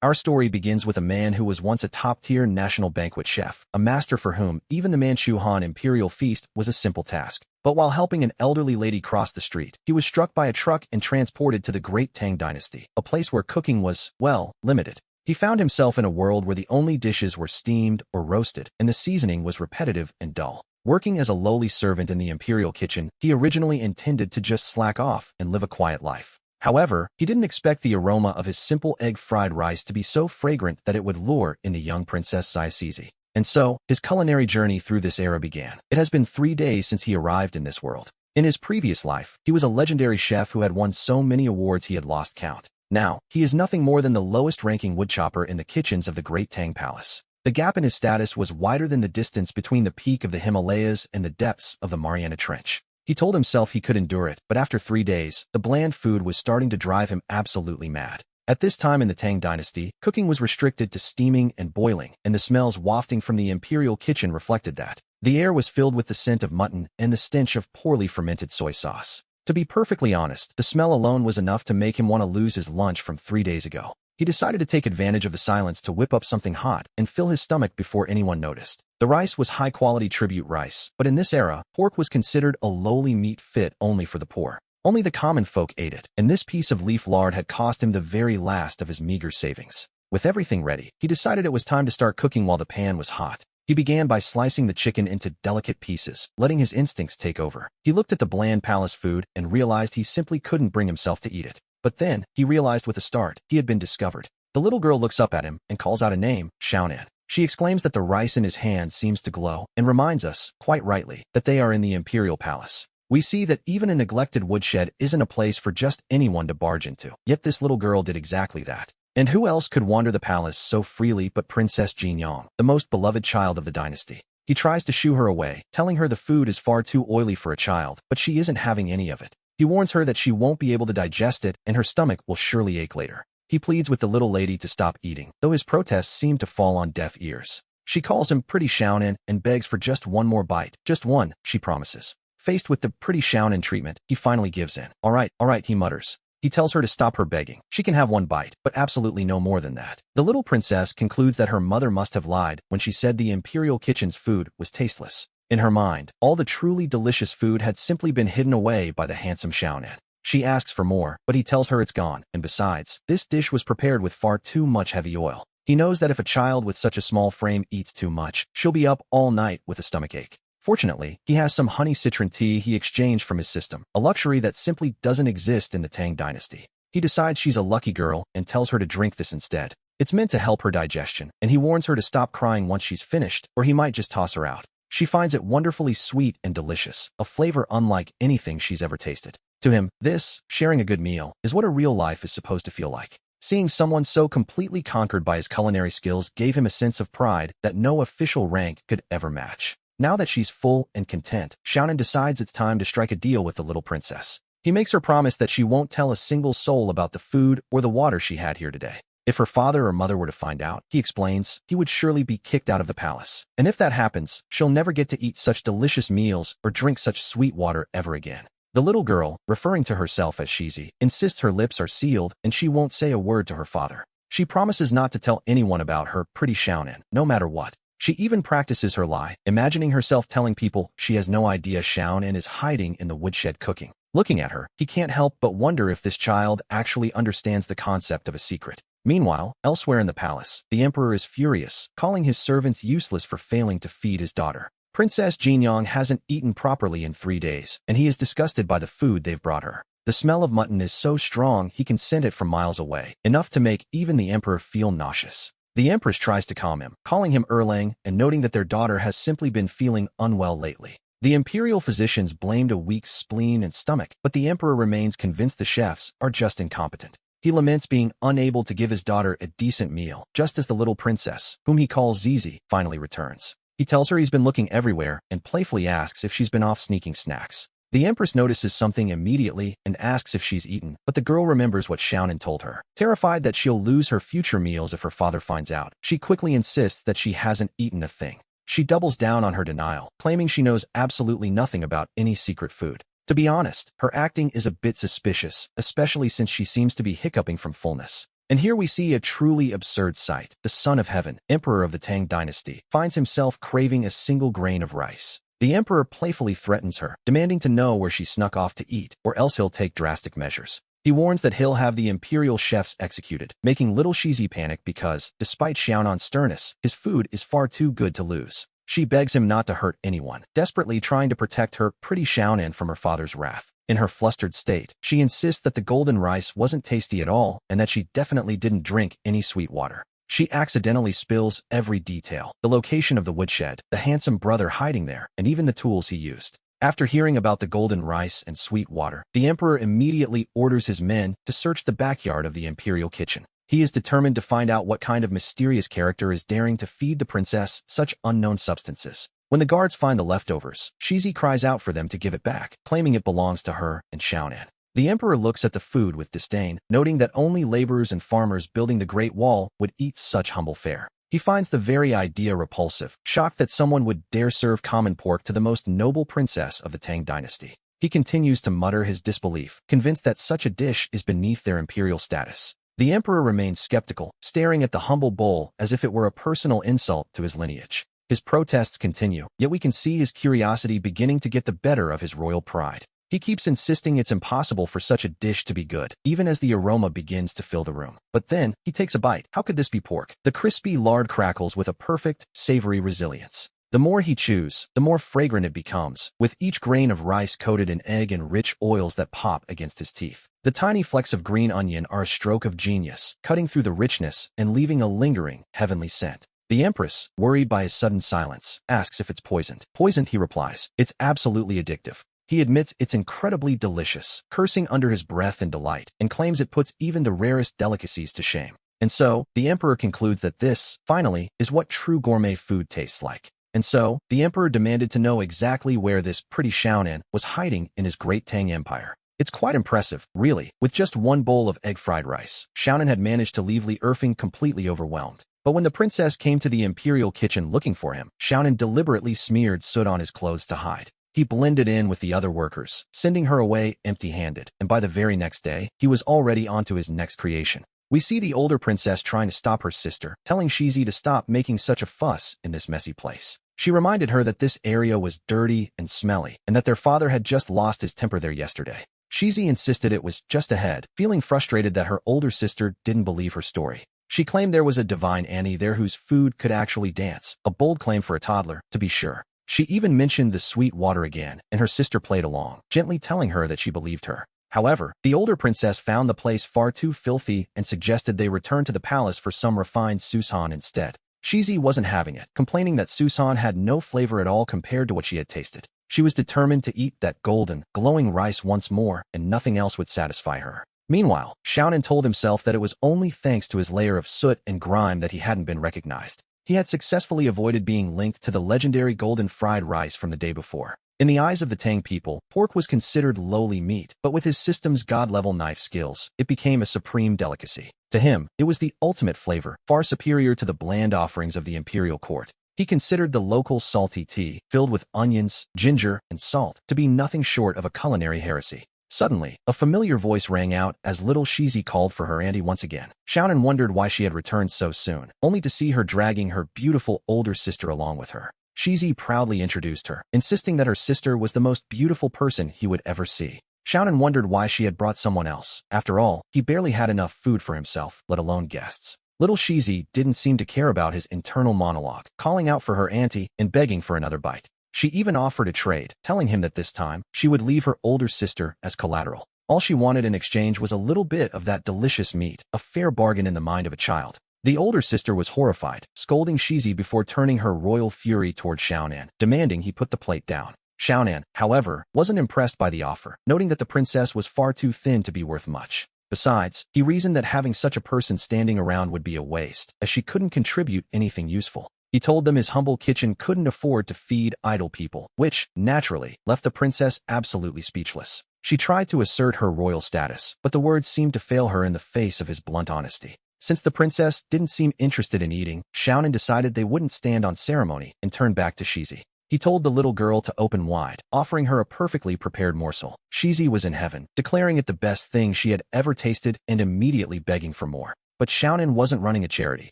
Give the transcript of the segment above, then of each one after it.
Our story begins with a man who was once a top-tier national banquet chef, a master for whom even the Manchu Han imperial feast was a simple task. But while helping an elderly lady cross the street, he was struck by a truck and transported to the Great Tang Dynasty, a place where cooking was, well, limited. He found himself in a world where the only dishes were steamed or roasted, and the seasoning was repetitive and dull. Working as a lowly servant in the imperial kitchen, he originally intended to just slack off and live a quiet life. However, he didn't expect the aroma of his simple egg-fried rice to be so fragrant that it would lure in the young Princess Saisizi. And so, his culinary journey through this era began. It has been 3 days since he arrived in this world. In his previous life, he was a legendary chef who had won so many awards he had lost count. Now, he is nothing more than the lowest-ranking woodchopper in the kitchens of the Great Tang Palace. The gap in his status was wider than the distance between the peak of the Himalayas and the depths of the Mariana Trench. He told himself he could endure it, but after 3 days, the bland food was starting to drive him absolutely mad. At this time in the Tang Dynasty, cooking was restricted to steaming and boiling, and the smells wafting from the imperial kitchen reflected that. The air was filled with the scent of mutton and the stench of poorly fermented soy sauce. To be perfectly honest, the smell alone was enough to make him want to lose his lunch from 3 days ago. He decided to take advantage of the silence to whip up something hot and fill his stomach before anyone noticed. The rice was high-quality tribute rice, but in this era, pork was considered a lowly meat fit only for the poor. Only the common folk ate it, and this piece of leaf lard had cost him the very last of his meager savings. With everything ready, he decided it was time to start cooking while the pan was hot. He began by slicing the chicken into delicate pieces, letting his instincts take over. He looked at the bland palace food and realized he simply couldn't bring himself to eat it. But then, he realized with a start, he had been discovered. The little girl looks up at him and calls out a name, Xiaonan. She exclaims that the rice in his hand seems to glow and reminds us, quite rightly, that they are in the imperial palace. We see that even a neglected woodshed isn't a place for just anyone to barge into. Yet this little girl did exactly that. And who else could wander the palace so freely but Princess Jinyong, the most beloved child of the dynasty? He tries to shoo her away, telling her the food is far too oily for a child, but she isn't having any of it. He warns her that she won't be able to digest it and her stomach will surely ache later. He pleads with the little lady to stop eating, though his protests seem to fall on deaf ears. She calls him Pretty Xiaonan and begs for just one more bite. Just one, she promises. Faced with the Pretty Xiaonan treatment, he finally gives in. All right, he mutters. He tells her to stop her begging. She can have one bite, but absolutely no more than that. The little princess concludes that her mother must have lied when she said the imperial kitchen's food was tasteless. In her mind, all the truly delicious food had simply been hidden away by the handsome Xiaonan. She asks for more, but he tells her it's gone, and besides, this dish was prepared with far too much heavy oil. He knows that if a child with such a small frame eats too much, she'll be up all night with a stomachache. Fortunately, he has some honey citron tea he exchanged from his system, a luxury that simply doesn't exist in the Tang Dynasty. He decides she's a lucky girl and tells her to drink this instead. It's meant to help her digestion, and he warns her to stop crying once she's finished, or he might just toss her out. She finds it wonderfully sweet and delicious, a flavor unlike anything she's ever tasted. To him, this, sharing a good meal, is what a real life is supposed to feel like. Seeing someone so completely conquered by his culinary skills gave him a sense of pride that no official rank could ever match. Now that she's full and content, Xiaonan decides it's time to strike a deal with the little princess. He makes her promise that she won't tell a single soul about the food or the water she had here today. If her father or mother were to find out, he explains, he would surely be kicked out of the palace. And if that happens, she'll never get to eat such delicious meals or drink such sweet water ever again. The little girl, referring to herself as Shizi, insists her lips are sealed and she won't say a word to her father. She promises not to tell anyone about her pretty Xiaonan, no matter what. She even practices her lie, imagining herself telling people she has no idea Xiaonan is hiding in the woodshed cooking. Looking at her, he can't help but wonder if this child actually understands the concept of a secret. Meanwhile, elsewhere in the palace, the emperor is furious, calling his servants useless for failing to feed his daughter. Princess Jinyong hasn't eaten properly in 3 days, and he is disgusted by the food they've brought her. The smell of mutton is so strong he can scent it from miles away, enough to make even the emperor feel nauseous. The empress tries to calm him, calling him Erlang and noting that their daughter has simply been feeling unwell lately. The imperial physicians blamed a weak spleen and stomach, but the emperor remains convinced the chefs are just incompetent. He laments being unable to give his daughter a decent meal, just as the little princess, whom he calls Zizi, finally returns. He tells her he's been looking everywhere and playfully asks if she's been off sneaking snacks. The empress notices something immediately and asks if she's eaten, but the girl remembers what Xiaonan told her. Terrified that she'll lose her future meals if her father finds out, she quickly insists that she hasn't eaten a thing. She doubles down on her denial, claiming she knows absolutely nothing about any secret food. To be honest, her acting is a bit suspicious, especially since she seems to be hiccuping from fullness. And here we see a truly absurd sight. The son of heaven, emperor of the Tang dynasty, finds himself craving a single grain of rice. The emperor playfully threatens her, demanding to know where she snuck off to eat, or else he'll take drastic measures. He warns that he'll have the imperial chefs executed, making little Shizi panic because, despite Xiaonan's sternness, his food is far too good to lose. She begs him not to hurt anyone, desperately trying to protect her pretty Xiaonan from her father's wrath. In her flustered state, she insists that the golden rice wasn't tasty at all and that she definitely didn't drink any sweet water. She accidentally spills every detail: the location of the woodshed, the handsome brother hiding there, and even the tools he used. After hearing about the golden rice and sweet water, the emperor immediately orders his men to search the backyard of the imperial kitchen. He is determined to find out what kind of mysterious character is daring to feed the princess such unknown substances. When the guards find the leftovers, Shizi cries out for them to give it back, claiming it belongs to her and Xiaonan. The emperor looks at the food with disdain, noting that only laborers and farmers building the Great Wall would eat such humble fare. He finds the very idea repulsive, shocked that someone would dare serve common pork to the most noble princess of the Tang dynasty. He continues to mutter his disbelief, convinced that such a dish is beneath their imperial status. The emperor remains skeptical, staring at the humble bowl as if it were a personal insult to his lineage. His protests continue, yet we can see his curiosity beginning to get the better of his royal pride. He keeps insisting it's impossible for such a dish to be good, even as the aroma begins to fill the room. But then, he takes a bite. How could this be pork? The crispy lard crackles with a perfect, savory resilience. The more he chews, the more fragrant it becomes, with each grain of rice coated in egg and rich oils that pop against his teeth. The tiny flecks of green onion are a stroke of genius, cutting through the richness and leaving a lingering, heavenly scent. The empress, worried by his sudden silence, asks if it's poisoned. Poisoned, he replies. It's absolutely addictive. He admits it's incredibly delicious, cursing under his breath in delight, and claims it puts even the rarest delicacies to shame. And so, the emperor concludes that this, finally, is what true gourmet food tastes like. And so, the emperor demanded to know exactly where this pretty Xiaonan was hiding in his great Tang empire. It's quite impressive, really. With just one bowl of egg-fried rice, Xiaonan had managed to leave Li Erfing completely overwhelmed. But when the princess came to the imperial kitchen looking for him, Xiaonan deliberately smeared soot on his clothes to hide. He blended in with the other workers, sending her away empty-handed, and by the very next day, he was already onto his next creation. We see the older princess trying to stop her sister, telling Shizi to stop making such a fuss in this messy place. She reminded her that this area was dirty and smelly, and that their father had just lost his temper there yesterday. Shizi insisted it was just ahead, feeling frustrated that her older sister didn't believe her story. She claimed there was a divine Annie there whose food could actually dance, a bold claim for a toddler, to be sure. She even mentioned the sweet water again, and her sister played along, gently telling her that she believed her. However, the older princess found the place far too filthy and suggested they return to the palace for some refined Susan instead. Shizi wasn't having it, complaining that Susan had no flavor at all compared to what she had tasted. She was determined to eat that golden, glowing rice once more, and nothing else would satisfy her. Meanwhile, Xiaonan told himself that it was only thanks to his layer of soot and grime that he hadn't been recognized. He had successfully avoided being linked to the legendary golden fried rice from the day before. In the eyes of the Tang people, pork was considered lowly meat, but with his system's god-level knife skills, it became a supreme delicacy. To him, it was the ultimate flavor, far superior to the bland offerings of the imperial court. He considered the local salty tea, filled with onions, ginger, and salt, to be nothing short of a culinary heresy. Suddenly, a familiar voice rang out as little Shizi called for her auntie once again. Xiaonan wondered why she had returned so soon, only to see her dragging her beautiful older sister along with her. Shizi proudly introduced her, insisting that her sister was the most beautiful person he would ever see. Xiaonan wondered why she had brought someone else. After all, he barely had enough food for himself, let alone guests. Little Shizi didn't seem to care about his internal monologue, calling out for her auntie and begging for another bite. She even offered a trade, telling him that this time, she would leave her older sister as collateral. All she wanted in exchange was a little bit of that delicious meat, a fair bargain in the mind of a child. The older sister was horrified, scolding Shizi before turning her royal fury toward Xiaonan, demanding he put the plate down. Xiaonan, however, wasn't impressed by the offer, noting that the princess was far too thin to be worth much. Besides, he reasoned that having such a person standing around would be a waste, as she couldn't contribute anything useful. He told them his humble kitchen couldn't afford to feed idle people, which, naturally, left the princess absolutely speechless. She tried to assert her royal status, but the words seemed to fail her in the face of his blunt honesty. Since the princess didn't seem interested in eating, Xiaonan decided they wouldn't stand on ceremony and turned back to Shizi. He told the little girl to open wide, offering her a perfectly prepared morsel. Shizi was in heaven, declaring it the best thing she had ever tasted and immediately begging for more. but Xiaonan wasn't running a charity.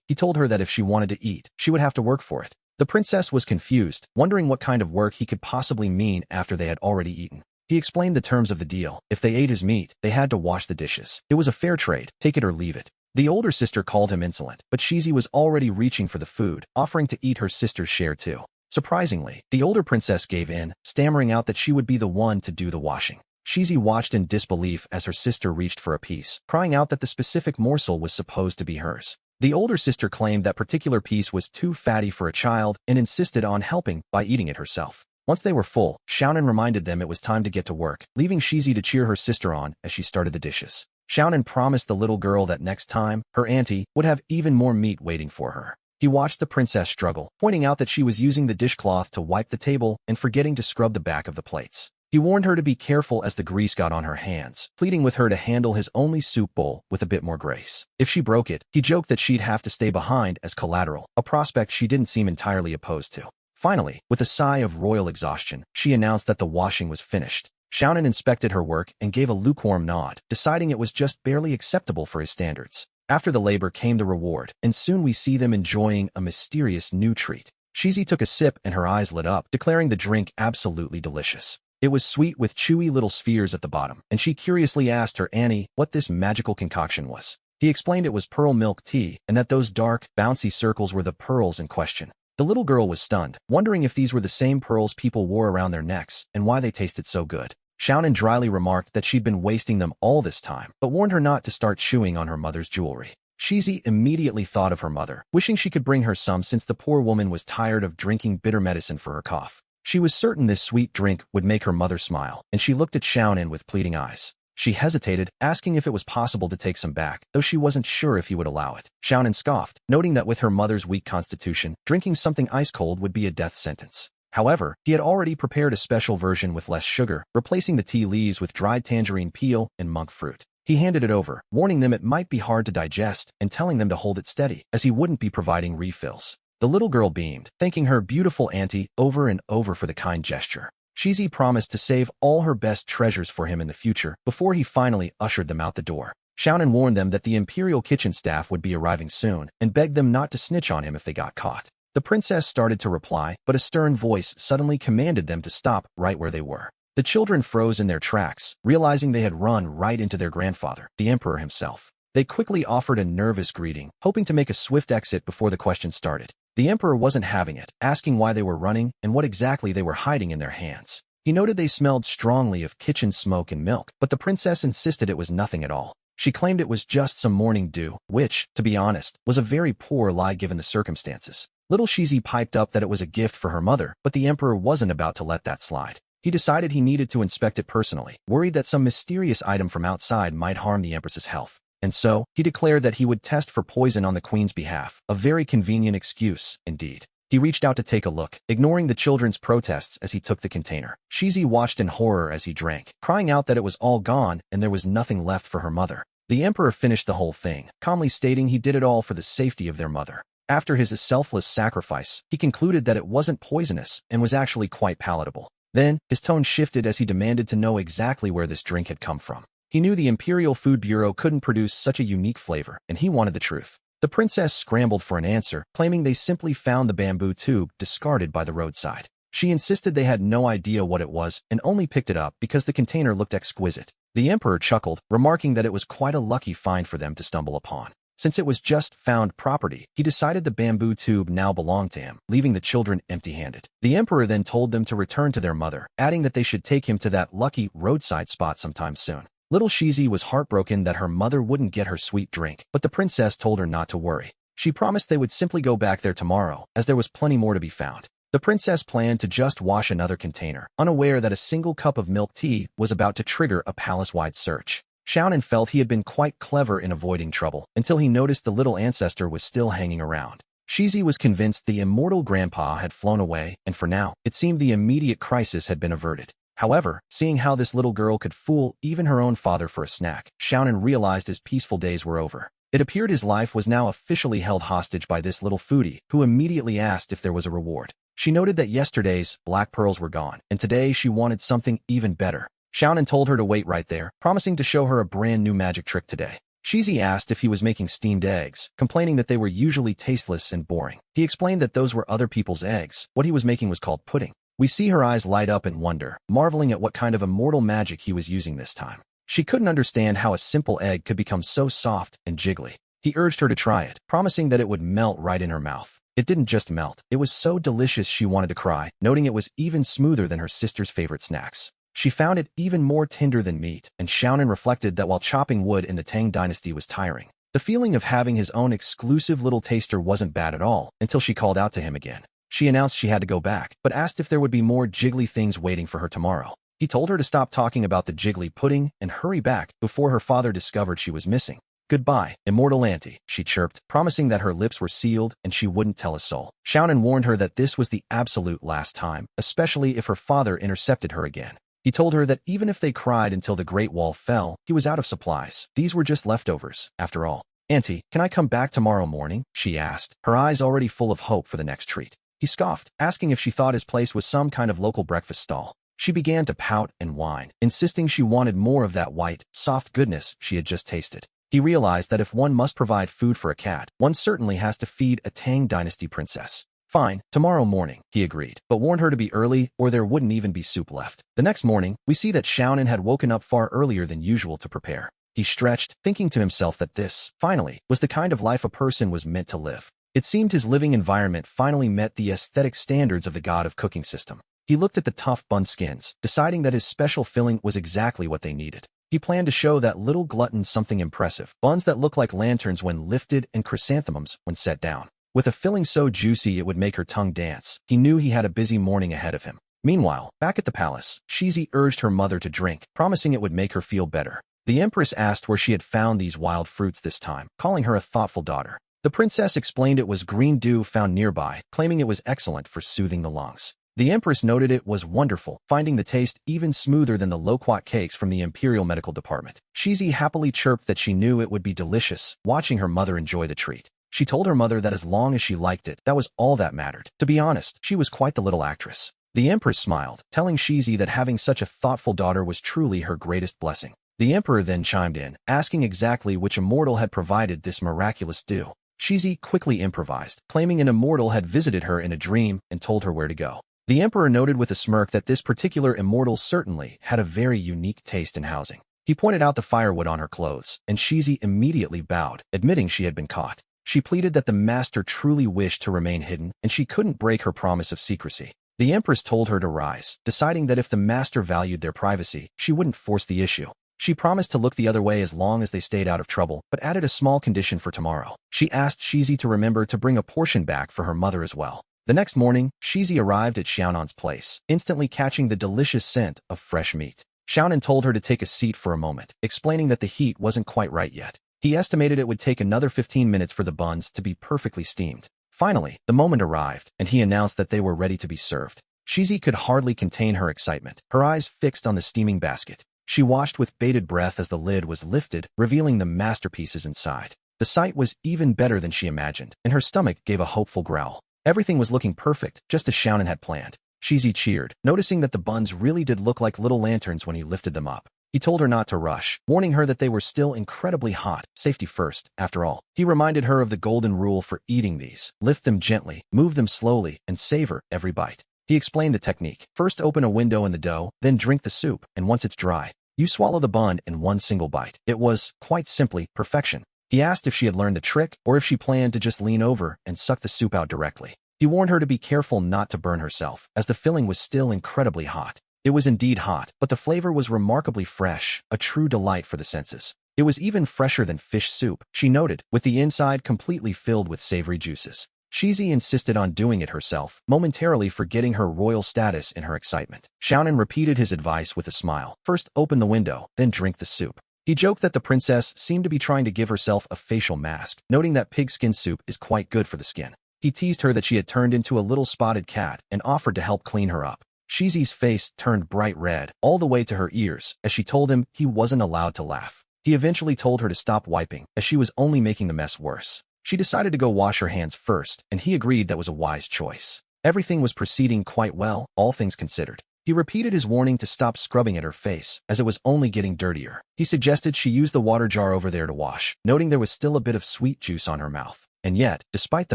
He told her that if she wanted to eat, she would have to work for it. The princess was confused, wondering what kind of work he could possibly mean after they had already eaten. He explained the terms of the deal. If they ate his meat, they had to wash the dishes. It was a fair trade, take it or leave it. The older sister called him insolent, but Shizi was already reaching for the food, offering to eat her sister's share too. Surprisingly, the older princess gave in, stammering out that she would be the one to do the washing. Shizi watched in disbelief as her sister reached for a piece, crying out that the specific morsel was supposed to be hers. The older sister claimed that particular piece was too fatty for a child and insisted on helping by eating it herself. Once they were full, Xiaonan reminded them it was time to get to work, leaving Shizi to cheer her sister on as she started the dishes. Xiaonan promised the little girl that next time, her auntie would have even more meat waiting for her. He watched the princess struggle, pointing out that she was using the dishcloth to wipe the table and forgetting to scrub the back of the plates. He warned her to be careful as the grease got on her hands, pleading with her to handle his only soup bowl with a bit more grace. If she broke it, he joked that she'd have to stay behind as collateral, a prospect she didn't seem entirely opposed to. Finally, with a sigh of royal exhaustion, she announced that the washing was finished. Xiaonan inspected her work and gave a lukewarm nod, deciding it was just barely acceptable for his standards. After the labor came the reward, and soon we see them enjoying a mysterious new treat. Shizi took a sip and her eyes lit up, declaring the drink absolutely delicious. It was sweet with chewy little spheres at the bottom, and she curiously asked her Annie what this magical concoction was. He explained it was pearl milk tea, and that those dark, bouncy circles were the pearls in question. The little girl was stunned, wondering if these were the same pearls people wore around their necks and why they tasted so good. Xiaonan dryly remarked that she'd been wasting them all this time, but warned her not to start chewing on her mother's jewelry. Shizi immediately thought of her mother, wishing she could bring her some since the poor woman was tired of drinking bitter medicine for her cough. She was certain this sweet drink would make her mother smile, and she looked at Xiaonan with pleading eyes. She hesitated, asking if it was possible to take some back, though she wasn't sure if he would allow it. Xiaonan scoffed, noting that with her mother's weak constitution, drinking something ice-cold would be a death sentence. However, he had already prepared a special version with less sugar, replacing the tea leaves with dried tangerine peel and monk fruit. He handed it over, warning them it might be hard to digest and telling them to hold it steady, as he wouldn't be providing refills. The little girl beamed, thanking her beautiful auntie over and over for the kind gesture. Shizi promised to save all her best treasures for him in the future before he finally ushered them out the door. Xiaonan warned them that the imperial kitchen staff would be arriving soon and begged them not to snitch on him if they got caught. The princess started to reply, but a stern voice suddenly commanded them to stop right where they were. The children froze in their tracks, realizing they had run right into their grandfather, the emperor himself. They quickly offered a nervous greeting, hoping to make a swift exit before the question started. The emperor wasn't having it, asking why they were running and what exactly they were hiding in their hands. He noted they smelled strongly of kitchen smoke and milk, but the princess insisted it was nothing at all. She claimed it was just some morning dew, which, to be honest, was a very poor lie given the circumstances. Little Shizi piped up that it was a gift for her mother, but the emperor wasn't about to let that slide. He decided he needed to inspect it personally, worried that some mysterious item from outside might harm the empress's health. And so, he declared that he would test for poison on the queen's behalf, a very convenient excuse, indeed. He reached out to take a look, ignoring the children's protests as he took the container. Shizi watched in horror as he drank, crying out that it was all gone and there was nothing left for her mother. The emperor finished the whole thing, calmly stating he did it all for the safety of their mother. After his selfless sacrifice, he concluded that it wasn't poisonous and was actually quite palatable. Then, his tone shifted as he demanded to know exactly where this drink had come from. He knew the Imperial Food Bureau couldn't produce such a unique flavor, and he wanted the truth. The princess scrambled for an answer, claiming they simply found the bamboo tube discarded by the roadside. She insisted they had no idea what it was and only picked it up because the container looked exquisite. The emperor chuckled, remarking that it was quite a lucky find for them to stumble upon. Since it was just found property, he decided the bamboo tube now belonged to him, leaving the children empty-handed. The emperor then told them to return to their mother, adding that they should take him to that lucky roadside spot sometime soon. Little Shizi was heartbroken that her mother wouldn't get her sweet drink, but the princess told her not to worry. She promised they would simply go back there tomorrow, as there was plenty more to be found. The princess planned to just wash another container, unaware that a single cup of milk tea was about to trigger a palace-wide search. Xiaonan felt he had been quite clever in avoiding trouble, until he noticed the little ancestor was still hanging around. Shizi was convinced the immortal grandpa had flown away, and for now, it seemed the immediate crisis had been averted. However, seeing how this little girl could fool even her own father for a snack, Xiaonan realized his peaceful days were over. It appeared his life was now officially held hostage by this little foodie, who immediately asked if there was a reward. She noted that yesterday's black pearls were gone, and today she wanted something even better. Xiaonan told her to wait right there, promising to show her a brand new magic trick today. Shizi asked if he was making steamed eggs, complaining that they were usually tasteless and boring. He explained that those were other people's eggs. What he was making was called pudding. We see her eyes light up in wonder, marveling at what kind of immortal magic he was using this time. She couldn't understand how a simple egg could become so soft and jiggly. He urged her to try it, promising that it would melt right in her mouth. It didn't just melt. It was so delicious she wanted to cry, noting it was even smoother than her sister's favorite snacks. She found it even more tender than meat, and Xiaonan reflected that while chopping wood in the Tang dynasty was tiring, the feeling of having his own exclusive little taster wasn't bad at all, until she called out to him again. She announced she had to go back, but asked if there would be more jiggly things waiting for her tomorrow. He told her to stop talking about the jiggly pudding and hurry back before her father discovered she was missing. Goodbye, immortal auntie, she chirped, promising that her lips were sealed and she wouldn't tell a soul. Xiaonan warned her that this was the absolute last time, especially if her father intercepted her again. He told her that even if they cried until the Great Wall fell, he was out of supplies. These were just leftovers, after all. Auntie, can I come back tomorrow morning? She asked, her eyes already full of hope for the next treat. He scoffed, asking if she thought his place was some kind of local breakfast stall. She began to pout and whine, insisting she wanted more of that white, soft goodness she had just tasted. He realized that if one must provide food for a cat, one certainly has to feed a Tang dynasty princess. Fine, tomorrow morning, he agreed, but warned her to be early or there wouldn't even be soup left. The next morning, we see that Xiaonan had woken up far earlier than usual to prepare. He stretched, thinking to himself that this, finally, was the kind of life a person was meant to live. It seemed his living environment finally met the aesthetic standards of the god of cooking system. He looked at the tough bun skins, deciding that his special filling was exactly what they needed. He planned to show that little glutton something impressive, buns that look like lanterns when lifted and chrysanthemums when set down. With a filling so juicy it would make her tongue dance, he knew he had a busy morning ahead of him. Meanwhile, back at the palace, Shizi urged her mother to drink, promising it would make her feel better. The empress asked where she had found these wild fruits this time, calling her a thoughtful daughter. The princess explained it was green dew found nearby, claiming it was excellent for soothing the lungs. The empress noted it was wonderful, finding the taste even smoother than the loquat cakes from the Imperial Medical Department. Shizi happily chirped that she knew it would be delicious, watching her mother enjoy the treat. She told her mother that as long as she liked it, that was all that mattered. To be honest, she was quite the little actress. The empress smiled, telling Shizi that having such a thoughtful daughter was truly her greatest blessing. The emperor then chimed in, asking exactly which immortal had provided this miraculous dew. Shizi quickly improvised, claiming an immortal had visited her in a dream and told her where to go. The emperor noted with a smirk that this particular immortal certainly had a very unique taste in housing. He pointed out the firewood on her clothes, and Shizi immediately bowed, admitting she had been caught. She pleaded that the master truly wished to remain hidden, and she couldn't break her promise of secrecy. The empress told her to rise, deciding that if the master valued their privacy, she wouldn't force the issue. She promised to look the other way as long as they stayed out of trouble, but added a small condition for tomorrow. She asked Shizi to remember to bring a portion back for her mother as well. The next morning, Shizi arrived at Xiaonan's place, instantly catching the delicious scent of fresh meat. Xiaonan told her to take a seat for a moment, explaining that the heat wasn't quite right yet. He estimated it would take another 15 minutes for the buns to be perfectly steamed. Finally, the moment arrived, and he announced that they were ready to be served. Shizi could hardly contain her excitement, her eyes fixed on the steaming basket. She watched with bated breath as the lid was lifted, revealing the masterpieces inside. The sight was even better than she imagined, and her stomach gave a hopeful growl. Everything was looking perfect, just as Xiaonan had planned. Shizi cheered, noticing that the buns really did look like little lanterns when he lifted them up. He told her not to rush, warning her that they were still incredibly hot, safety first, after all. He reminded her of the golden rule for eating these: lift them gently, move them slowly, and savor every bite. He explained the technique. First open a window in the dough, then drink the soup, and once it's dry, you swallow the bun in one single bite. It was, quite simply, perfection. He asked if she had learned the trick, or if she planned to just lean over and suck the soup out directly. He warned her to be careful not to burn herself, as the filling was still incredibly hot. It was indeed hot, but the flavor was remarkably fresh, a true delight for the senses. It was even fresher than fish soup, she noted, with the inside completely filled with savory juices. Shizi insisted on doing it herself, momentarily forgetting her royal status in her excitement. Xiaonan repeated his advice with a smile. First open the window, then drink the soup. He joked that the princess seemed to be trying to give herself a facial mask, noting that pigskin soup is quite good for the skin. He teased her that she had turned into a little spotted cat and offered to help clean her up. Shizi's face turned bright red, all the way to her ears, as she told him he wasn't allowed to laugh. He eventually told her to stop wiping, as she was only making the mess worse. She decided to go wash her hands first, and he agreed that was a wise choice. Everything was proceeding quite well, all things considered. He repeated his warning to stop scrubbing at her face, as it was only getting dirtier. He suggested she use the water jar over there to wash, noting there was still a bit of sweet juice on her mouth. And yet, despite the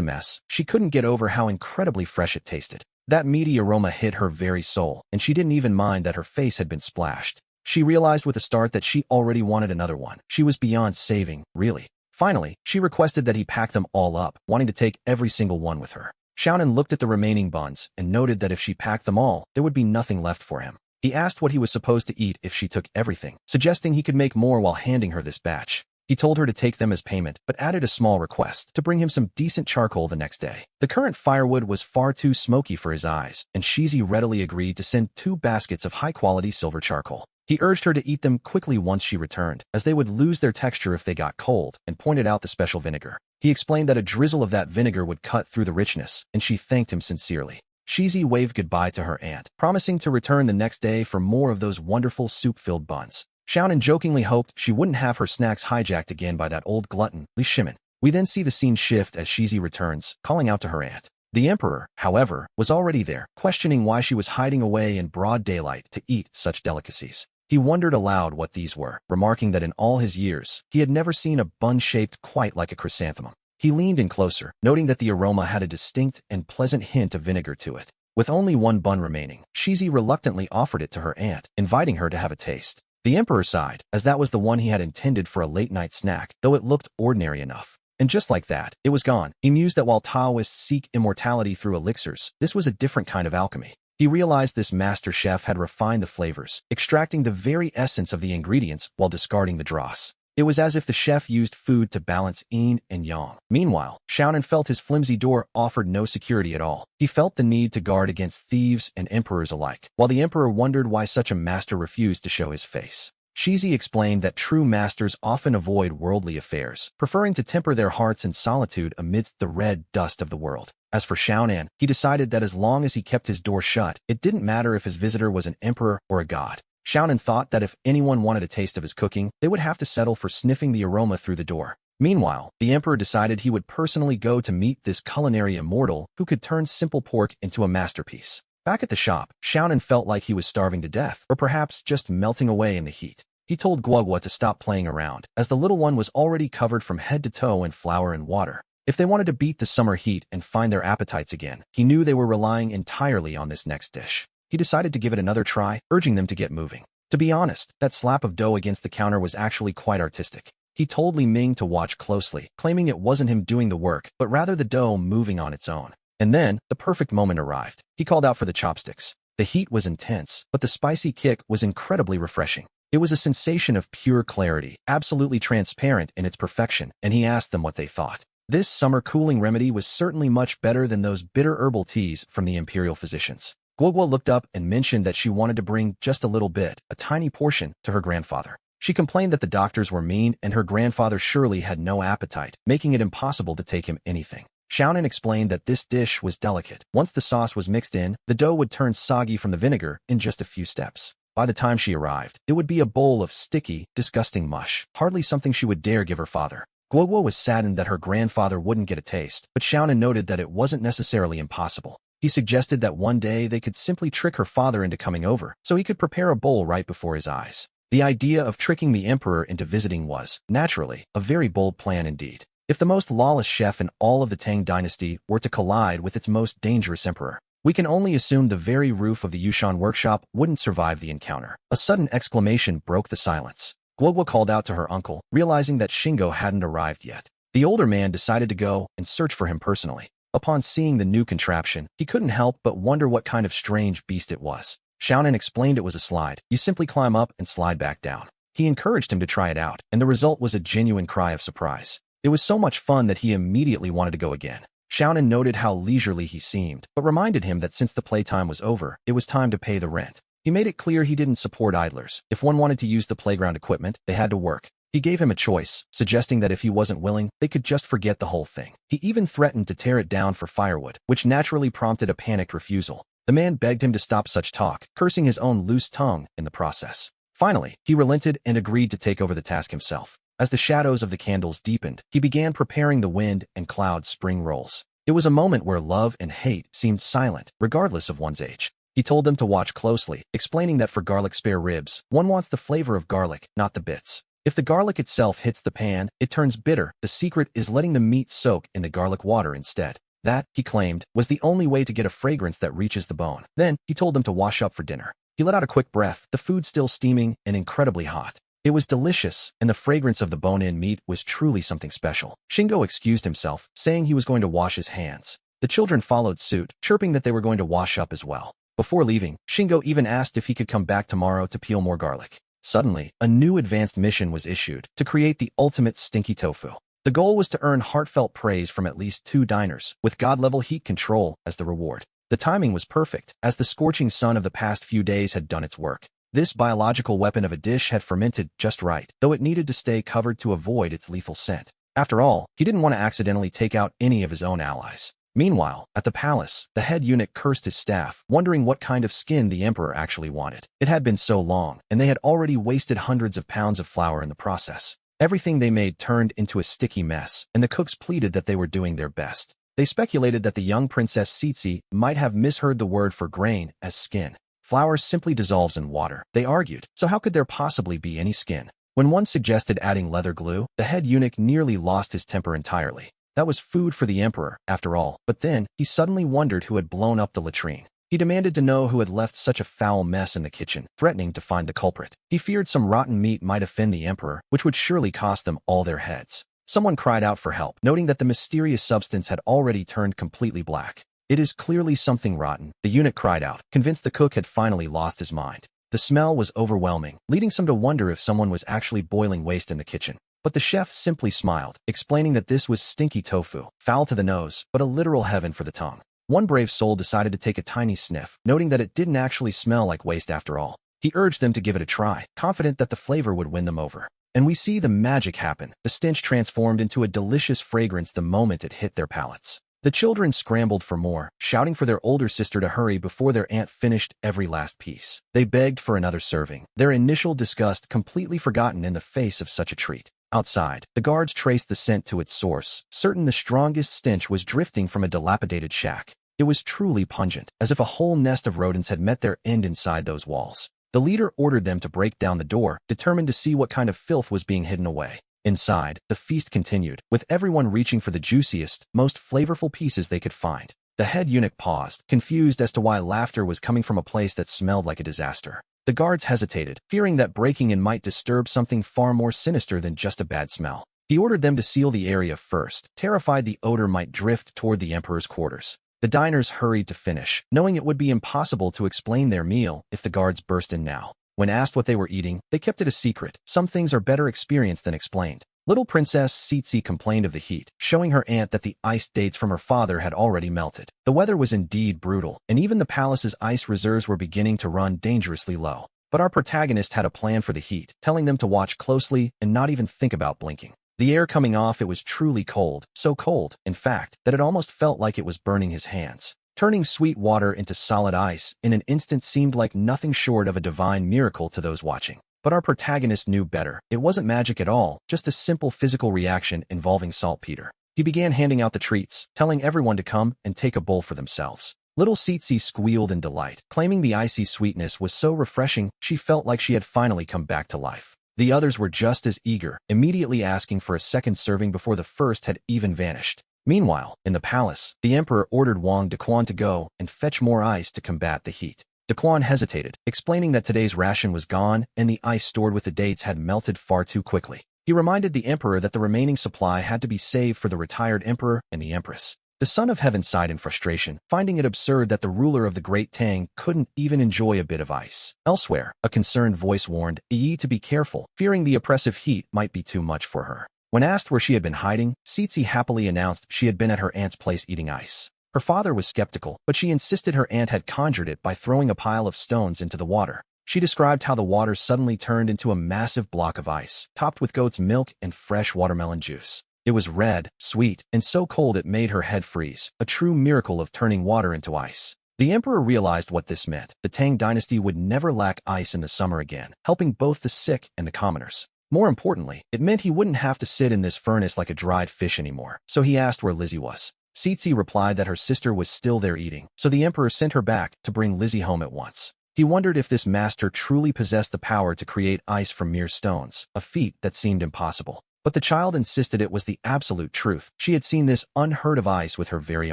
mess, she couldn't get over how incredibly fresh it tasted. That meaty aroma hit her very soul, and she didn't even mind that her face had been splashed. She realized with a start that she already wanted another one. She was beyond saving, really. Finally, she requested that he pack them all up, wanting to take every single one with her. Xiaonan looked at the remaining buns and noted that if she packed them all, there would be nothing left for him. He asked what he was supposed to eat if she took everything, suggesting he could make more while handing her this batch. He told her to take them as payment, but added a small request to bring him some decent charcoal the next day. The current firewood was far too smoky for his eyes, and Shizi readily agreed to send 2 baskets of high-quality silver charcoal. He urged her to eat them quickly once she returned, as they would lose their texture if they got cold, and pointed out the special vinegar. He explained that a drizzle of that vinegar would cut through the richness, and she thanked him sincerely. Shizi waved goodbye to her aunt, promising to return the next day for more of those wonderful soup-filled buns. Xiaonan jokingly hoped she wouldn't have her snacks hijacked again by that old glutton, Li Shimin. We then see the scene shift as Shizi returns, calling out to her aunt. The emperor, however, was already there, questioning why she was hiding away in broad daylight to eat such delicacies. He wondered aloud what these were, remarking that in all his years, he had never seen a bun shaped quite like a chrysanthemum. He leaned in closer, noting that the aroma had a distinct and pleasant hint of vinegar to it. With only 1 bun remaining, Shizi reluctantly offered it to her aunt, inviting her to have a taste. The emperor sighed, as that was the one he had intended for a late-night snack, though it looked ordinary enough. And just like that, it was gone. He mused that while Taoists seek immortality through elixirs, this was a different kind of alchemy. He realized this master chef had refined the flavors, extracting the very essence of the ingredients while discarding the dross. It was as if the chef used food to balance yin and yang. Meanwhile, Xiaonan felt his flimsy door offered no security at all. He felt the need to guard against thieves and emperors alike, while the emperor wondered why such a master refused to show his face. Shizi explained that true masters often avoid worldly affairs, preferring to temper their hearts in solitude amidst the red dust of the world. As for Xiaonan, he decided that as long as he kept his door shut, it didn't matter if his visitor was an emperor or a god. Xiaonan thought that if anyone wanted a taste of his cooking, they would have to settle for sniffing the aroma through the door. Meanwhile, the emperor decided he would personally go to meet this culinary immortal who could turn simple pork into a masterpiece. Back at the shop, Xiaonan felt like he was starving to death, or perhaps just melting away in the heat. He told Guogua to stop playing around, as the little one was already covered from head to toe in flour and water. If they wanted to beat the summer heat and find their appetites again, he knew they were relying entirely on this next dish. He decided to give it another try, urging them to get moving. To be honest, that slap of dough against the counter was actually quite artistic. He told Li Ming to watch closely, claiming it wasn't him doing the work, but rather the dough moving on its own. And then, the perfect moment arrived. He called out for the chopsticks. The heat was intense, but the spicy kick was incredibly refreshing. It was a sensation of pure clarity, absolutely transparent in its perfection, and he asked them what they thought. This summer cooling remedy was certainly much better than those bitter herbal teas from the imperial physicians. Guogua looked up and mentioned that she wanted to bring just a little bit, a tiny portion, to her grandfather. She complained that the doctors were mean and her grandfather surely had no appetite, making it impossible to take him anything. Xiaonan explained that this dish was delicate. Once the sauce was mixed in, the dough would turn soggy from the vinegar in just a few steps. By the time she arrived, it would be a bowl of sticky, disgusting mush, hardly something she would dare give her father. Guogua was saddened that her grandfather wouldn't get a taste, but Xiaonan noted that it wasn't necessarily impossible. He suggested that one day they could simply trick her father into coming over, so he could prepare a bowl right before his eyes. The idea of tricking the emperor into visiting was, naturally, a very bold plan indeed. If the most lawless chef in all of the Tang dynasty were to collide with its most dangerous emperor, we can only assume the very roof of the Yushan workshop wouldn't survive the encounter. A sudden exclamation broke the silence. Guogua called out to her uncle, realizing that Shingo hadn't arrived yet. The older man decided to go and search for him personally. Upon seeing the new contraption, he couldn't help but wonder what kind of strange beast it was. Xiaonan explained it was a slide. You simply climb up and slide back down. He encouraged him to try it out, and the result was a genuine cry of surprise. It was so much fun that he immediately wanted to go again. Xiaonan noted how leisurely he seemed, but reminded him that since the playtime was over, it was time to pay the rent. He made it clear he didn't support idlers. If one wanted to use the playground equipment, they had to work. He gave him a choice, suggesting that if he wasn't willing, they could just forget the whole thing. He even threatened to tear it down for firewood, which naturally prompted a panicked refusal. The man begged him to stop such talk, cursing his own loose tongue in the process. Finally, he relented and agreed to take over the task himself. As the shadows of the candles deepened, he began preparing the wind and cloud spring rolls. It was a moment where love and hate seemed silent, regardless of one's age. He told them to watch closely, explaining that for garlic spare ribs, one wants the flavor of garlic, not the bits. If the garlic itself hits the pan, it turns bitter. The secret is letting the meat soak in the garlic water instead. That, he claimed, was the only way to get a fragrance that reaches the bone. Then, he told them to wash up for dinner. He let out a quick breath, the food still steaming and incredibly hot. It was delicious, and the fragrance of the bone-in meat was truly something special. Shingo excused himself, saying he was going to wash his hands. The children followed suit, chirping that they were going to wash up as well. Before leaving, Shingo even asked if he could come back tomorrow to peel more garlic. Suddenly, a new advanced mission was issued to create the ultimate stinky tofu. The goal was to earn heartfelt praise from at least 2 diners, with god-level heat control as the reward. The timing was perfect, as the scorching sun of the past few days had done its work. This biological weapon of a dish had fermented just right, though it needed to stay covered to avoid its lethal scent. After all, he didn't want to accidentally take out any of his own allies. Meanwhile, at the palace, the head eunuch cursed his staff, wondering what kind of skin the emperor actually wanted. It had been so long, and they had already wasted hundreds of pounds of flour in the process. Everything they made turned into a sticky mess, and the cooks pleaded that they were doing their best. They speculated that the young Princess Tsitsi might have misheard the word for grain as skin. Flour simply dissolves in water, they argued, so how could there possibly be any skin? When one suggested adding leather glue, the head eunuch nearly lost his temper entirely. That was food for the emperor, after all, but then, he suddenly wondered who had blown up the latrine. He demanded to know who had left such a foul mess in the kitchen, threatening to find the culprit. He feared some rotten meat might offend the emperor, which would surely cost them all their heads. Someone cried out for help, noting that the mysterious substance had already turned completely black. It is clearly something rotten, the eunuch cried out, convinced the cook had finally lost his mind. The smell was overwhelming, leading some to wonder if someone was actually boiling waste in the kitchen. But the chef simply smiled, explaining that this was stinky tofu, foul to the nose, but a literal heaven for the tongue. One brave soul decided to take a tiny sniff, noting that it didn't actually smell like waste after all. He urged them to give it a try, confident that the flavor would win them over. And we see the magic happen. The stench transformed into a delicious fragrance the moment it hit their palates. The children scrambled for more, shouting for their older sister to hurry before their aunt finished every last piece. They begged for another serving, their initial disgust completely forgotten in the face of such a treat. Outside, the guards traced the scent to its source, certain the strongest stench was drifting from a dilapidated shack. It was truly pungent, as if a whole nest of rodents had met their end inside those walls. The leader ordered them to break down the door, determined to see what kind of filth was being hidden away. Inside, the feast continued, with everyone reaching for the juiciest, most flavorful pieces they could find. The head eunuch paused, confused as to why laughter was coming from a place that smelled like a disaster. The guards hesitated, fearing that breaking in might disturb something far more sinister than just a bad smell. He ordered them to seal the area first, terrified the odor might drift toward the emperor's quarters. The diners hurried to finish, knowing it would be impossible to explain their meal if the guards burst in now. When asked what they were eating, they kept it a secret. Some things are better experienced than explained. Little Princess Tsitsi complained of the heat, showing her aunt that the iced dates from her father had already melted. The weather was indeed brutal, and even the palace's ice reserves were beginning to run dangerously low. But our protagonist had a plan for the heat, telling them to watch closely and not even think about blinking. The air coming off it was truly cold, so cold, in fact, that it almost felt like it was burning his hands. Turning sweet water into solid ice in an instant seemed like nothing short of a divine miracle to those watching. But our protagonist knew better. It wasn't magic at all, just a simple physical reaction involving saltpeter. He began handing out the treats, telling everyone to come and take a bowl for themselves. Little Tsitsi squealed in delight, claiming the icy sweetness was so refreshing she felt like she had finally come back to life. The others were just as eager, immediately asking for a second serving before the first had even vanished. Meanwhile, in the palace, the emperor ordered Wang Dequan to go and fetch more ice to combat the heat. Dequan hesitated, explaining that today's ration was gone and the ice stored with the dates had melted far too quickly. He reminded the emperor that the remaining supply had to be saved for the retired emperor and the empress. The son of heaven sighed in frustration, finding it absurd that the ruler of the Great Tang couldn't even enjoy a bit of ice. Elsewhere, a concerned voice warned Yi to be careful, fearing the oppressive heat might be too much for her. When asked where she had been hiding, Tsitsi happily announced she had been at her aunt's place eating ice. Her father was skeptical, but she insisted her aunt had conjured it by throwing a pile of stones into the water. She described how the water suddenly turned into a massive block of ice, topped with goat's milk and fresh watermelon juice. It was red, sweet, and so cold it made her head freeze, a true miracle of turning water into ice. The emperor realized what this meant. The Tang dynasty would never lack ice in the summer again, helping both the sick and the commoners. More importantly, it meant he wouldn't have to sit in this furnace like a dried fish anymore, so he asked where Lizzie was. Cece replied that her sister was still there eating, so the emperor sent her back to bring Lizzie home at once. He wondered if this master truly possessed the power to create ice from mere stones, a feat that seemed impossible. But the child insisted it was the absolute truth. She had seen this unheard-of ice with her very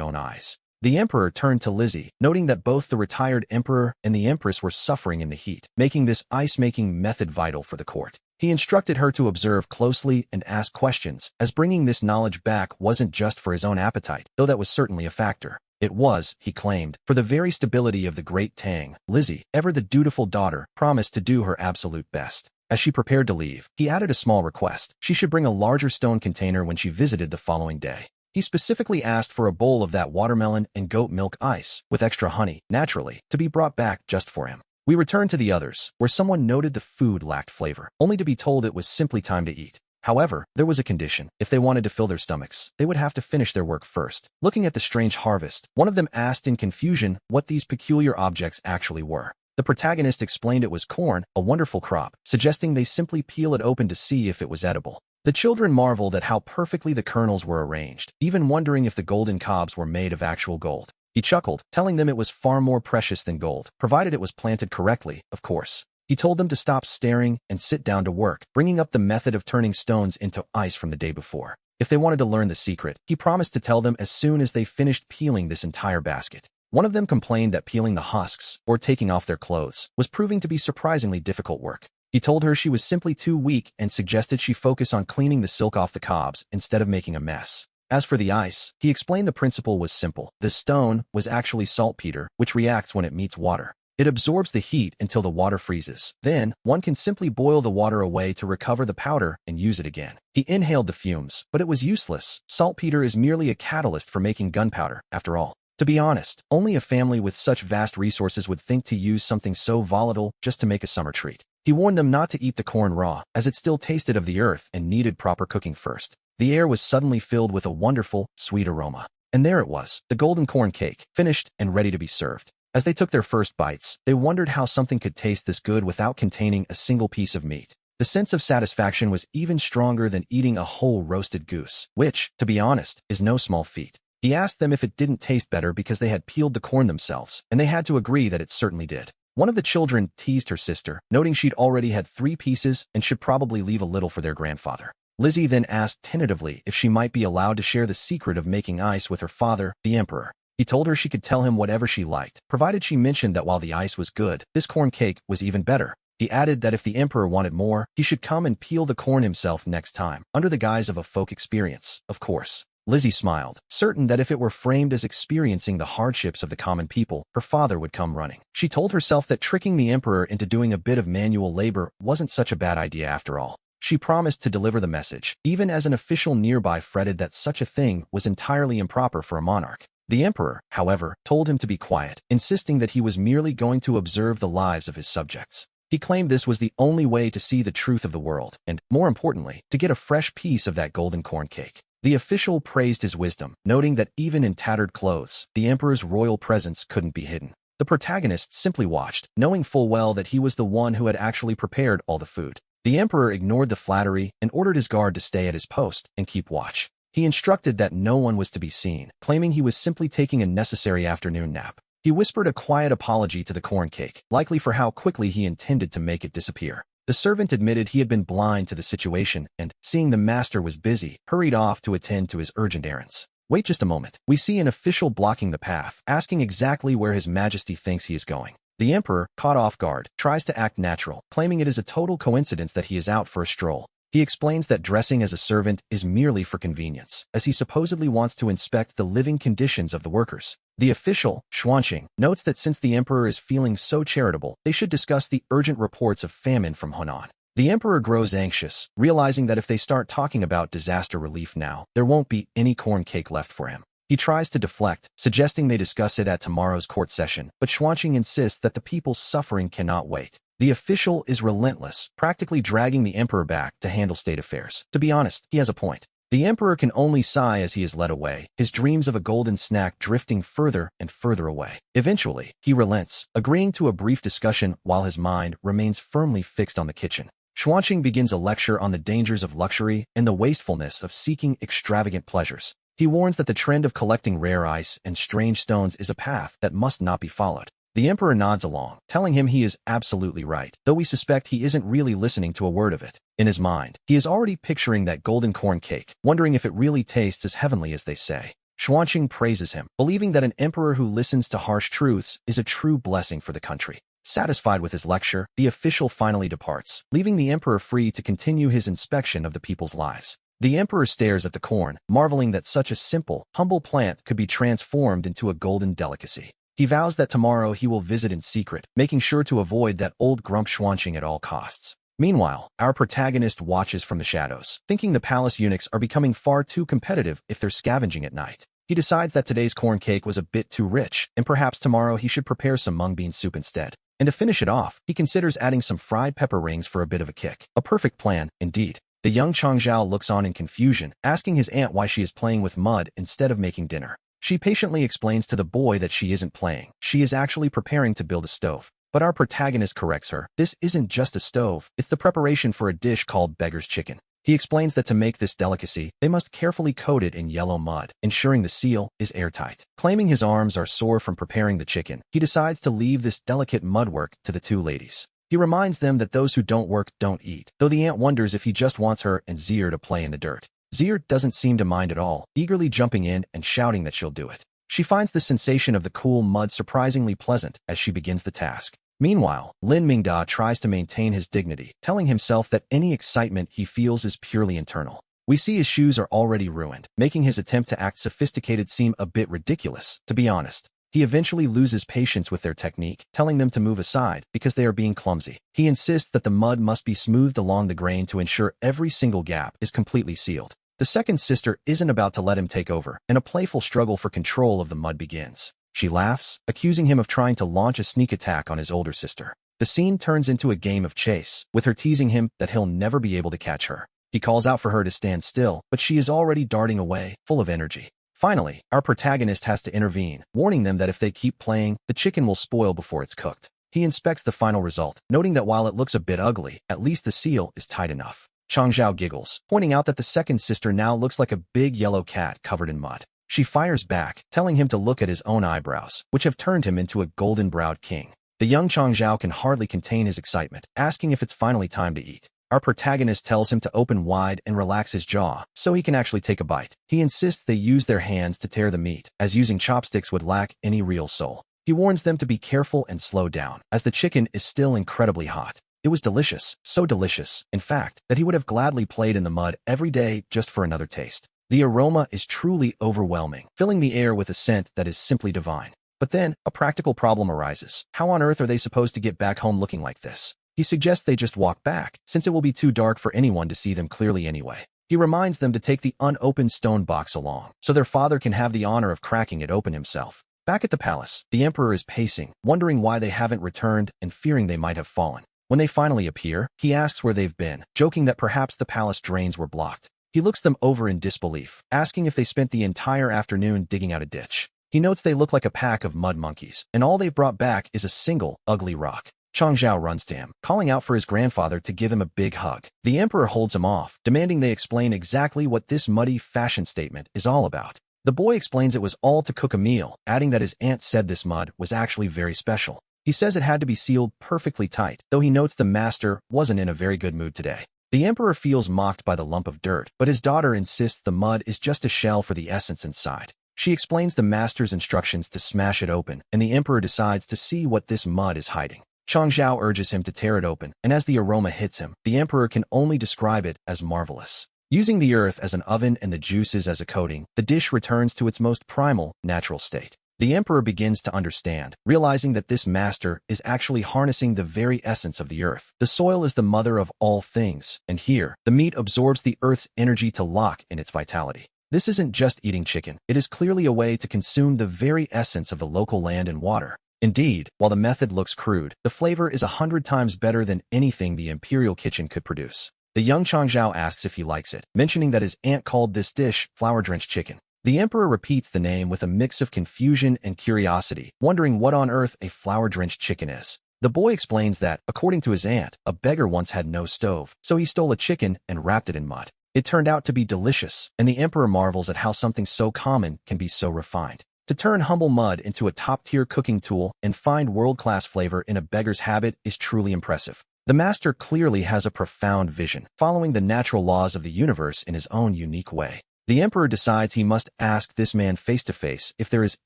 own eyes. The emperor turned to Lizzie, noting that both the retired emperor and the empress were suffering in the heat, making this ice-making method vital for the court. He instructed her to observe closely and ask questions, as bringing this knowledge back wasn't just for his own appetite, though that was certainly a factor. It was, he claimed, for the very stability of the great Tang. Lizzie, ever the dutiful daughter, promised to do her absolute best. As she prepared to leave, he added a small request. She should bring a larger stone container when she visited the following day. He specifically asked for a bowl of that watermelon and goat milk ice, with extra honey, naturally, to be brought back just for him. We returned to the others, where someone noted the food lacked flavor, only to be told it was simply time to eat. However, there was a condition. If they wanted to fill their stomachs, they would have to finish their work first. Looking at the strange harvest, one of them asked in confusion what these peculiar objects actually were. The protagonist explained it was corn, a wonderful crop, suggesting they simply peel it open to see if it was edible. The children marveled at how perfectly the kernels were arranged, even wondering if the golden cobs were made of actual gold. He chuckled, telling them it was far more precious than gold, provided it was planted correctly, of course. He told them to stop staring and sit down to work, bringing up the method of turning stones into ice from the day before. If they wanted to learn the secret, he promised to tell them as soon as they finished peeling this entire basket. One of them complained that peeling the husks, or taking off their clothes, was proving to be surprisingly difficult work. He told her she was simply too weak and suggested she focus on cleaning the silk off the cobs instead of making a mess. As for the ice, he explained the principle was simple. The stone was actually saltpeter, which reacts when it meets water. It absorbs the heat until the water freezes. Then, one can simply boil the water away to recover the powder and use it again. He inhaled the fumes, but it was useless. Saltpeter is merely a catalyst for making gunpowder, after all. To be honest, only a family with such vast resources would think to use something so volatile just to make a summer treat. He warned them not to eat the corn raw, as it still tasted of the earth and needed proper cooking first. The air was suddenly filled with a wonderful, sweet aroma. And there it was, the golden corn cake, finished and ready to be served. As they took their first bites, they wondered how something could taste this good without containing a single piece of meat. The sense of satisfaction was even stronger than eating a whole roasted goose, which, to be honest, is no small feat. He asked them if it didn't taste better because they had peeled the corn themselves, and they had to agree that it certainly did. One of the children teased her sister, noting she'd already had 3 pieces and should probably leave a little for their grandfather. Lizzie then asked tentatively if she might be allowed to share the secret of making ice with her father, the emperor. He told her she could tell him whatever she liked, provided she mentioned that while the ice was good, this corn cake was even better. He added that if the emperor wanted more, he should come and peel the corn himself next time, under the guise of a folk experience, of course. Lizzie smiled, certain that if it were framed as experiencing the hardships of the common people, her father would come running. She told herself that tricking the emperor into doing a bit of manual labor wasn't such a bad idea after all. She promised to deliver the message, even as an official nearby fretted that such a thing was entirely improper for a monarch. The emperor, however, told him to be quiet, insisting that he was merely going to observe the lives of his subjects. He claimed this was the only way to see the truth of the world, and, more importantly, to get a fresh piece of that golden corn cake. The official praised his wisdom, noting that even in tattered clothes, the emperor's royal presence couldn't be hidden. The protagonist simply watched, knowing full well that he was the one who had actually prepared all the food. The emperor ignored the flattery and ordered his guard to stay at his post and keep watch. He instructed that no one was to be seen, claiming he was simply taking a necessary afternoon nap. He whispered a quiet apology to the corn cake, likely for how quickly he intended to make it disappear. The servant admitted he had been blind to the situation and, seeing the master was busy, hurried off to attend to his urgent errands. Wait just a moment. We see an official blocking the path, asking exactly where His Majesty thinks he is going. The emperor, caught off guard, tries to act natural, claiming it is a total coincidence that he is out for a stroll. He explains that dressing as a servant is merely for convenience, as he supposedly wants to inspect the living conditions of the workers. The official, Xuanqing, notes that since the emperor is feeling so charitable, they should discuss the urgent reports of famine from Hunan. The emperor grows anxious, realizing that if they start talking about disaster relief now, there won't be any corn cake left for him. He tries to deflect, suggesting they discuss it at tomorrow's court session, but Xuanqing insists that the people's suffering cannot wait. The official is relentless, practically dragging the emperor back to handle state affairs. To be honest, he has a point. The emperor can only sigh as he is led away, his dreams of a golden snack drifting further and further away. Eventually, he relents, agreeing to a brief discussion while his mind remains firmly fixed on the kitchen. Xuanqing begins a lecture on the dangers of luxury and the wastefulness of seeking extravagant pleasures. He warns that the trend of collecting rare ice and strange stones is a path that must not be followed. The emperor nods along, telling him he is absolutely right, though we suspect he isn't really listening to a word of it. In his mind, he is already picturing that golden corn cake, wondering if it really tastes as heavenly as they say. Xuanqing praises him, believing that an emperor who listens to harsh truths is a true blessing for the country. Satisfied with his lecture, the official finally departs, leaving the emperor free to continue his inspection of the people's lives. The emperor stares at the corn, marveling that such a simple, humble plant could be transformed into a golden delicacy. He vows that tomorrow he will visit in secret, making sure to avoid that old grump Xuanqing at all costs. Meanwhile, our protagonist watches from the shadows, thinking the palace eunuchs are becoming far too competitive if they're scavenging at night. He decides that today's corn cake was a bit too rich, and perhaps tomorrow he should prepare some mung bean soup instead. And to finish it off, he considers adding some fried pepper rings for a bit of a kick. A perfect plan, indeed. The young Changzhou looks on in confusion, asking his aunt why she is playing with mud instead of making dinner. She patiently explains to the boy that she isn't playing. She is actually preparing to build a stove. But our protagonist corrects her. This isn't just a stove, it's the preparation for a dish called beggar's chicken. He explains that to make this delicacy, they must carefully coat it in yellow mud, ensuring the seal is airtight. Claiming his arms are sore from preparing the chicken, he decides to leave this delicate mud work to the two ladies. He reminds them that those who don't work don't eat, though the aunt wonders if he just wants her and Zier to play in the dirt. Zier doesn't seem to mind at all, eagerly jumping in and shouting that she'll do it. She finds the sensation of the cool mud surprisingly pleasant as she begins the task. Meanwhile, Lin Mingda tries to maintain his dignity, telling himself that any excitement he feels is purely internal. We see his shoes are already ruined, making his attempt to act sophisticated seem a bit ridiculous, to be honest. He eventually loses patience with their technique, telling them to move aside because they are being clumsy. He insists that the mud must be smoothed along the grain to ensure every single gap is completely sealed. The second sister isn't about to let him take over, and a playful struggle for control of the mud begins. She laughs, accusing him of trying to launch a sneak attack on his older sister. The scene turns into a game of chase, with her teasing him that he'll never be able to catch her. He calls out for her to stand still, but she is already darting away, full of energy. Finally, our protagonist has to intervene, warning them that if they keep playing, the chicken will spoil before it's cooked. He inspects the final result, noting that while it looks a bit ugly, at least the seal is tight enough. Changzhou giggles, pointing out that the second sister now looks like a big yellow cat covered in mud. She fires back, telling him to look at his own eyebrows, which have turned him into a golden-browed king. The young Changzhou can hardly contain his excitement, asking if it's finally time to eat. Our protagonist tells him to open wide and relax his jaw, so he can actually take a bite. He insists they use their hands to tear the meat, as using chopsticks would lack any real soul. He warns them to be careful and slow down, as the chicken is still incredibly hot. It was delicious, so delicious, in fact, that he would have gladly played in the mud every day just for another taste. The aroma is truly overwhelming, filling the air with a scent that is simply divine. But then, a practical problem arises. How on earth are they supposed to get back home looking like this? He suggests they just walk back, since it will be too dark for anyone to see them clearly anyway. He reminds them to take the unopened stone box along, so their father can have the honor of cracking it open himself. Back at the palace, the emperor is pacing, wondering why they haven't returned and fearing they might have fallen. When they finally appear, he asks where they've been, joking that perhaps the palace drains were blocked. He looks them over in disbelief, asking if they spent the entire afternoon digging out a ditch. He notes they look like a pack of mud monkeys, and all they've brought back is a single, ugly rock. Changzhou runs to him, calling out for his grandfather to give him a big hug. The emperor holds him off, demanding they explain exactly what this muddy fashion statement is all about. The boy explains it was all to cook a meal, adding that his aunt said this mud was actually very special. He says it had to be sealed perfectly tight, though he notes the master wasn't in a very good mood today. The emperor feels mocked by the lump of dirt, but his daughter insists the mud is just a shell for the essence inside. She explains the master's instructions to smash it open, and the emperor decides to see what this mud is hiding. Changzhou urges him to tear it open, and as the aroma hits him, the emperor can only describe it as marvelous. Using the earth as an oven and the juices as a coating, the dish returns to its most primal, natural state. The emperor begins to understand, realizing that this master is actually harnessing the very essence of the earth. The soil is the mother of all things, and here, the meat absorbs the earth's energy to lock in its vitality. This isn't just eating chicken, it is clearly a way to consume the very essence of the local land and water. Indeed, while the method looks crude, the flavor is 100 times better than anything the imperial kitchen could produce. The young Changzhou asks if he likes it, mentioning that his aunt called this dish flour-drenched chicken. The emperor repeats the name with a mix of confusion and curiosity, wondering what on earth a flour-drenched chicken is. The boy explains that, according to his aunt, a beggar once had no stove, so he stole a chicken and wrapped it in mud. It turned out to be delicious, and the emperor marvels at how something so common can be so refined. To turn humble mud into a top-tier cooking tool and find world-class flavor in a beggar's habit is truly impressive. The master clearly has a profound vision, following the natural laws of the universe in his own unique way. The emperor decides he must ask this man face-to-face if there is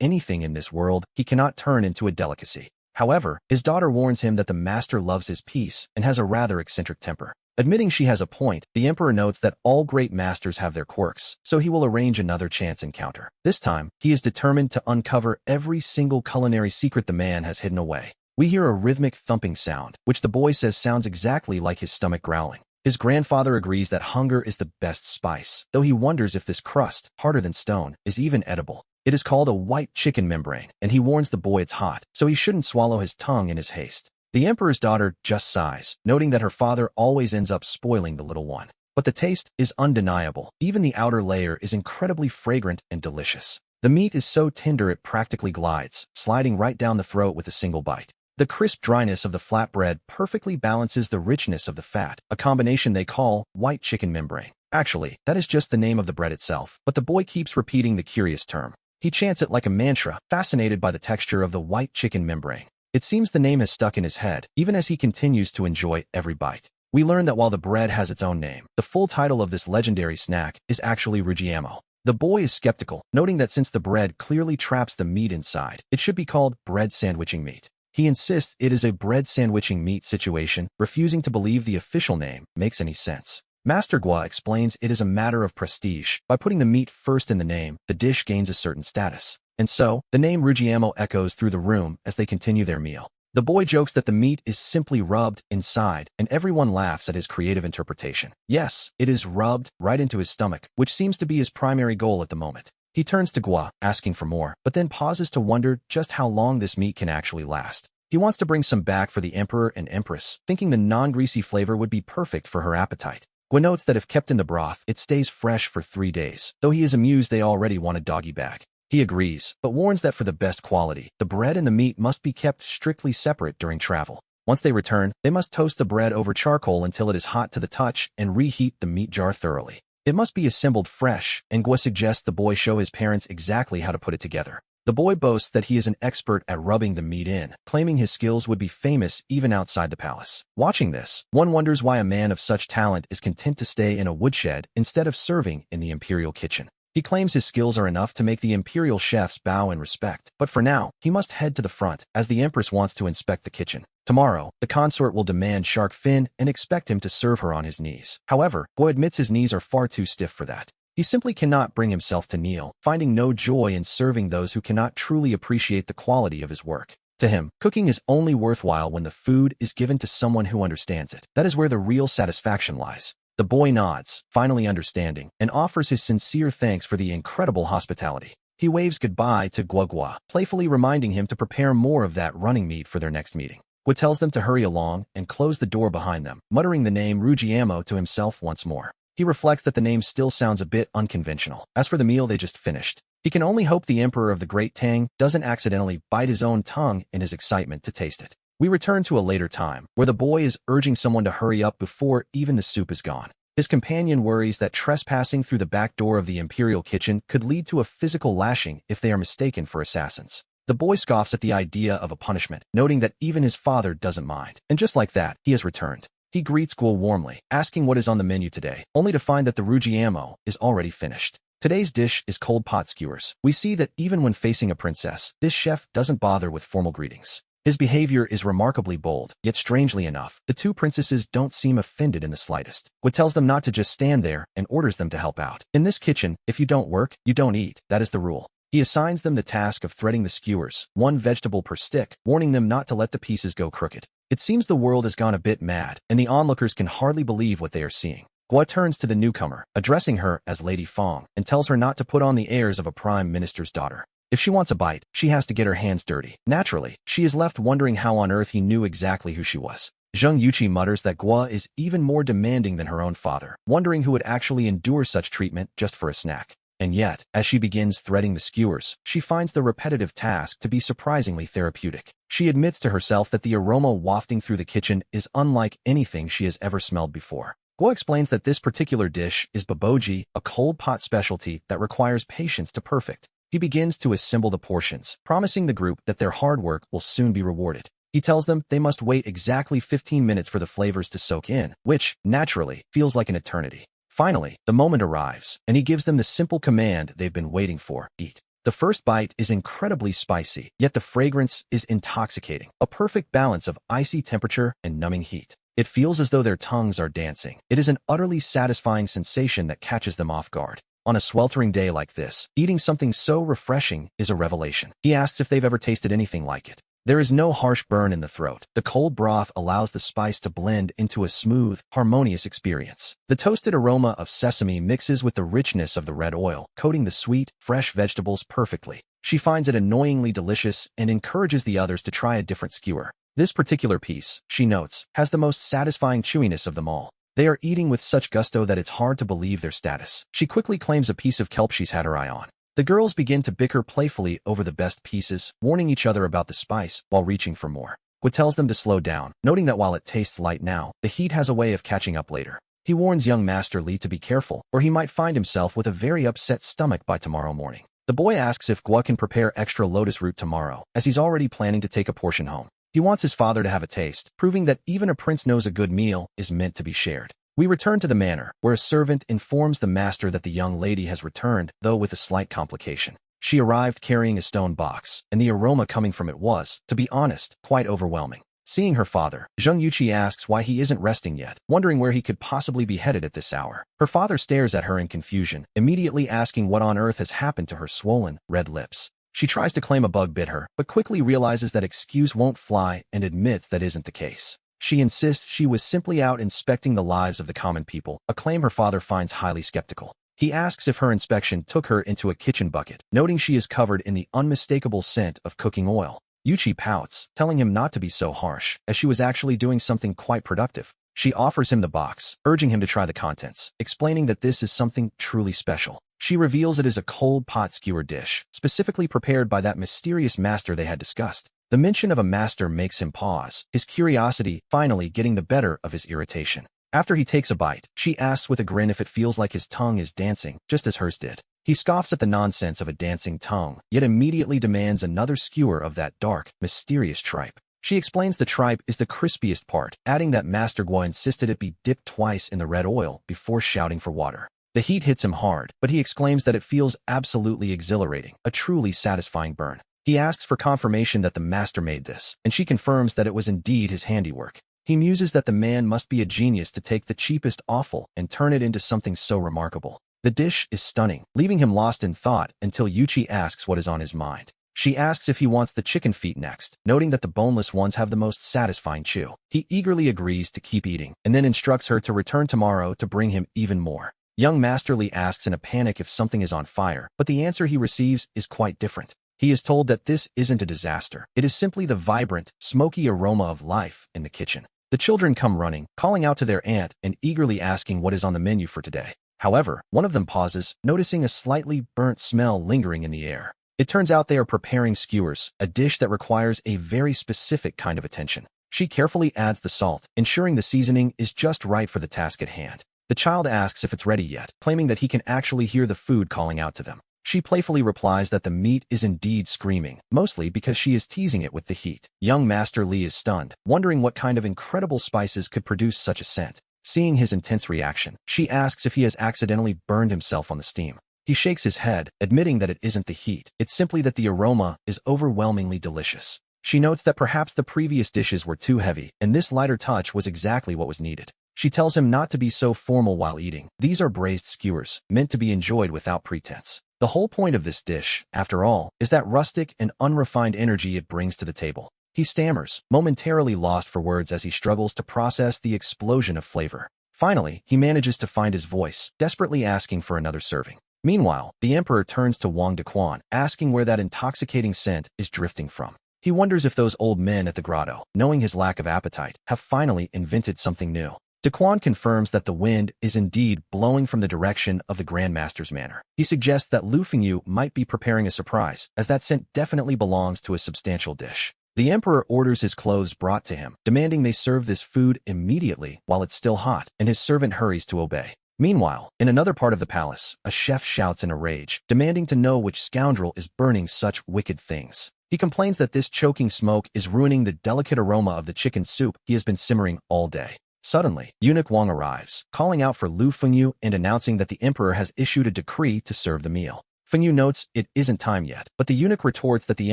anything in this world he cannot turn into a delicacy. However, his daughter warns him that the master loves his peace and has a rather eccentric temper. Admitting she has a point, the emperor notes that all great masters have their quirks, so he will arrange another chance encounter. This time, he is determined to uncover every single culinary secret the man has hidden away. We hear a rhythmic thumping sound, which the boy says sounds exactly like his stomach growling. His grandfather agrees that hunger is the best spice, though he wonders if this crust, harder than stone, is even edible. It is called a white chicken membrane, and he warns the boy it's hot, so he shouldn't swallow his tongue in his haste. The emperor's daughter just sighs, noting that her father always ends up spoiling the little one. But the taste is undeniable. Even the outer layer is incredibly fragrant and delicious. The meat is so tender it practically glides, sliding right down the throat with a single bite. The crisp dryness of the flatbread perfectly balances the richness of the fat, a combination they call white chicken membrane. Actually, that is just the name of the bread itself, but the boy keeps repeating the curious term. He chants it like a mantra, fascinated by the texture of the white chicken membrane. It seems the name has stuck in his head, even as he continues to enjoy every bite. We learn that while the bread has its own name, the full title of this legendary snack is actually Rugiamo. The boy is skeptical, noting that since the bread clearly traps the meat inside, it should be called bread sandwiching meat. He insists it is a bread sandwiching meat situation, refusing to believe the official name makes any sense. Master Gua explains it is a matter of prestige. By putting the meat first in the name, the dish gains a certain status. And so, the name Rugiamo echoes through the room as they continue their meal. The boy jokes that the meat is simply rubbed inside, and everyone laughs at his creative interpretation. Yes, it is rubbed right into his stomach, which seems to be his primary goal at the moment. He turns to Gua, asking for more, but then pauses to wonder just how long this meat can actually last. He wants to bring some back for the emperor and empress, thinking the non-greasy flavor would be perfect for her appetite. Gua notes that if kept in the broth, it stays fresh for 3 days, though he is amused they already want a doggy bag. He agrees, but warns that for the best quality, the bread and the meat must be kept strictly separate during travel. Once they return, they must toast the bread over charcoal until it is hot to the touch and reheat the meat jar thoroughly. It must be assembled fresh, and Gua suggests the boy show his parents exactly how to put it together. The boy boasts that he is an expert at rubbing the meat in, claiming his skills would be famous even outside the palace. Watching this, one wonders why a man of such talent is content to stay in a woodshed instead of serving in the imperial kitchen. He claims his skills are enough to make the imperial chefs bow in respect, but for now, he must head to the front, as the empress wants to inspect the kitchen. Tomorrow, the consort will demand shark fin and expect him to serve her on his knees. However, Gua admits his knees are far too stiff for that. He simply cannot bring himself to kneel, finding no joy in serving those who cannot truly appreciate the quality of his work. To him, cooking is only worthwhile when the food is given to someone who understands it. That is where the real satisfaction lies. The boy nods, finally understanding, and offers his sincere thanks for the incredible hospitality. He waves goodbye to Gua, playfully reminding him to prepare more of that running meat for their next meeting. Gua tells them to hurry along and close the door behind them, muttering the name Rugiamo to himself once more. He reflects that the name still sounds a bit unconventional. As for the meal they just finished, he can only hope the Emperor of the Great Tang doesn't accidentally bite his own tongue in his excitement to taste it. We return to a later time, where the boy is urging someone to hurry up before even the soup is gone. His companion worries that trespassing through the back door of the imperial kitchen could lead to a physical lashing if they are mistaken for assassins. The boy scoffs at the idea of a punishment, noting that even his father doesn't mind. And just like that, he has returned. He greets Gul warmly, asking what is on the menu today, only to find that the Rugiamo is already finished. Today's dish is cold pot skewers. We see that even when facing a princess, this chef doesn't bother with formal greetings. His behavior is remarkably bold, yet strangely enough, the two princesses don't seem offended in the slightest. Gua tells them not to just stand there and orders them to help out. In this kitchen, if you don't work, you don't eat. That is the rule. He assigns them the task of threading the skewers, one vegetable per stick, warning them not to let the pieces go crooked. It seems the world has gone a bit mad, and the onlookers can hardly believe what they are seeing. Gua turns to the newcomer, addressing her as Lady Fong, and tells her not to put on the airs of a prime minister's daughter. If she wants a bite, she has to get her hands dirty. Naturally, she is left wondering how on earth he knew exactly who she was. Zheng Yuqi mutters that Gua is even more demanding than her own father, wondering who would actually endure such treatment just for a snack. And yet, as she begins threading the skewers, she finds the repetitive task to be surprisingly therapeutic. She admits to herself that the aroma wafting through the kitchen is unlike anything she has ever smelled before. Guo explains that this particular dish is baboji, a cold pot specialty that requires patience to perfect. He begins to assemble the portions, promising the group that their hard work will soon be rewarded. He tells them they must wait exactly 15 minutes for the flavors to soak in, which, naturally, feels like an eternity. Finally, the moment arrives, and he gives them the simple command they've been waiting for: eat. The first bite is incredibly spicy, yet the fragrance is intoxicating, a perfect balance of icy temperature and numbing heat. It feels as though their tongues are dancing. It is an utterly satisfying sensation that catches them off guard. On a sweltering day like this, eating something so refreshing is a revelation. He asks if they've ever tasted anything like it. There is no harsh burn in the throat. The cold broth allows the spice to blend into a smooth, harmonious experience. The toasted aroma of sesame mixes with the richness of the red oil, coating the sweet, fresh vegetables perfectly. She finds it annoyingly delicious and encourages the others to try a different skewer. This particular piece, she notes, has the most satisfying chewiness of them all. They are eating with such gusto that it's hard to believe their status. She quickly claims a piece of kelp she's had her eye on. The girls begin to bicker playfully over the best pieces, warning each other about the spice while reaching for more. Guo tells them to slow down, noting that while it tastes light now, the heat has a way of catching up later. He warns young Master Li to be careful, or he might find himself with a very upset stomach by tomorrow morning. The boy asks if Guo can prepare extra lotus root tomorrow, as he's already planning to take a portion home. He wants his father to have a taste, proving that even a prince knows a good meal is meant to be shared. We return to the manor, where a servant informs the master that the young lady has returned, though with a slight complication. She arrived carrying a stone box, and the aroma coming from it was, to be honest, quite overwhelming. Seeing her father, Zheng Yuqi asks why he isn't resting yet, wondering where he could possibly be headed at this hour. Her father stares at her in confusion, immediately asking what on earth has happened to her swollen, red lips. She tries to claim a bug bit her, but quickly realizes that excuse won't fly and admits that isn't the case. She insists she was simply out inspecting the lives of the common people, a claim her father finds highly skeptical. He asks if her inspection took her into a kitchen bucket, noting she is covered in the unmistakable scent of cooking oil. Yuchi pouts, telling him not to be so harsh, as she was actually doing something quite productive. She offers him the box, urging him to try the contents, explaining that this is something truly special. She reveals it is a cold pot skewer dish, specifically prepared by that mysterious master they had discussed. The mention of a master makes him pause, his curiosity finally getting the better of his irritation. After he takes a bite, she asks with a grin if it feels like his tongue is dancing, just as hers did. He scoffs at the nonsense of a dancing tongue, yet immediately demands another skewer of that dark, mysterious tripe. She explains the tripe is the crispiest part, adding that Master Guo insisted it be dipped twice in the red oil before shouting for water. The heat hits him hard, but he exclaims that it feels absolutely exhilarating, a truly satisfying burn. He asks for confirmation that the master made this, and she confirms that it was indeed his handiwork. He muses that the man must be a genius to take the cheapest offal and turn it into something so remarkable. The dish is stunning, leaving him lost in thought until Yuchi asks what is on his mind. She asks if he wants the chicken feet next, noting that the boneless ones have the most satisfying chew. He eagerly agrees to keep eating, and then instructs her to return tomorrow to bring him even more. Young Master Li asks in a panic if something is on fire, but the answer he receives is quite different. He is told that this isn't a disaster. It is simply the vibrant, smoky aroma of life in the kitchen. The children come running, calling out to their aunt and eagerly asking what is on the menu for today. However, one of them pauses, noticing a slightly burnt smell lingering in the air. It turns out they are preparing skewers, a dish that requires a very specific kind of attention. She carefully adds the salt, ensuring the seasoning is just right for the task at hand. The child asks if it's ready yet, claiming that he can actually hear the food calling out to them. She playfully replies that the meat is indeed screaming, mostly because she is teasing it with the heat. Young Master Li is stunned, wondering what kind of incredible spices could produce such a scent. Seeing his intense reaction, she asks if he has accidentally burned himself on the steam. He shakes his head, admitting that it isn't the heat, it's simply that the aroma is overwhelmingly delicious. She notes that perhaps the previous dishes were too heavy, and this lighter touch was exactly what was needed. She tells him not to be so formal while eating. These are braised skewers, meant to be enjoyed without pretense. The whole point of this dish, after all, is that rustic and unrefined energy it brings to the table. He stammers, momentarily lost for words as he struggles to process the explosion of flavor. Finally, he manages to find his voice, desperately asking for another serving. Meanwhile, the emperor turns to Wang Dequan, asking where that intoxicating scent is drifting from. He wonders if those old men at the grotto, knowing his lack of appetite, have finally invented something new. Dequan confirms that the wind is indeed blowing from the direction of the Grand Master's manor. He suggests that Lu Fengyu might be preparing a surprise, as that scent definitely belongs to a substantial dish. The emperor orders his clothes brought to him, demanding they serve this food immediately while it's still hot, and his servant hurries to obey. Meanwhile, in another part of the palace, a chef shouts in a rage, demanding to know which scoundrel is burning such wicked things. He complains that this choking smoke is ruining the delicate aroma of the chicken soup he has been simmering all day. Suddenly, eunuch Wang arrives, calling out for Lu Fengyu and announcing that the emperor has issued a decree to serve the meal. Fengyu notes it isn't time yet, but the eunuch retorts that the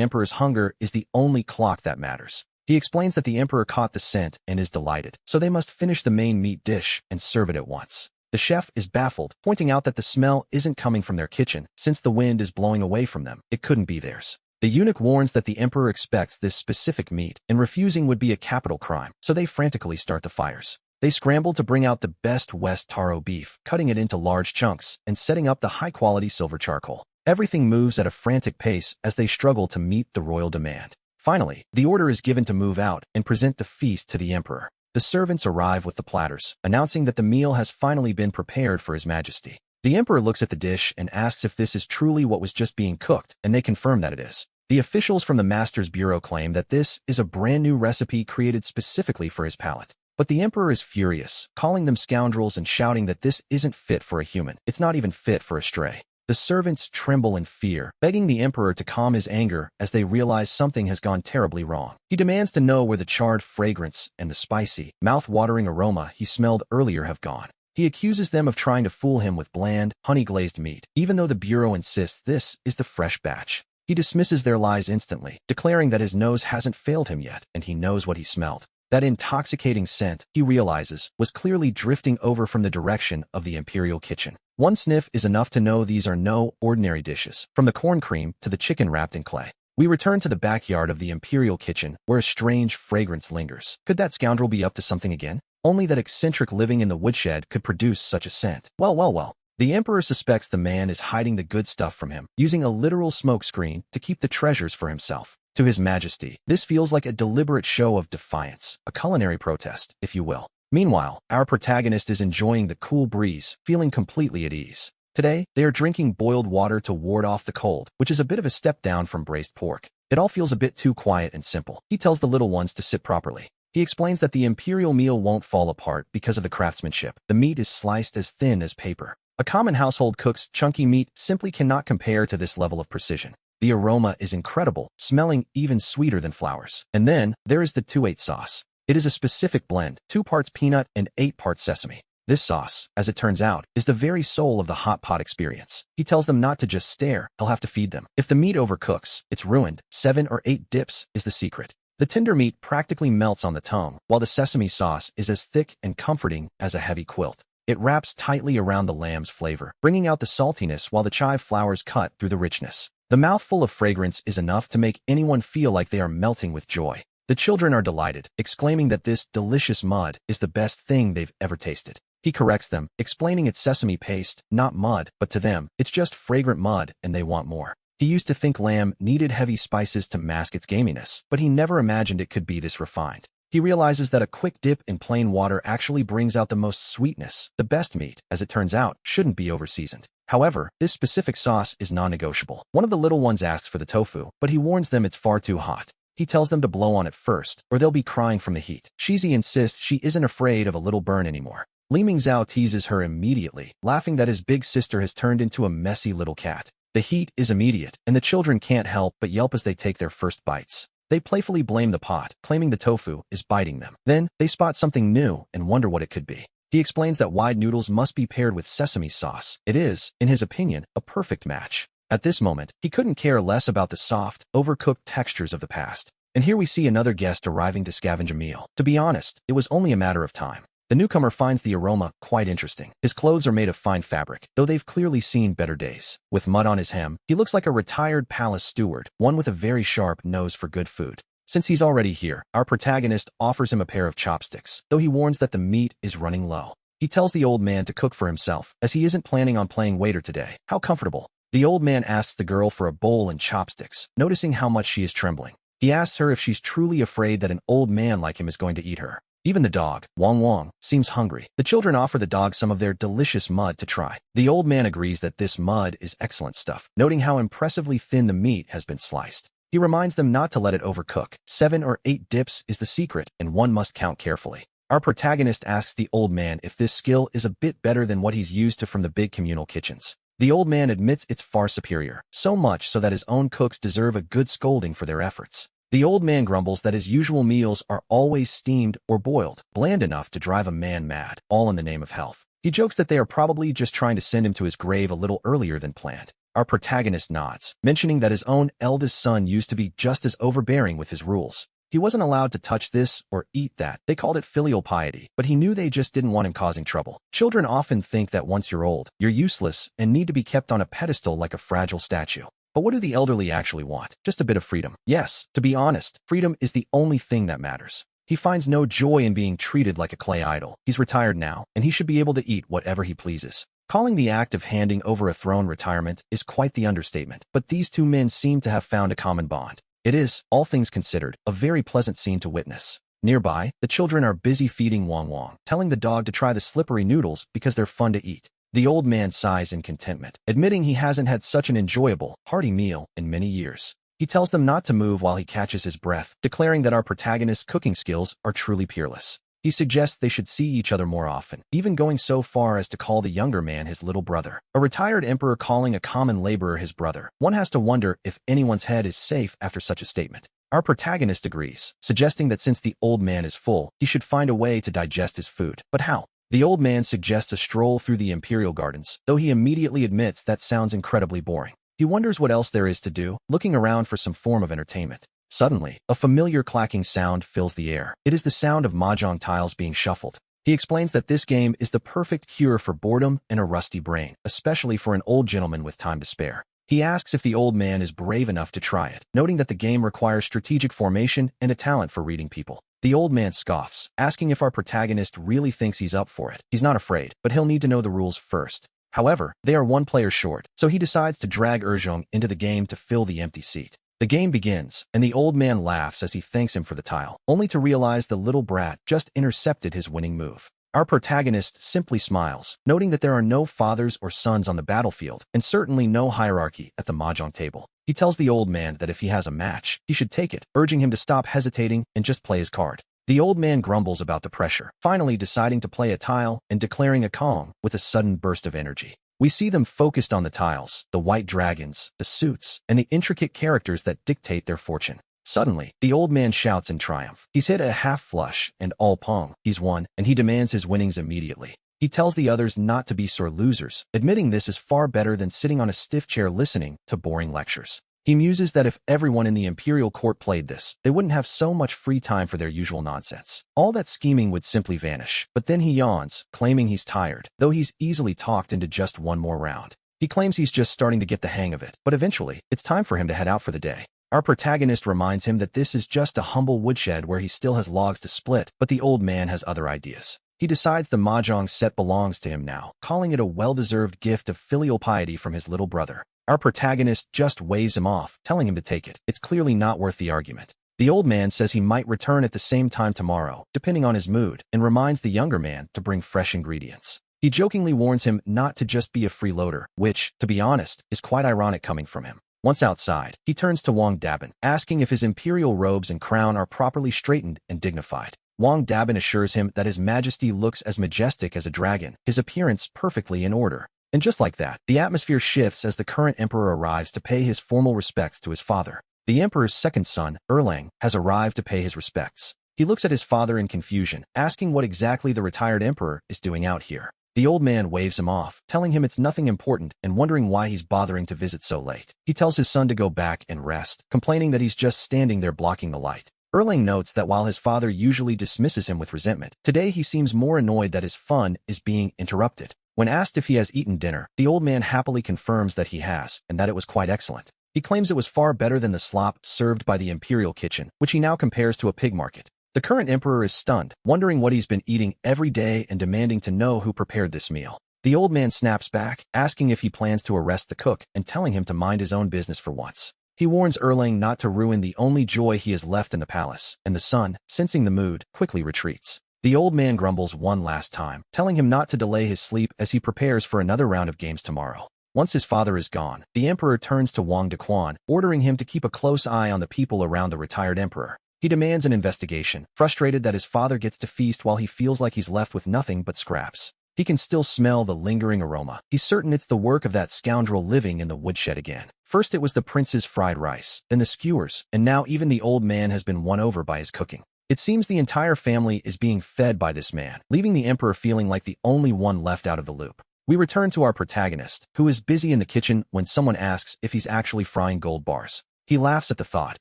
emperor's hunger is the only clock that matters. He explains that the emperor caught the scent and is delighted, so they must finish the main meat dish and serve it at once. The chef is baffled, pointing out that the smell isn't coming from their kitchen. Since the wind is blowing away from them, it couldn't be theirs. The eunuch warns that the emperor expects this specific meat, and refusing would be a capital crime, so they frantically start the fires. They scramble to bring out the best West taro beef, cutting it into large chunks, and setting up the high-quality silver charcoal. Everything moves at a frantic pace as they struggle to meet the royal demand. Finally, the order is given to move out and present the feast to the emperor. The servants arrive with the platters, announcing that the meal has finally been prepared for His Majesty. The emperor looks at the dish and asks if this is truly what was just being cooked, and they confirm that it is. The officials from the Master's Bureau claim that this is a brand new recipe created specifically for his palate. But the emperor is furious, calling them scoundrels and shouting that this isn't fit for a human. It's not even fit for a stray. The servants tremble in fear, begging the emperor to calm his anger as they realize something has gone terribly wrong. He demands to know where the charred fragrance and the spicy, mouth-watering aroma he smelled earlier have gone. He accuses them of trying to fool him with bland, honey-glazed meat, even though the bureau insists this is the fresh batch. He dismisses their lies instantly, declaring that his nose hasn't failed him yet, and he knows what he smelled. That intoxicating scent, he realizes, was clearly drifting over from the direction of the imperial kitchen. One sniff is enough to know these are no ordinary dishes, from the corn cream to the chicken wrapped in clay. We return to the backyard of the imperial kitchen, where a strange fragrance lingers. Could that scoundrel be up to something again? Only that eccentric living in the woodshed could produce such a scent. Well. The emperor suspects the man is hiding the good stuff from him, using a literal smokescreen to keep the treasures for himself. To His Majesty, this feels like a deliberate show of defiance, a culinary protest, if you will. Meanwhile, our protagonist is enjoying the cool breeze, feeling completely at ease. Today, they are drinking boiled water to ward off the cold, which is a bit of a step down from braised pork. It all feels a bit too quiet and simple. He tells the little ones to sit properly. He explains that the imperial meal won't fall apart because of the craftsmanship. The meat is sliced as thin as paper. A common household cook's chunky meat simply cannot compare to this level of precision. The aroma is incredible, smelling even sweeter than flowers. And then, there is the 2-8 sauce. It is a specific blend, 2 parts peanut and 8 parts sesame. This sauce, as it turns out, is the very soul of the hot pot experience. He tells them not to just stare, he'll have to feed them. If the meat overcooks, it's ruined. 7 or 8 dips is the secret. The tender meat practically melts on the tongue, while the sesame sauce is as thick and comforting as a heavy quilt. It wraps tightly around the lamb's flavor, bringing out the saltiness while the chive flowers cut through the richness. The mouthful of fragrance is enough to make anyone feel like they are melting with joy. The children are delighted, exclaiming that this delicious mud is the best thing they've ever tasted. He corrects them, explaining it's sesame paste, not mud, but to them, it's just fragrant mud and they want more. He used to think lamb needed heavy spices to mask its gaminess, but he never imagined it could be this refined. He realizes that a quick dip in plain water actually brings out the most sweetness. The best meat, as it turns out, shouldn't be over-seasoned. However, this specific sauce is non-negotiable. One of the little ones asks for the tofu, but he warns them it's far too hot. He tells them to blow on it first, or they'll be crying from the heat. Shizi insists she isn't afraid of a little burn anymore. Li Mingzhao teases her immediately, laughing that his big sister has turned into a messy little cat. The heat is immediate, and the children can't help but yelp as they take their first bites. They playfully blame the pot, claiming the tofu is biting them. Then, they spot something new and wonder what it could be. He explains that wide noodles must be paired with sesame sauce. It is, in his opinion, a perfect match. At this moment, he couldn't care less about the soft, overcooked textures of the past. And here we see another guest arriving to scavenge a meal. To be honest, it was only a matter of time. The newcomer finds the aroma quite interesting. His clothes are made of fine fabric, though they've clearly seen better days. With mud on his hem, he looks like a retired palace steward, one with a very sharp nose for good food. Since he's already here, our protagonist offers him a pair of chopsticks, though he warns that the meat is running low. He tells the old man to cook for himself, as he isn't planning on playing waiter today. How comfortable. The old man asks the girl for a bowl and chopsticks, noticing how much she is trembling. He asks her if she's truly afraid that an old man like him is going to eat her. Even the dog, Wang, seems hungry. The children offer the dog some of their delicious mud to try. The old man agrees that this mud is excellent stuff, noting how impressively thin the meat has been sliced. He reminds them not to let it overcook. 7 or 8 dips is the secret, and one must count carefully. Our protagonist asks the old man if this skill is a bit better than what he's used to from the big communal kitchens. The old man admits it's far superior, so much so that his own cooks deserve a good scolding for their efforts. The old man grumbles that his usual meals are always steamed or boiled, bland enough to drive a man mad, all in the name of health. He jokes that they are probably just trying to send him to his grave a little earlier than planned. Our protagonist nods, mentioning that his own eldest son used to be just as overbearing with his rules. He wasn't allowed to touch this or eat that. They called it filial piety, but he knew they just didn't want him causing trouble. Children often think that once you're old, you're useless and need to be kept on a pedestal like a fragile statue. But what do the elderly actually want? Just a bit of freedom. Yes, to be honest, freedom is the only thing that matters. He finds no joy in being treated like a clay idol. He's retired now, and he should be able to eat whatever he pleases. Calling the act of handing over a throne retirement is quite the understatement, but these two men seem to have found a common bond. It is, all things considered, a very pleasant scene to witness. Nearby, the children are busy feeding Wong Wong, telling the dog to try the slippery noodles because they're fun to eat. The old man sighs in contentment, admitting he hasn't had such an enjoyable, hearty meal in many years. He tells them not to move while he catches his breath, declaring that our protagonist's cooking skills are truly peerless. He suggests they should see each other more often, even going so far as to call the younger man his little brother. A retired emperor calling a common laborer his brother. One has to wonder if anyone's head is safe after such a statement. Our protagonist agrees, suggesting that since the old man is full, he should find a way to digest his food. But how? The old man suggests a stroll through the imperial gardens, though he immediately admits that sounds incredibly boring. He wonders what else there is to do, looking around for some form of entertainment. Suddenly, a familiar clacking sound fills the air. It is the sound of mahjong tiles being shuffled. He explains that this game is the perfect cure for boredom and a rusty brain, especially for an old gentleman with time to spare. He asks if the old man is brave enough to try it, noting that the game requires strategic formation and a talent for reading people. The old man scoffs, asking if our protagonist really thinks he's up for it. He's not afraid, but he'll need to know the rules first. However, they are one player short, so he decides to drag Erjong into the game to fill the empty seat. The game begins, and the old man laughs as he thanks him for the tile, only to realize the little brat just intercepted his winning move. Our protagonist simply smiles, noting that there are no fathers or sons on the battlefield, and certainly no hierarchy at the mahjong table. He tells the old man that if he has a match, he should take it, urging him to stop hesitating and just play his card. The old man grumbles about the pressure, finally deciding to play a tile and declaring a Kong with a sudden burst of energy. We see them focused on the tiles, the white dragons, the suits, and the intricate characters that dictate their fortune. Suddenly, the old man shouts in triumph. He's hit a half flush and all pong. He's won, and he demands his winnings immediately. He tells the others not to be sore losers, admitting this is far better than sitting on a stiff chair listening to boring lectures. He muses that if everyone in the imperial court played this, they wouldn't have so much free time for their usual nonsense. All that scheming would simply vanish. But then he yawns, claiming he's tired, though he's easily talked into just one more round. He claims he's just starting to get the hang of it, but eventually, it's time for him to head out for the day. Our protagonist reminds him that this is just a humble woodshed where he still has logs to split, but the old man has other ideas. He decides the mahjong set belongs to him now, calling it a well-deserved gift of filial piety from his little brother. Our protagonist just waves him off, telling him to take it. It's clearly not worth the argument. The old man says he might return at the same time tomorrow, depending on his mood, and reminds the younger man to bring fresh ingredients. He jokingly warns him not to just be a freeloader, which, to be honest, is quite ironic coming from him. Once outside, he turns to Wang Dabin, asking if his imperial robes and crown are properly straightened and dignified. Wang Dabin assures him that his majesty looks as majestic as a dragon, his appearance perfectly in order. And just like that, the atmosphere shifts as the current emperor arrives to pay his formal respects to his father. The emperor's second son, Erlang, has arrived to pay his respects. He looks at his father in confusion, asking what exactly the retired emperor is doing out here. The old man waves him off, telling him it's nothing important and wondering why he's bothering to visit so late. He tells his son to go back and rest, complaining that he's just standing there blocking the light. Erlang notes that while his father usually dismisses him with resentment, today he seems more annoyed that his fun is being interrupted. When asked if he has eaten dinner, the old man happily confirms that he has, and that it was quite excellent. He claims it was far better than the slop served by the imperial kitchen, which he now compares to a pig market. The current emperor is stunned, wondering what he's been eating every day and demanding to know who prepared this meal. The old man snaps back, asking if he plans to arrest the cook and telling him to mind his own business for once. He warns Erlang not to ruin the only joy he has left in the palace, and the son, sensing the mood, quickly retreats. The old man grumbles one last time, telling him not to delay his sleep as he prepares for another round of games tomorrow. Once his father is gone, the emperor turns to Wang Dequan, ordering him to keep a close eye on the people around the retired emperor. He demands an investigation, frustrated that his father gets to feast while he feels like he's left with nothing but scraps. He can still smell the lingering aroma. He's certain it's the work of that scoundrel living in the woodshed again. First it was the prince's fried rice, then the skewers, and now even the old man has been won over by his cooking. It seems the entire family is being fed by this man, leaving the emperor feeling like the only one left out of the loop. We return to our protagonist, who is busy in the kitchen when someone asks if he's actually frying gold bars. He laughs at the thought,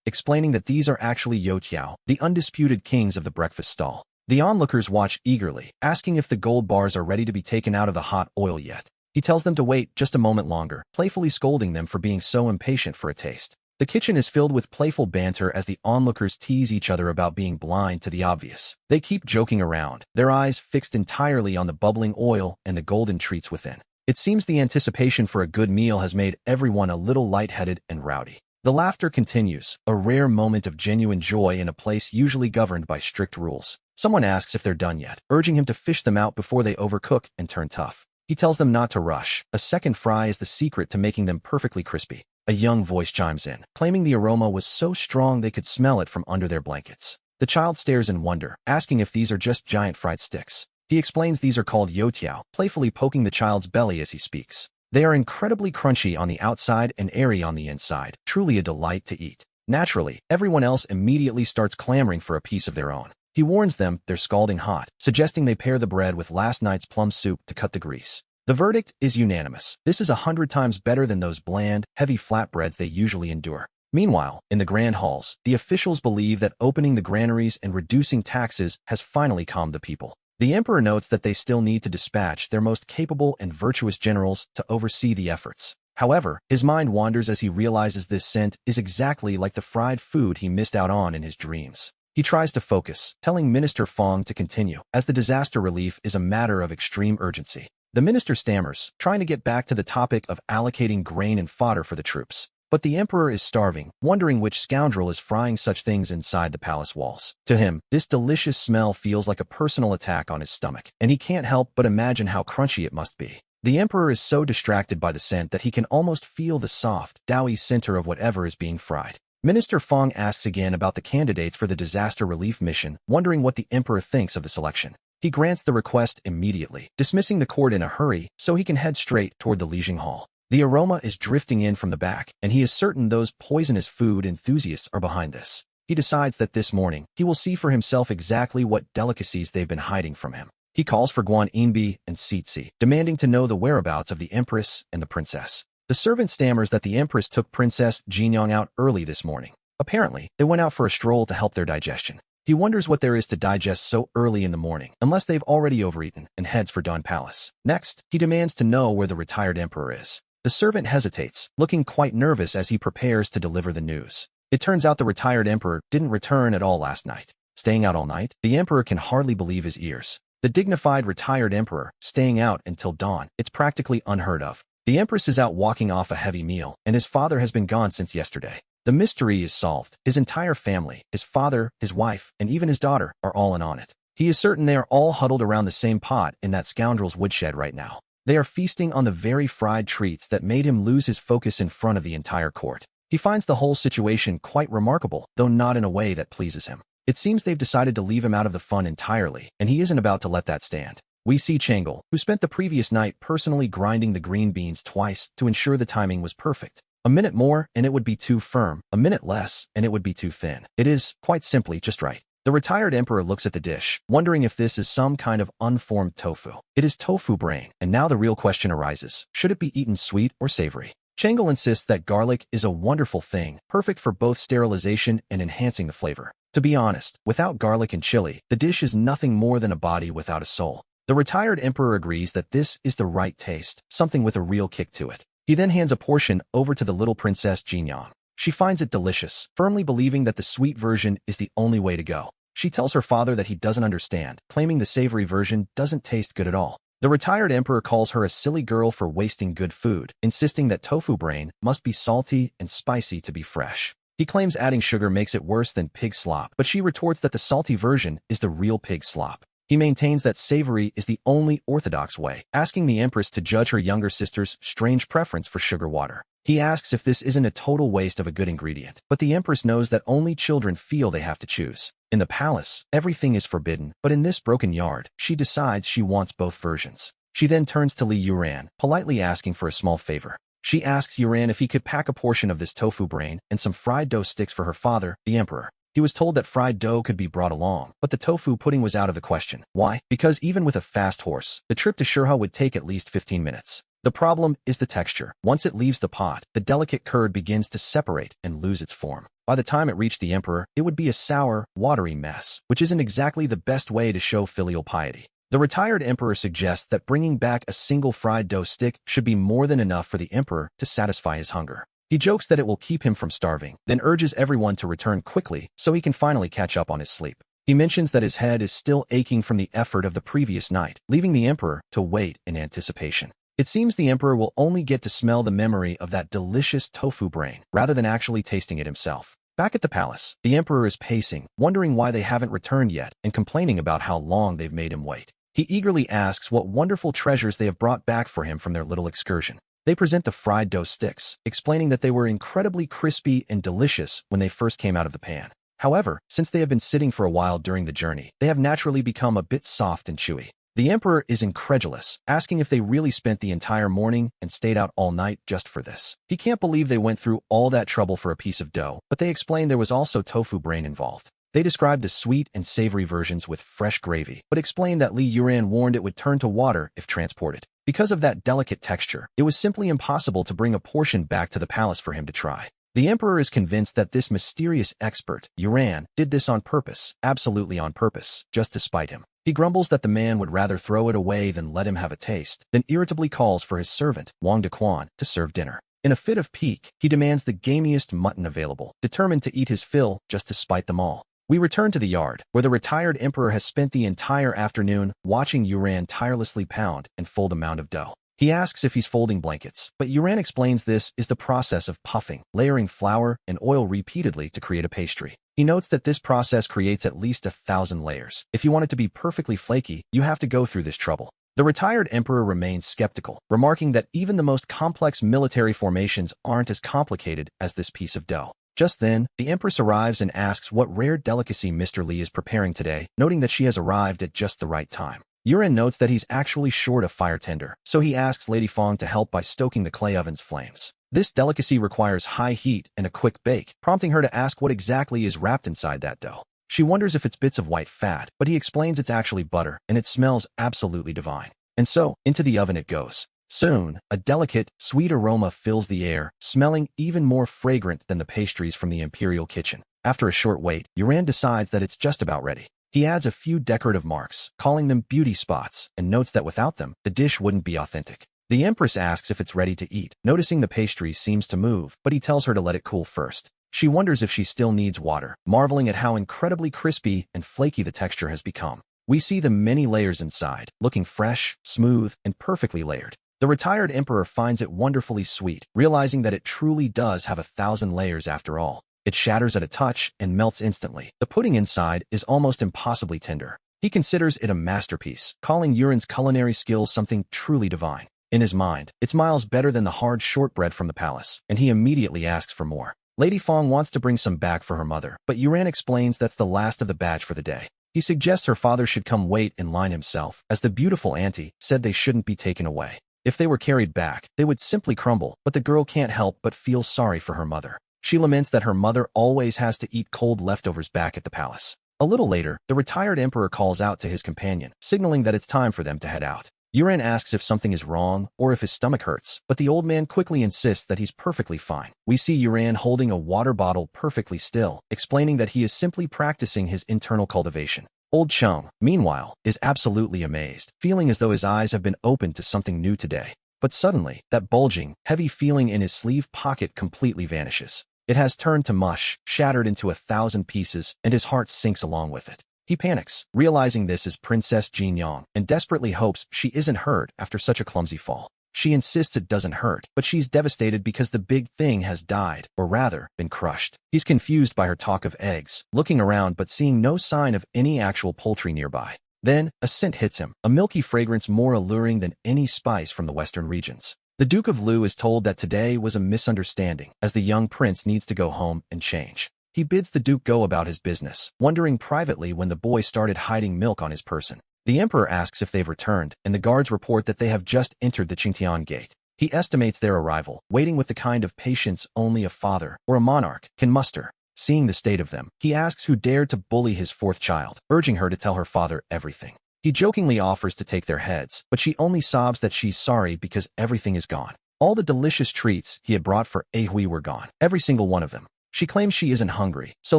explaining that these are actually youtiao, the undisputed kings of the breakfast stall. The onlookers watch eagerly, asking if the gold bars are ready to be taken out of the hot oil yet. He tells them to wait just a moment longer, playfully scolding them for being so impatient for a taste. The kitchen is filled with playful banter as the onlookers tease each other about being blind to the obvious. They keep joking around, their eyes fixed entirely on the bubbling oil and the golden treats within. It seems the anticipation for a good meal has made everyone a little lightheaded and rowdy. The laughter continues, a rare moment of genuine joy in a place usually governed by strict rules. Someone asks if they're done yet, urging him to fish them out before they overcook and turn tough. He tells them not to rush. A second fry is the secret to making them perfectly crispy. A young voice chimes in, claiming the aroma was so strong they could smell it from under their blankets. The child stares in wonder, asking if these are just giant fried sticks. He explains these are called youtiao, playfully poking the child's belly as he speaks. They are incredibly crunchy on the outside and airy on the inside, truly a delight to eat. Naturally, everyone else immediately starts clamoring for a piece of their own. He warns them they're scalding hot, suggesting they pair the bread with last night's plum soup to cut the grease. The verdict is unanimous. This is 100 times better than those bland, heavy flatbreads they usually endure. Meanwhile, in the grand halls, the officials believe that opening the granaries and reducing taxes has finally calmed the people. The emperor notes that they still need to dispatch their most capable and virtuous generals to oversee the efforts. However, his mind wanders as he realizes this scent is exactly like the fried food he missed out on in his dreams. He tries to focus, telling Minister Fong to continue, as the disaster relief is a matter of extreme urgency. The minister stammers, trying to get back to the topic of allocating grain and fodder for the troops. But the emperor is starving, wondering which scoundrel is frying such things inside the palace walls. To him, this delicious smell feels like a personal attack on his stomach, and he can't help but imagine how crunchy it must be. The emperor is so distracted by the scent that he can almost feel the soft, doughy center of whatever is being fried. Minister Fong asks again about the candidates for the disaster relief mission, wondering what the emperor thinks of the selection. He grants the request immediately, dismissing the court in a hurry so he can head straight toward the Lijiang Hall. The aroma is drifting in from the back, and he is certain those poisonous food enthusiasts are behind this. He decides that this morning, he will see for himself exactly what delicacies they've been hiding from him. He calls for Guan Yinbi and Sitsi, demanding to know the whereabouts of the empress and the princess. The servant stammers that the empress took Princess Jinyang out early this morning. Apparently, they went out for a stroll to help their digestion. He wonders what there is to digest so early in the morning, unless they've already overeaten, and heads for Dawn Palace. Next, he demands to know where the retired emperor is. The servant hesitates, looking quite nervous as he prepares to deliver the news. It turns out the retired emperor didn't return at all last night. Staying out all night? The emperor can hardly believe his ears. The dignified retired emperor, staying out until dawn, it's practically unheard of. The empress is out walking off a heavy meal, and his father has been gone since yesterday. The mystery is solved. His entire family, his father, his wife, and even his daughter, are all in on it. He is certain they are all huddled around the same pot in that scoundrel's woodshed right now. They are feasting on the very fried treats that made him lose his focus in front of the entire court. He finds the whole situation quite remarkable, though not in a way that pleases him. It seems they've decided to leave him out of the fun entirely, and he isn't about to let that stand. We see Changle, who spent the previous night personally grinding the green beans twice to ensure the timing was perfect. A minute more, and it would be too firm. A minute less, and it would be too thin. It is, quite simply, just right. The retired emperor looks at the dish, wondering if this is some kind of unformed tofu. It is tofu brain, and now the real question arises. Should it be eaten sweet or savory? Changle insists that garlic is a wonderful thing, perfect for both sterilization and enhancing the flavor. To be honest, without garlic and chili, the dish is nothing more than a body without a soul. The retired emperor agrees that this is the right taste, something with a real kick to it. He then hands a portion over to the little princess Jinyang. She finds it delicious, firmly believing that the sweet version is the only way to go. She tells her father that he doesn't understand, claiming the savory version doesn't taste good at all. The retired emperor calls her a silly girl for wasting good food, insisting that tofu brain must be salty and spicy to be fresh. He claims adding sugar makes it worse than pig slop, but she retorts that the salty version is the real pig slop. He maintains that savory is the only orthodox way, asking the Empress to judge her younger sister's strange preference for sugar water. He asks if this isn't a total waste of a good ingredient, but the Empress knows that only children feel they have to choose. In the palace, everything is forbidden, but in this broken yard, she decides she wants both versions. She then turns to Li Yuran, politely asking for a small favor. She asks Yuran if he could pack a portion of this tofu brain and some fried dough sticks for her father, the emperor. He was told that fried dough could be brought along, but the tofu pudding was out of the question. Why? Because even with a fast horse, the trip to Shurha would take at least 15 minutes. The problem is the texture. Once it leaves the pot, the delicate curd begins to separate and lose its form. By the time it reached the emperor, it would be a sour, watery mess, which isn't exactly the best way to show filial piety. The retired emperor suggests that bringing back a single fried dough stick should be more than enough for the emperor to satisfy his hunger. He jokes that it will keep him from starving, then urges everyone to return quickly so he can finally catch up on his sleep. He mentions that his head is still aching from the effort of the previous night, leaving the emperor to wait in anticipation. It seems the emperor will only get to smell the memory of that delicious tofu brain, rather than actually tasting it himself. Back at the palace, the emperor is pacing, wondering why they haven't returned yet, and complaining about how long they've made him wait. He eagerly asks what wonderful treasures they have brought back for him from their little excursion. They present the fried dough sticks, explaining that they were incredibly crispy and delicious when they first came out of the pan. However, since they have been sitting for a while during the journey, they have naturally become a bit soft and chewy. The emperor is incredulous, asking if they really spent the entire morning and stayed out all night just for this. He can't believe they went through all that trouble for a piece of dough, but they explain there was also tofu brain involved. They describe the sweet and savory versions with fresh gravy, but explain that Li Yuran warned it would turn to water if transported. Because of that delicate texture, it was simply impossible to bring a portion back to the palace for him to try. The emperor is convinced that this mysterious expert, Yuran, did this on purpose, absolutely on purpose, just to spite him. He grumbles that the man would rather throw it away than let him have a taste, then irritably calls for his servant, Wang Dequan, to serve dinner. In a fit of pique, he demands the gamiest mutton available, determined to eat his fill just to spite them all. We return to the yard, where the retired emperor has spent the entire afternoon watching Yuran tirelessly pound and fold a mound of dough. He asks if he's folding blankets, but Yuran explains this is the process of puffing, layering flour and oil repeatedly to create a pastry. He notes that this process creates at least 1,000 layers. If you want it to be perfectly flaky, you have to go through this trouble. The retired emperor remains skeptical, remarking that even the most complex military formations aren't as complicated as this piece of dough. Just then, the empress arrives and asks what rare delicacy Mr. Li is preparing today, noting that she has arrived at just the right time. Yuran notes that he's actually short a fire tender, so he asks Lady Fong to help by stoking the clay oven's flames. This delicacy requires high heat and a quick bake, prompting her to ask what exactly is wrapped inside that dough. She wonders if it's bits of white fat, but he explains it's actually butter, and it smells absolutely divine. And so, into the oven it goes. Soon, a delicate, sweet aroma fills the air, smelling even more fragrant than the pastries from the imperial kitchen. After a short wait, Yuran decides that it's just about ready. He adds a few decorative marks, calling them beauty spots, and notes that without them, the dish wouldn't be authentic. The empress asks if it's ready to eat, noticing the pastry seems to move, but he tells her to let it cool first. She wonders if she still needs water, marveling at how incredibly crispy and flaky the texture has become. We see the many layers inside, looking fresh, smooth, and perfectly layered. The retired emperor finds it wonderfully sweet, realizing that it truly does have 1,000 layers after all. It shatters at a touch and melts instantly. The pudding inside is almost impossibly tender. He considers it a masterpiece, calling Yuran's culinary skills something truly divine. In his mind, it's miles better than the hard shortbread from the palace, and he immediately asks for more. Lady Fong wants to bring some back for her mother, but Yuran explains that's the last of the batch for the day. He suggests her father should come wait in line himself, as the beautiful auntie said they shouldn't be taken away. If they were carried back, they would simply crumble, but the girl can't help but feel sorry for her mother. She laments that her mother always has to eat cold leftovers back at the palace. A little later, the retired emperor calls out to his companion, signaling that it's time for them to head out. Yuran asks if something is wrong or if his stomach hurts, but the old man quickly insists that he's perfectly fine. We see Yuran holding a water bottle perfectly still, explaining that he is simply practicing his internal cultivation. Old Chung, meanwhile, is absolutely amazed, feeling as though his eyes have been opened to something new today. But suddenly, that bulging, heavy feeling in his sleeve pocket completely vanishes. It has turned to mush, shattered into 1,000 pieces, and his heart sinks along with it. He panics, realizing this is Princess Jin Yang, and desperately hopes she isn't hurt after such a clumsy fall. She insists it doesn't hurt, but she's devastated because the big thing has died, or rather, been crushed. He's confused by her talk of eggs, looking around but seeing no sign of any actual poultry nearby. Then, a scent hits him, a milky fragrance more alluring than any spice from the western regions. The Duke of Lu is told that today was a misunderstanding, as the young prince needs to go home and change. He bids the Duke go about his business, wondering privately when the boy started hiding milk on his person. The Emperor asks if they've returned, and the guards report that they have just entered the Qingtian gate. He estimates their arrival, waiting with the kind of patience only a father or a monarch can muster. Seeing the state of them, he asks who dared to bully his fourth child, urging her to tell her father everything. He jokingly offers to take their heads, but she only sobs that she's sorry because everything is gone. All the delicious treats he had brought for Ahui were gone, every single one of them. She claims she isn't hungry, so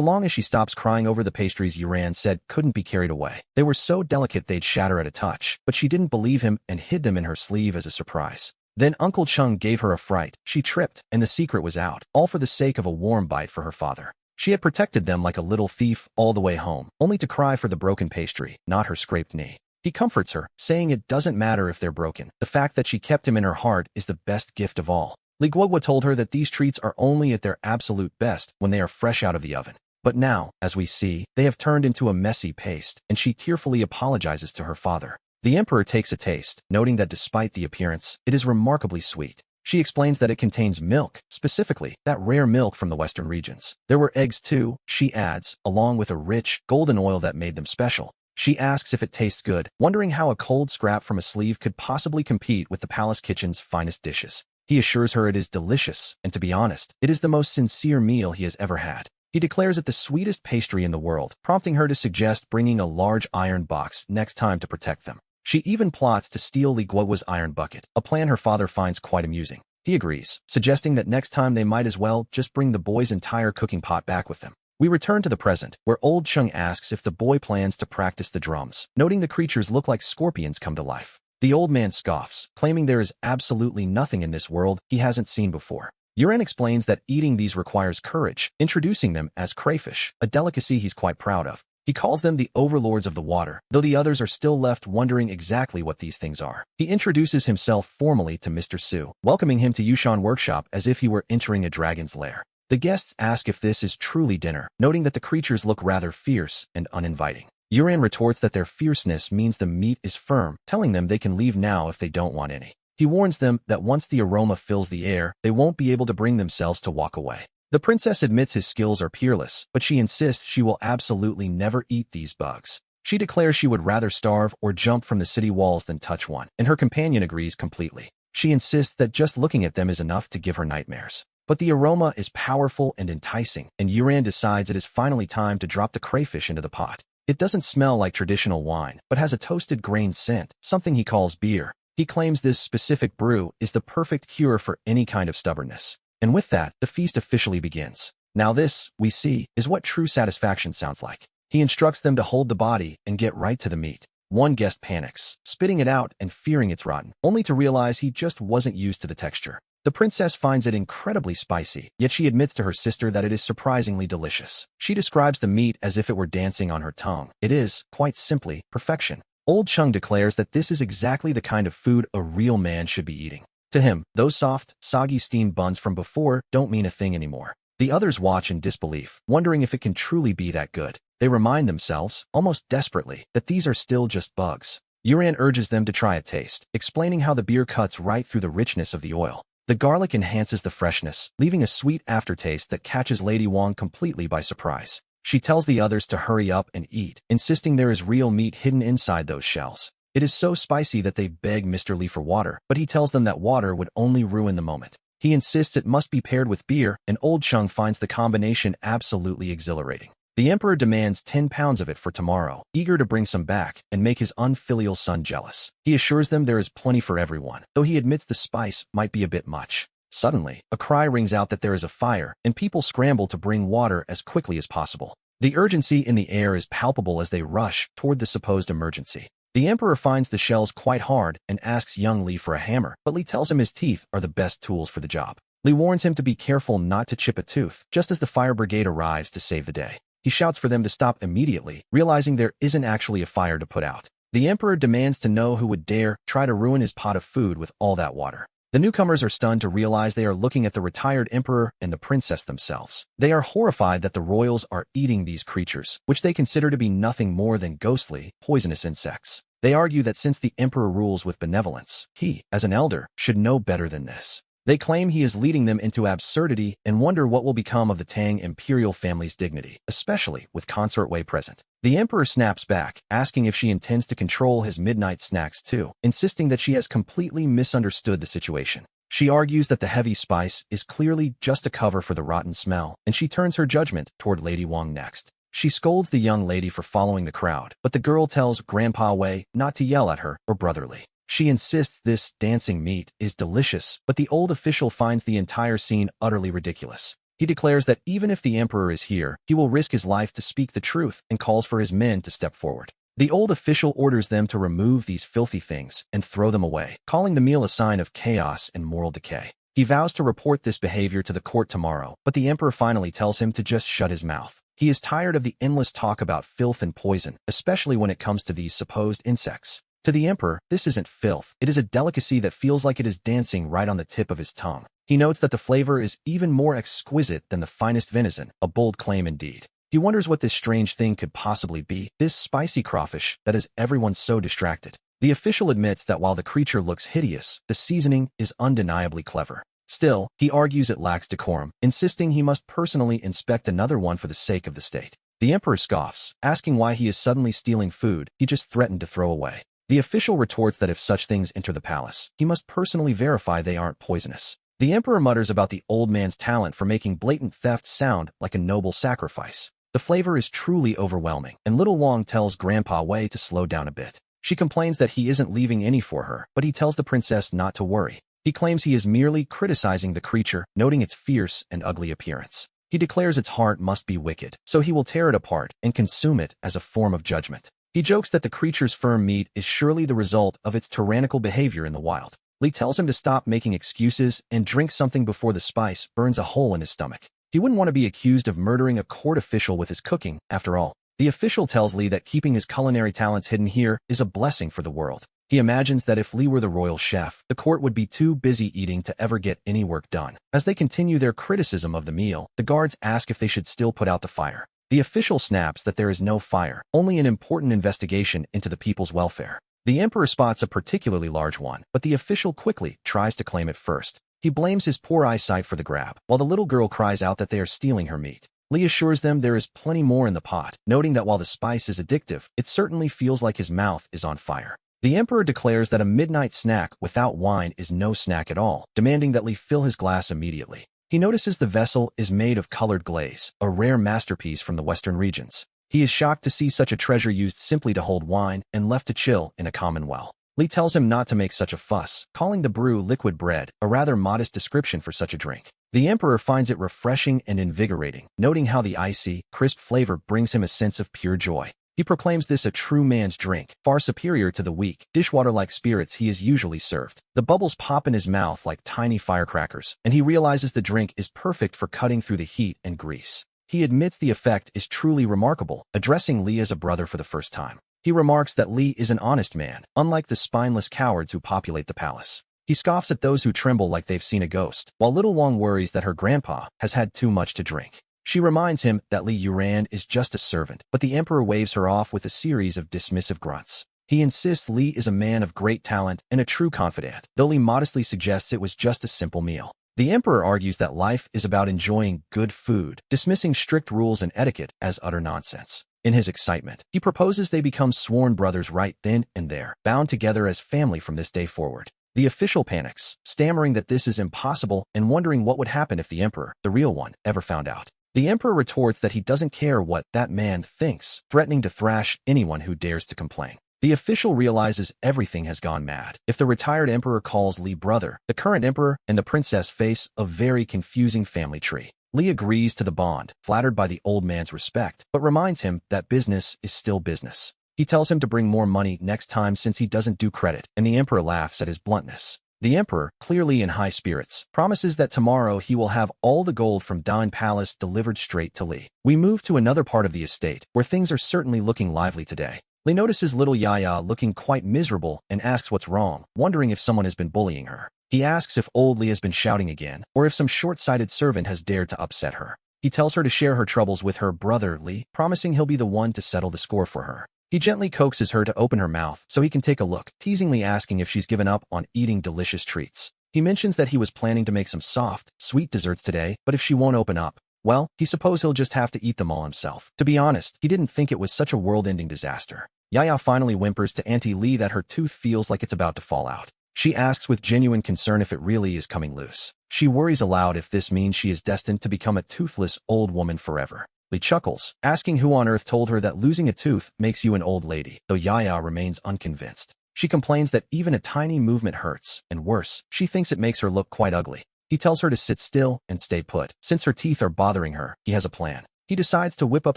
long as she stops crying over the pastries Yuran said couldn't be carried away. They were so delicate they'd shatter at a touch, but she didn't believe him and hid them in her sleeve as a surprise. Then Uncle Chung gave her a fright. She tripped, and the secret was out, all for the sake of a warm bite for her father. She had protected them like a little thief all the way home, only to cry for the broken pastry, not her scraped knee. He comforts her, saying it doesn't matter if they're broken. The fact that she kept him in her heart is the best gift of all. Li Guogua told her that these treats are only at their absolute best when they are fresh out of the oven. But now, as we see, they have turned into a messy paste, and she tearfully apologizes to her father. The Emperor takes a taste, noting that despite the appearance, it is remarkably sweet. She explains that it contains milk, specifically, that rare milk from the western regions. There were eggs too, she adds, along with a rich, golden oil that made them special. She asks if it tastes good, wondering how a cold scrap from a sleeve could possibly compete with the palace kitchen's finest dishes. He assures her it is delicious, and to be honest, it is the most sincere meal he has ever had. He declares it the sweetest pastry in the world, prompting her to suggest bringing a large iron box next time to protect them. She even plots to steal Li Guogua's iron bucket, a plan her father finds quite amusing. He agrees, suggesting that next time they might as well just bring the boy's entire cooking pot back with them. We return to the present, where old Chung asks if the boy plans to practice the drums, noting the creatures look like scorpions come to life. The old man scoffs, claiming there is absolutely nothing in this world he hasn't seen before. Yuran explains that eating these requires courage, introducing them as crayfish, a delicacy he's quite proud of. He calls them the overlords of the water, though the others are still left wondering exactly what these things are. He introduces himself formally to Mr. Su, welcoming him to Yushan Workshop as if he were entering a dragon's lair. The guests ask if this is truly dinner, noting that the creatures look rather fierce and uninviting. Yuran retorts that their fierceness means the meat is firm, telling them they can leave now if they don't want any. He warns them that once the aroma fills the air, they won't be able to bring themselves to walk away. The princess admits his skills are peerless, but she insists she will absolutely never eat these bugs. She declares she would rather starve or jump from the city walls than touch one, and her companion agrees completely. She insists that just looking at them is enough to give her nightmares. But the aroma is powerful and enticing, and Yuran decides it is finally time to drop the crayfish into the pot. It doesn't smell like traditional wine, but has a toasted grain scent, something he calls beer. He claims this specific brew is the perfect cure for any kind of stubbornness. And with that, the feast officially begins. Now this, we see, is what true satisfaction sounds like. He instructs them to hold the body and get right to the meat. One guest panics, spitting it out and fearing it's rotten, only to realize he just wasn't used to the texture. The princess finds it incredibly spicy, yet she admits to her sister that it is surprisingly delicious. She describes the meat as if it were dancing on her tongue. It is, quite simply, perfection. Old Chung declares that this is exactly the kind of food a real man should be eating. To him, those soft, soggy steamed buns from before don't mean a thing anymore. The others watch in disbelief, wondering if it can truly be that good. They remind themselves, almost desperately, that these are still just bugs. Yuran urges them to try a taste, explaining how the beer cuts right through the richness of the oil. The garlic enhances the freshness, leaving a sweet aftertaste that catches Lady Wong completely by surprise. She tells the others to hurry up and eat, insisting there is real meat hidden inside those shells. It is so spicy that they beg Mr. Li for water, but he tells them that water would only ruin the moment. He insists it must be paired with beer, and Old Chung finds the combination absolutely exhilarating. The Emperor demands 10 pounds of it for tomorrow, eager to bring some back and make his unfilial son jealous. He assures them there is plenty for everyone, though he admits the spice might be a bit much. Suddenly, a cry rings out that there is a fire, and people scramble to bring water as quickly as possible. The urgency in the air is palpable as they rush toward the supposed emergency. The Emperor finds the shells quite hard and asks young Li for a hammer, but Li tells him his teeth are the best tools for the job. Li warns him to be careful not to chip a tooth, just as the fire brigade arrives to save the day. He shouts for them to stop immediately, realizing there isn't actually a fire to put out. The Emperor demands to know who would dare try to ruin his pot of food with all that water. The newcomers are stunned to realize they are looking at the retired emperor and the princess themselves. They are horrified that the royals are eating these creatures, which they consider to be nothing more than ghostly, poisonous insects. They argue that since the emperor rules with benevolence, he, as an elder, should know better than this. They claim he is leading them into absurdity and wonder what will become of the Tang imperial family's dignity, especially with Consort Wei present. The emperor snaps back, asking if she intends to control his midnight snacks too, insisting that she has completely misunderstood the situation. She argues that the heavy spice is clearly just a cover for the rotten smell, and she turns her judgment toward Lady Wang next. She scolds the young lady for following the crowd, but the girl tells Grandpa Wei not to yell at her or brotherly. She insists this dancing meat is delicious, but the old official finds the entire scene utterly ridiculous. He declares that even if the emperor is here, he will risk his life to speak the truth and calls for his men to step forward. The old official orders them to remove these filthy things and throw them away, calling the meal a sign of chaos and moral decay. He vows to report this behavior to the court tomorrow, but the emperor finally tells him to just shut his mouth. He is tired of the endless talk about filth and poison, especially when it comes to these supposed insects. To the emperor, this isn't filth, it is a delicacy that feels like it is dancing right on the tip of his tongue. He notes that the flavor is even more exquisite than the finest venison, a bold claim indeed. He wonders what this strange thing could possibly be, this spicy crawfish that has everyone so distracted. The official admits that while the creature looks hideous, the seasoning is undeniably clever. Still, he argues it lacks decorum, insisting he must personally inspect another one for the sake of the state. The emperor scoffs, asking why he is suddenly stealing food he just threatened to throw away. The official retorts that if such things enter the palace, he must personally verify they aren't poisonous. The emperor mutters about the old man's talent for making blatant theft sound like a noble sacrifice. The flavor is truly overwhelming, and little Wang tells Grandpa Wei to slow down a bit. She complains that he isn't leaving any for her, but he tells the princess not to worry. He claims he is merely criticizing the creature, noting its fierce and ugly appearance. He declares its heart must be wicked, so he will tear it apart and consume it as a form of judgment. He jokes that the creature's firm meat is surely the result of its tyrannical behavior in the wild. Li tells him to stop making excuses and drink something before the spice burns a hole in his stomach. He wouldn't want to be accused of murdering a court official with his cooking, after all. The official tells Li that keeping his culinary talents hidden here is a blessing for the world. He imagines that if Li were the royal chef, the court would be too busy eating to ever get any work done. As they continue their criticism of the meal, the guards ask if they should still put out the fire. The official snaps that there is no fire, only an important investigation into the people's welfare. The emperor spots a particularly large one, but the official quickly tries to claim it first. He blames his poor eyesight for the grab, while the little girl cries out that they are stealing her meat. Li assures them there is plenty more in the pot, noting that while the spice is addictive, it certainly feels like his mouth is on fire. The emperor declares that a midnight snack without wine is no snack at all, demanding that Li fill his glass immediately. He notices the vessel is made of colored glaze, a rare masterpiece from the western regions. He is shocked to see such a treasure used simply to hold wine and left to chill in a common well. Li tells him not to make such a fuss, calling the brew liquid bread, a rather modest description for such a drink. The emperor finds it refreshing and invigorating, noting how the icy, crisp flavor brings him a sense of pure joy. He proclaims this a true man's drink, far superior to the weak, dishwater-like spirits he is usually served. The bubbles pop in his mouth like tiny firecrackers, and he realizes the drink is perfect for cutting through the heat and grease. He admits the effect is truly remarkable, addressing Li as a brother for the first time. He remarks that Li is an honest man, unlike the spineless cowards who populate the palace. He scoffs at those who tremble like they've seen a ghost, while little Wang worries that her grandpa has had too much to drink. She reminds him that Li Yuran is just a servant, but the emperor waves her off with a series of dismissive grunts. He insists Li is a man of great talent and a true confidant, though Li modestly suggests it was just a simple meal. The emperor argues that life is about enjoying good food, dismissing strict rules and etiquette as utter nonsense. In his excitement, he proposes they become sworn brothers right then and there, bound together as family from this day forward. The official panics, stammering that this is impossible and wondering what would happen if the emperor, the real one, ever found out. The emperor retorts that he doesn't care what that man thinks, threatening to thrash anyone who dares to complain. The official realizes everything has gone mad. If the retired emperor calls Li brother, the current emperor and the princess face a very confusing family tree. Li agrees to the bond, flattered by the old man's respect, but reminds him that business is still business. He tells him to bring more money next time since he doesn't do credit, and the emperor laughs at his bluntness. The emperor, clearly in high spirits, promises that tomorrow he will have all the gold from Dine Palace delivered straight to Li. We move to another part of the estate, where things are certainly looking lively today. Li notices little Yaya looking quite miserable and asks what's wrong, wondering if someone has been bullying her. He asks if old Lee has been shouting again, or if some short-sighted servant has dared to upset her. He tells her to share her troubles with her brother Lee, promising he'll be the one to settle the score for her. He gently coaxes her to open her mouth so he can take a look, teasingly asking if she's given up on eating delicious treats. He mentions that he was planning to make some soft, sweet desserts today, but if she won't open up, well, he suppose he'll just have to eat them all himself. To be honest, he didn't think it was such a world-ending disaster. Yaya finally whimpers to Auntie Lee that her tooth feels like it's about to fall out. She asks with genuine concern if it really is coming loose. She worries aloud if this means she is destined to become a toothless old woman forever. Lee chuckles, asking who on earth told her that losing a tooth makes you an old lady, though Yaya remains unconvinced. She complains that even a tiny movement hurts, and worse, she thinks it makes her look quite ugly. He tells her to sit still and stay put. Since her teeth are bothering her, he has a plan. He decides to whip up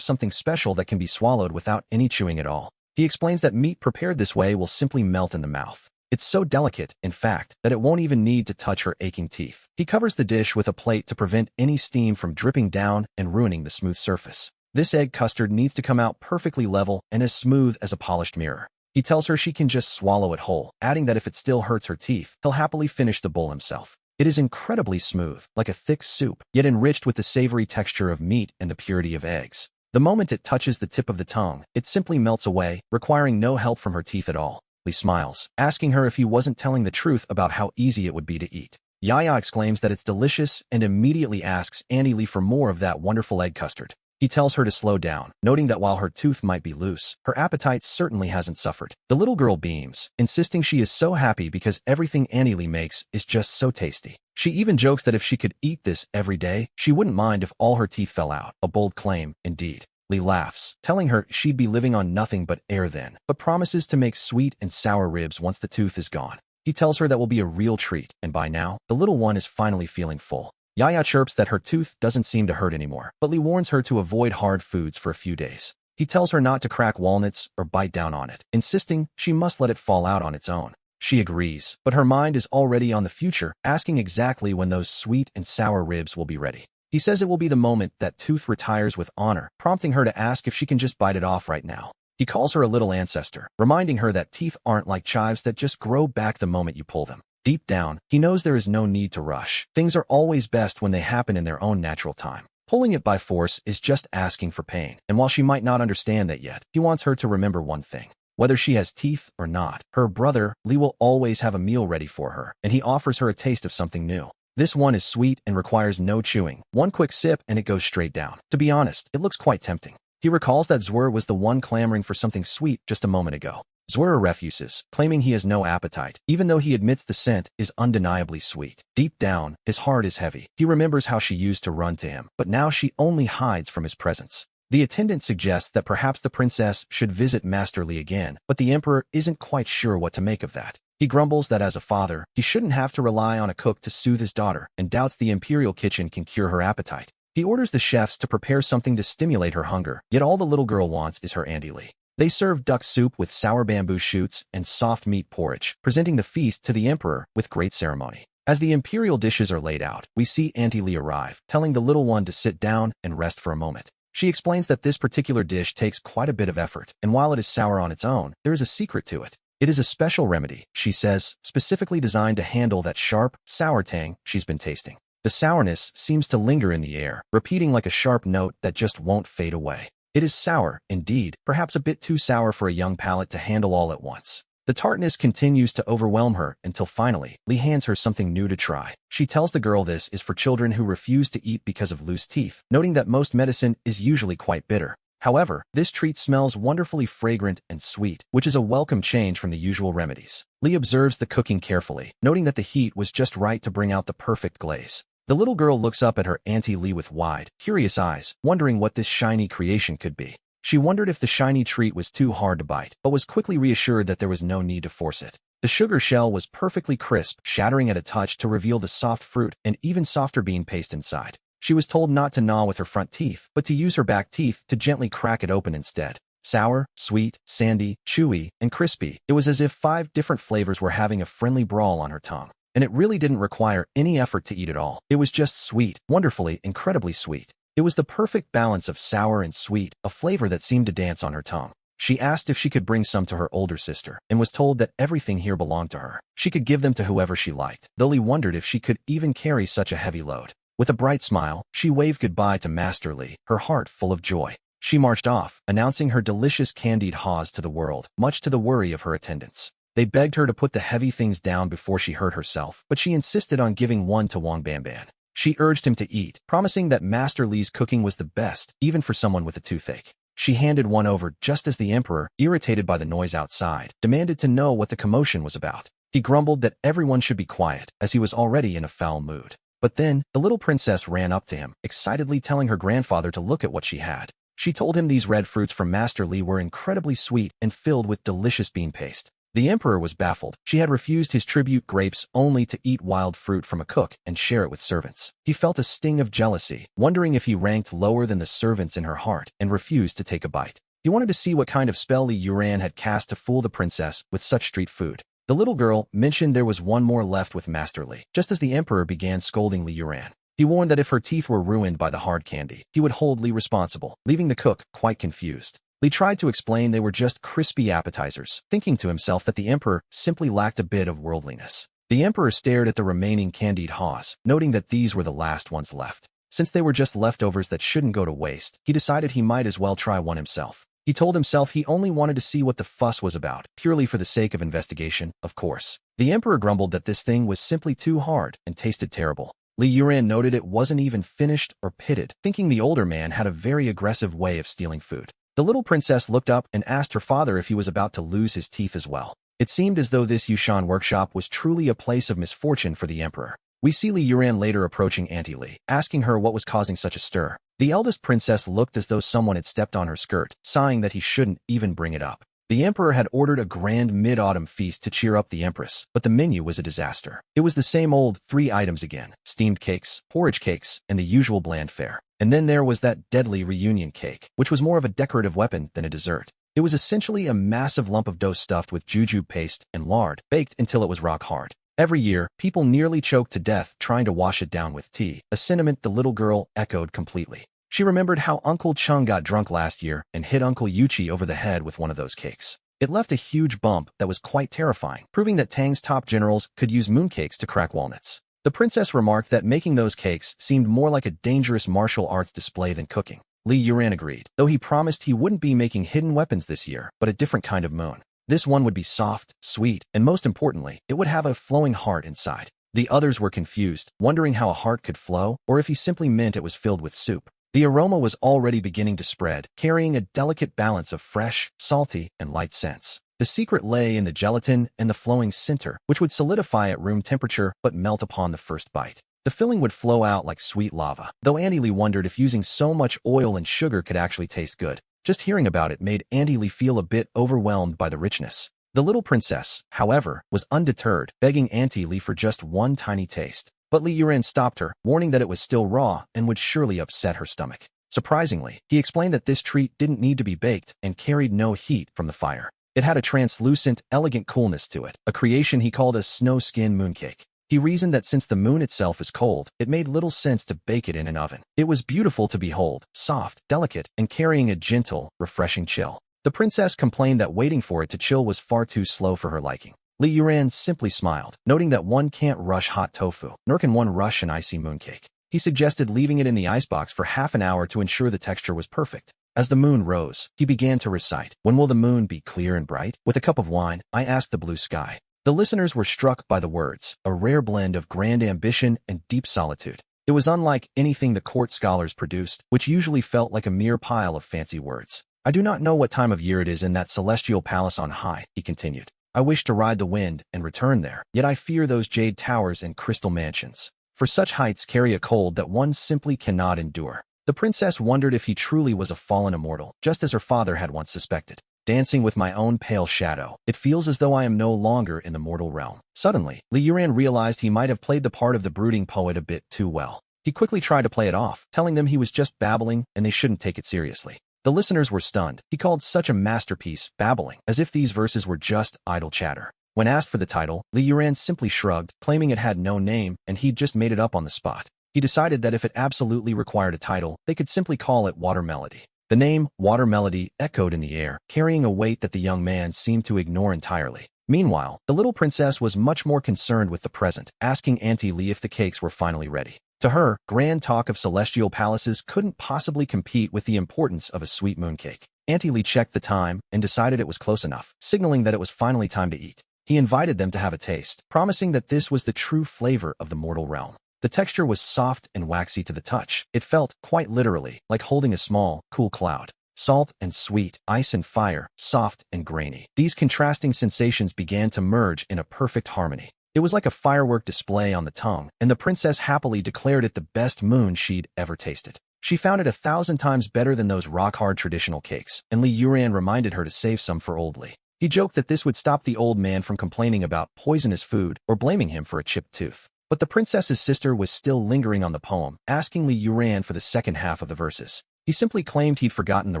something special that can be swallowed without any chewing at all. He explains that meat prepared this way will simply melt in the mouth. It's so delicate, in fact, that it won't even need to touch her aching teeth. He covers the dish with a plate to prevent any steam from dripping down and ruining the smooth surface. This egg custard needs to come out perfectly level and as smooth as a polished mirror. He tells her she can just swallow it whole, adding that if it still hurts her teeth, he'll happily finish the bowl himself. It is incredibly smooth, like a thick soup, yet enriched with the savory texture of meat and the purity of eggs. The moment it touches the tip of the tongue, it simply melts away, requiring no help from her teeth at all. Lee smiles, asking her if he wasn't telling the truth about how easy it would be to eat. Yaya exclaims that it's delicious and immediately asks Auntie Lee for more of that wonderful egg custard. He tells her to slow down, noting that while her tooth might be loose, her appetite certainly hasn't suffered. The little girl beams, insisting she is so happy because everything Auntie Lee makes is just so tasty. She even jokes that if she could eat this every day, she wouldn't mind if all her teeth fell out. A bold claim, indeed. Lee laughs, telling her she'd be living on nothing but air then, but promises to make sweet and sour ribs once the tooth is gone. He tells her that will be a real treat, and by now, the little one is finally feeling full. Yaya chirps that her tooth doesn't seem to hurt anymore, but Lee warns her to avoid hard foods for a few days. He tells her not to crack walnuts or bite down on it, insisting she must let it fall out on its own. She agrees, but her mind is already on the future, asking exactly when those sweet and sour ribs will be ready. He says it will be the moment that tooth retires with honor, prompting her to ask if she can just bite it off right now. He calls her a little ancestor, reminding her that teeth aren't like chives that just grow back the moment you pull them. Deep down, he knows there is no need to rush. Things are always best when they happen in their own natural time. Pulling it by force is just asking for pain, and while she might not understand that yet, he wants her to remember one thing. Whether she has teeth or not, her brother, Lee, will always have a meal ready for her, and he offers her a taste of something new. This one is sweet and requires no chewing. One quick sip and it goes straight down. To be honest, it looks quite tempting. He recalls that Zwir was the one clamoring for something sweet just a moment ago. Zwir refuses, claiming he has no appetite, even though he admits the scent is undeniably sweet. Deep down, his heart is heavy. He remembers how she used to run to him, but now she only hides from his presence. The attendant suggests that perhaps the princess should visit Master Lee again, but the emperor isn't quite sure what to make of that. He grumbles that as a father, he shouldn't have to rely on a cook to soothe his daughter, and doubts the imperial kitchen can cure her appetite. He orders the chefs to prepare something to stimulate her hunger, yet all the little girl wants is her Auntie Lee. They serve duck soup with sour bamboo shoots and soft meat porridge, presenting the feast to the emperor with great ceremony. As the imperial dishes are laid out, we see Auntie Lee arrive, telling the little one to sit down and rest for a moment. She explains that this particular dish takes quite a bit of effort, and while it is sour on its own, there is a secret to it. It is a special remedy, she says, specifically designed to handle that sharp, sour tang she's been tasting. The sourness seems to linger in the air, repeating like a sharp note that just won't fade away. It is sour, indeed, perhaps a bit too sour for a young palate to handle all at once. The tartness continues to overwhelm her until finally, Lee hands her something new to try. She tells the girl this is for children who refuse to eat because of loose teeth, noting that most medicine is usually quite bitter. However, this treat smells wonderfully fragrant and sweet, which is a welcome change from the usual remedies. Lee observes the cooking carefully, noting that the heat was just right to bring out the perfect glaze. The little girl looks up at her Auntie Lee with wide, curious eyes, wondering what this shiny creation could be. She wondered if the shiny treat was too hard to bite, but was quickly reassured that there was no need to force it. The sugar shell was perfectly crisp, shattering at a touch to reveal the soft fruit and even softer bean paste inside. She was told not to gnaw with her front teeth, but to use her back teeth to gently crack it open instead. Sour, sweet, sandy, chewy, and crispy, it was as if 5 different flavors were having a friendly brawl on her tongue. And it really didn't require any effort to eat it all. It was just sweet, wonderfully, incredibly sweet. It was the perfect balance of sour and sweet, a flavor that seemed to dance on her tongue. She asked if she could bring some to her older sister, and was told that everything here belonged to her. She could give them to whoever she liked, though Lee wondered if she could even carry such a heavy load. With a bright smile, she waved goodbye to Master Lee, her heart full of joy. She marched off, announcing her delicious candied haws to the world, much to the worry of her attendants. They begged her to put the heavy things down before she hurt herself, but she insisted on giving one to Wang Banban. She urged him to eat, promising that Master Lee's cooking was the best, even for someone with a toothache. She handed one over just as the emperor, irritated by the noise outside, demanded to know what the commotion was about. He grumbled that everyone should be quiet, as he was already in a foul mood. But then, the little princess ran up to him, excitedly telling her grandfather to look at what she had. She told him these red fruits from Master Lee were incredibly sweet and filled with delicious bean paste. The emperor was baffled. She had refused his tribute grapes only to eat wild fruit from a cook and share it with servants. He felt a sting of jealousy, wondering if he ranked lower than the servants in her heart, and refused to take a bite. He wanted to see what kind of spell Li Yuran had cast to fool the princess with such street food. The little girl mentioned there was one more left with Master Li, just as the emperor began scolding Li Yuran. He warned that if her teeth were ruined by the hard candy, he would hold Li responsible, leaving the cook quite confused. Li tried to explain they were just crispy appetizers, thinking to himself that the emperor simply lacked a bit of worldliness. The emperor stared at the remaining candied haws, noting that these were the last ones left. Since they were just leftovers that shouldn't go to waste, he decided he might as well try one himself. He told himself he only wanted to see what the fuss was about, purely for the sake of investigation, of course. The emperor grumbled that this thing was simply too hard and tasted terrible. Li Yuran noted it wasn't even finished or pitted, thinking the older man had a very aggressive way of stealing food. The little princess looked up and asked her father if he was about to lose his teeth as well. It seemed as though this Yushan workshop was truly a place of misfortune for the emperor. We see Li Yuran later approaching Auntie Li, asking her what was causing such a stir. The eldest princess looked as though someone had stepped on her skirt, sighing that he shouldn't even bring it up. The emperor had ordered a grand mid-autumn feast to cheer up the empress, but the menu was a disaster. It was the same old 3 items again: steamed cakes, porridge cakes, and the usual bland fare. And then there was that deadly reunion cake, which was more of a decorative weapon than a dessert. It was essentially a massive lump of dough stuffed with jujube paste and lard, baked until it was rock hard. Every year, people nearly choked to death trying to wash it down with tea, a sentiment the little girl echoed completely. She remembered how Uncle Chung got drunk last year and hit Uncle Yuchi over the head with one of those cakes. It left a huge bump that was quite terrifying, proving that Tang's top generals could use mooncakes to crack walnuts. The princess remarked that making those cakes seemed more like a dangerous martial arts display than cooking. Li Yuran agreed, though he promised he wouldn't be making hidden weapons this year, but a different kind of moon. This one would be soft, sweet, and most importantly, it would have a flowing heart inside. The others were confused, wondering how a heart could flow, or if he simply meant it was filled with soup. The aroma was already beginning to spread, carrying a delicate balance of fresh, salty, and light scents. The secret lay in the gelatin and the flowing center, which would solidify at room temperature but melt upon the first bite. The filling would flow out like sweet lava, though Auntie Lee wondered if using so much oil and sugar could actually taste good. Just hearing about it made Auntie Lee feel a bit overwhelmed by the richness. The little princess, however, was undeterred, begging Auntie Lee for just one tiny taste. But Li Yuran stopped her, warning that it was still raw and would surely upset her stomach. Surprisingly, he explained that this treat didn't need to be baked and carried no heat from the fire. It had a translucent, elegant coolness to it, a creation he called a snow skin mooncake. He reasoned that since the moon itself is cold, it made little sense to bake it in an oven. It was beautiful to behold, soft, delicate, and carrying a gentle, refreshing chill. The princess complained that waiting for it to chill was far too slow for her liking. Li Yuran simply smiled, noting that one can't rush hot tofu, nor can one rush an icy mooncake. He suggested leaving it in the icebox for half an hour to ensure the texture was perfect. As the moon rose, he began to recite, "When will the moon be clear and bright? With a cup of wine, I ask the blue sky." The listeners were struck by the words, a rare blend of grand ambition and deep solitude. It was unlike anything the court scholars produced, which usually felt like a mere pile of fancy words. "I do not know what time of year it is in that celestial palace on high," he continued. "I wish to ride the wind and return there, yet I fear those jade towers and crystal mansions. For such heights carry a cold that one simply cannot endure." The princess wondered if he truly was a fallen immortal, just as her father had once suspected. "Dancing with my own pale shadow, it feels as though I am no longer in the mortal realm." Suddenly, Li Yuran realized he might have played the part of the brooding poet a bit too well. He quickly tried to play it off, telling them he was just babbling and they shouldn't take it seriously. The listeners were stunned. He called such a masterpiece babbling, as if these verses were just idle chatter. When asked for the title, Li Yuran simply shrugged, claiming it had no name and he'd just made it up on the spot. He decided that if it absolutely required a title, they could simply call it Water Melody. The name, Water Melody, echoed in the air, carrying a weight that the young man seemed to ignore entirely. Meanwhile, the little princess was much more concerned with the present, asking Auntie Lee if the cakes were finally ready. To her, grand talk of celestial palaces couldn't possibly compete with the importance of a sweet mooncake. Auntie Lee checked the time and decided it was close enough, signaling that it was finally time to eat. He invited them to have a taste, promising that this was the true flavor of the mortal realm. The texture was soft and waxy to the touch. It felt, quite literally, like holding a small, cool cloud. Salt and sweet, ice and fire, soft and grainy. These contrasting sensations began to merge in a perfect harmony. It was like a firework display on the tongue, and the princess happily declared it the best moon she'd ever tasted. She found it 1,000 times better than those rock-hard traditional cakes, and Li Yuran reminded her to save some for Old Li. He joked that this would stop the old man from complaining about poisonous food or blaming him for a chipped tooth. But the princess's sister was still lingering on the poem, asking Li Yuran for the second half of the verses. He simply claimed he'd forgotten the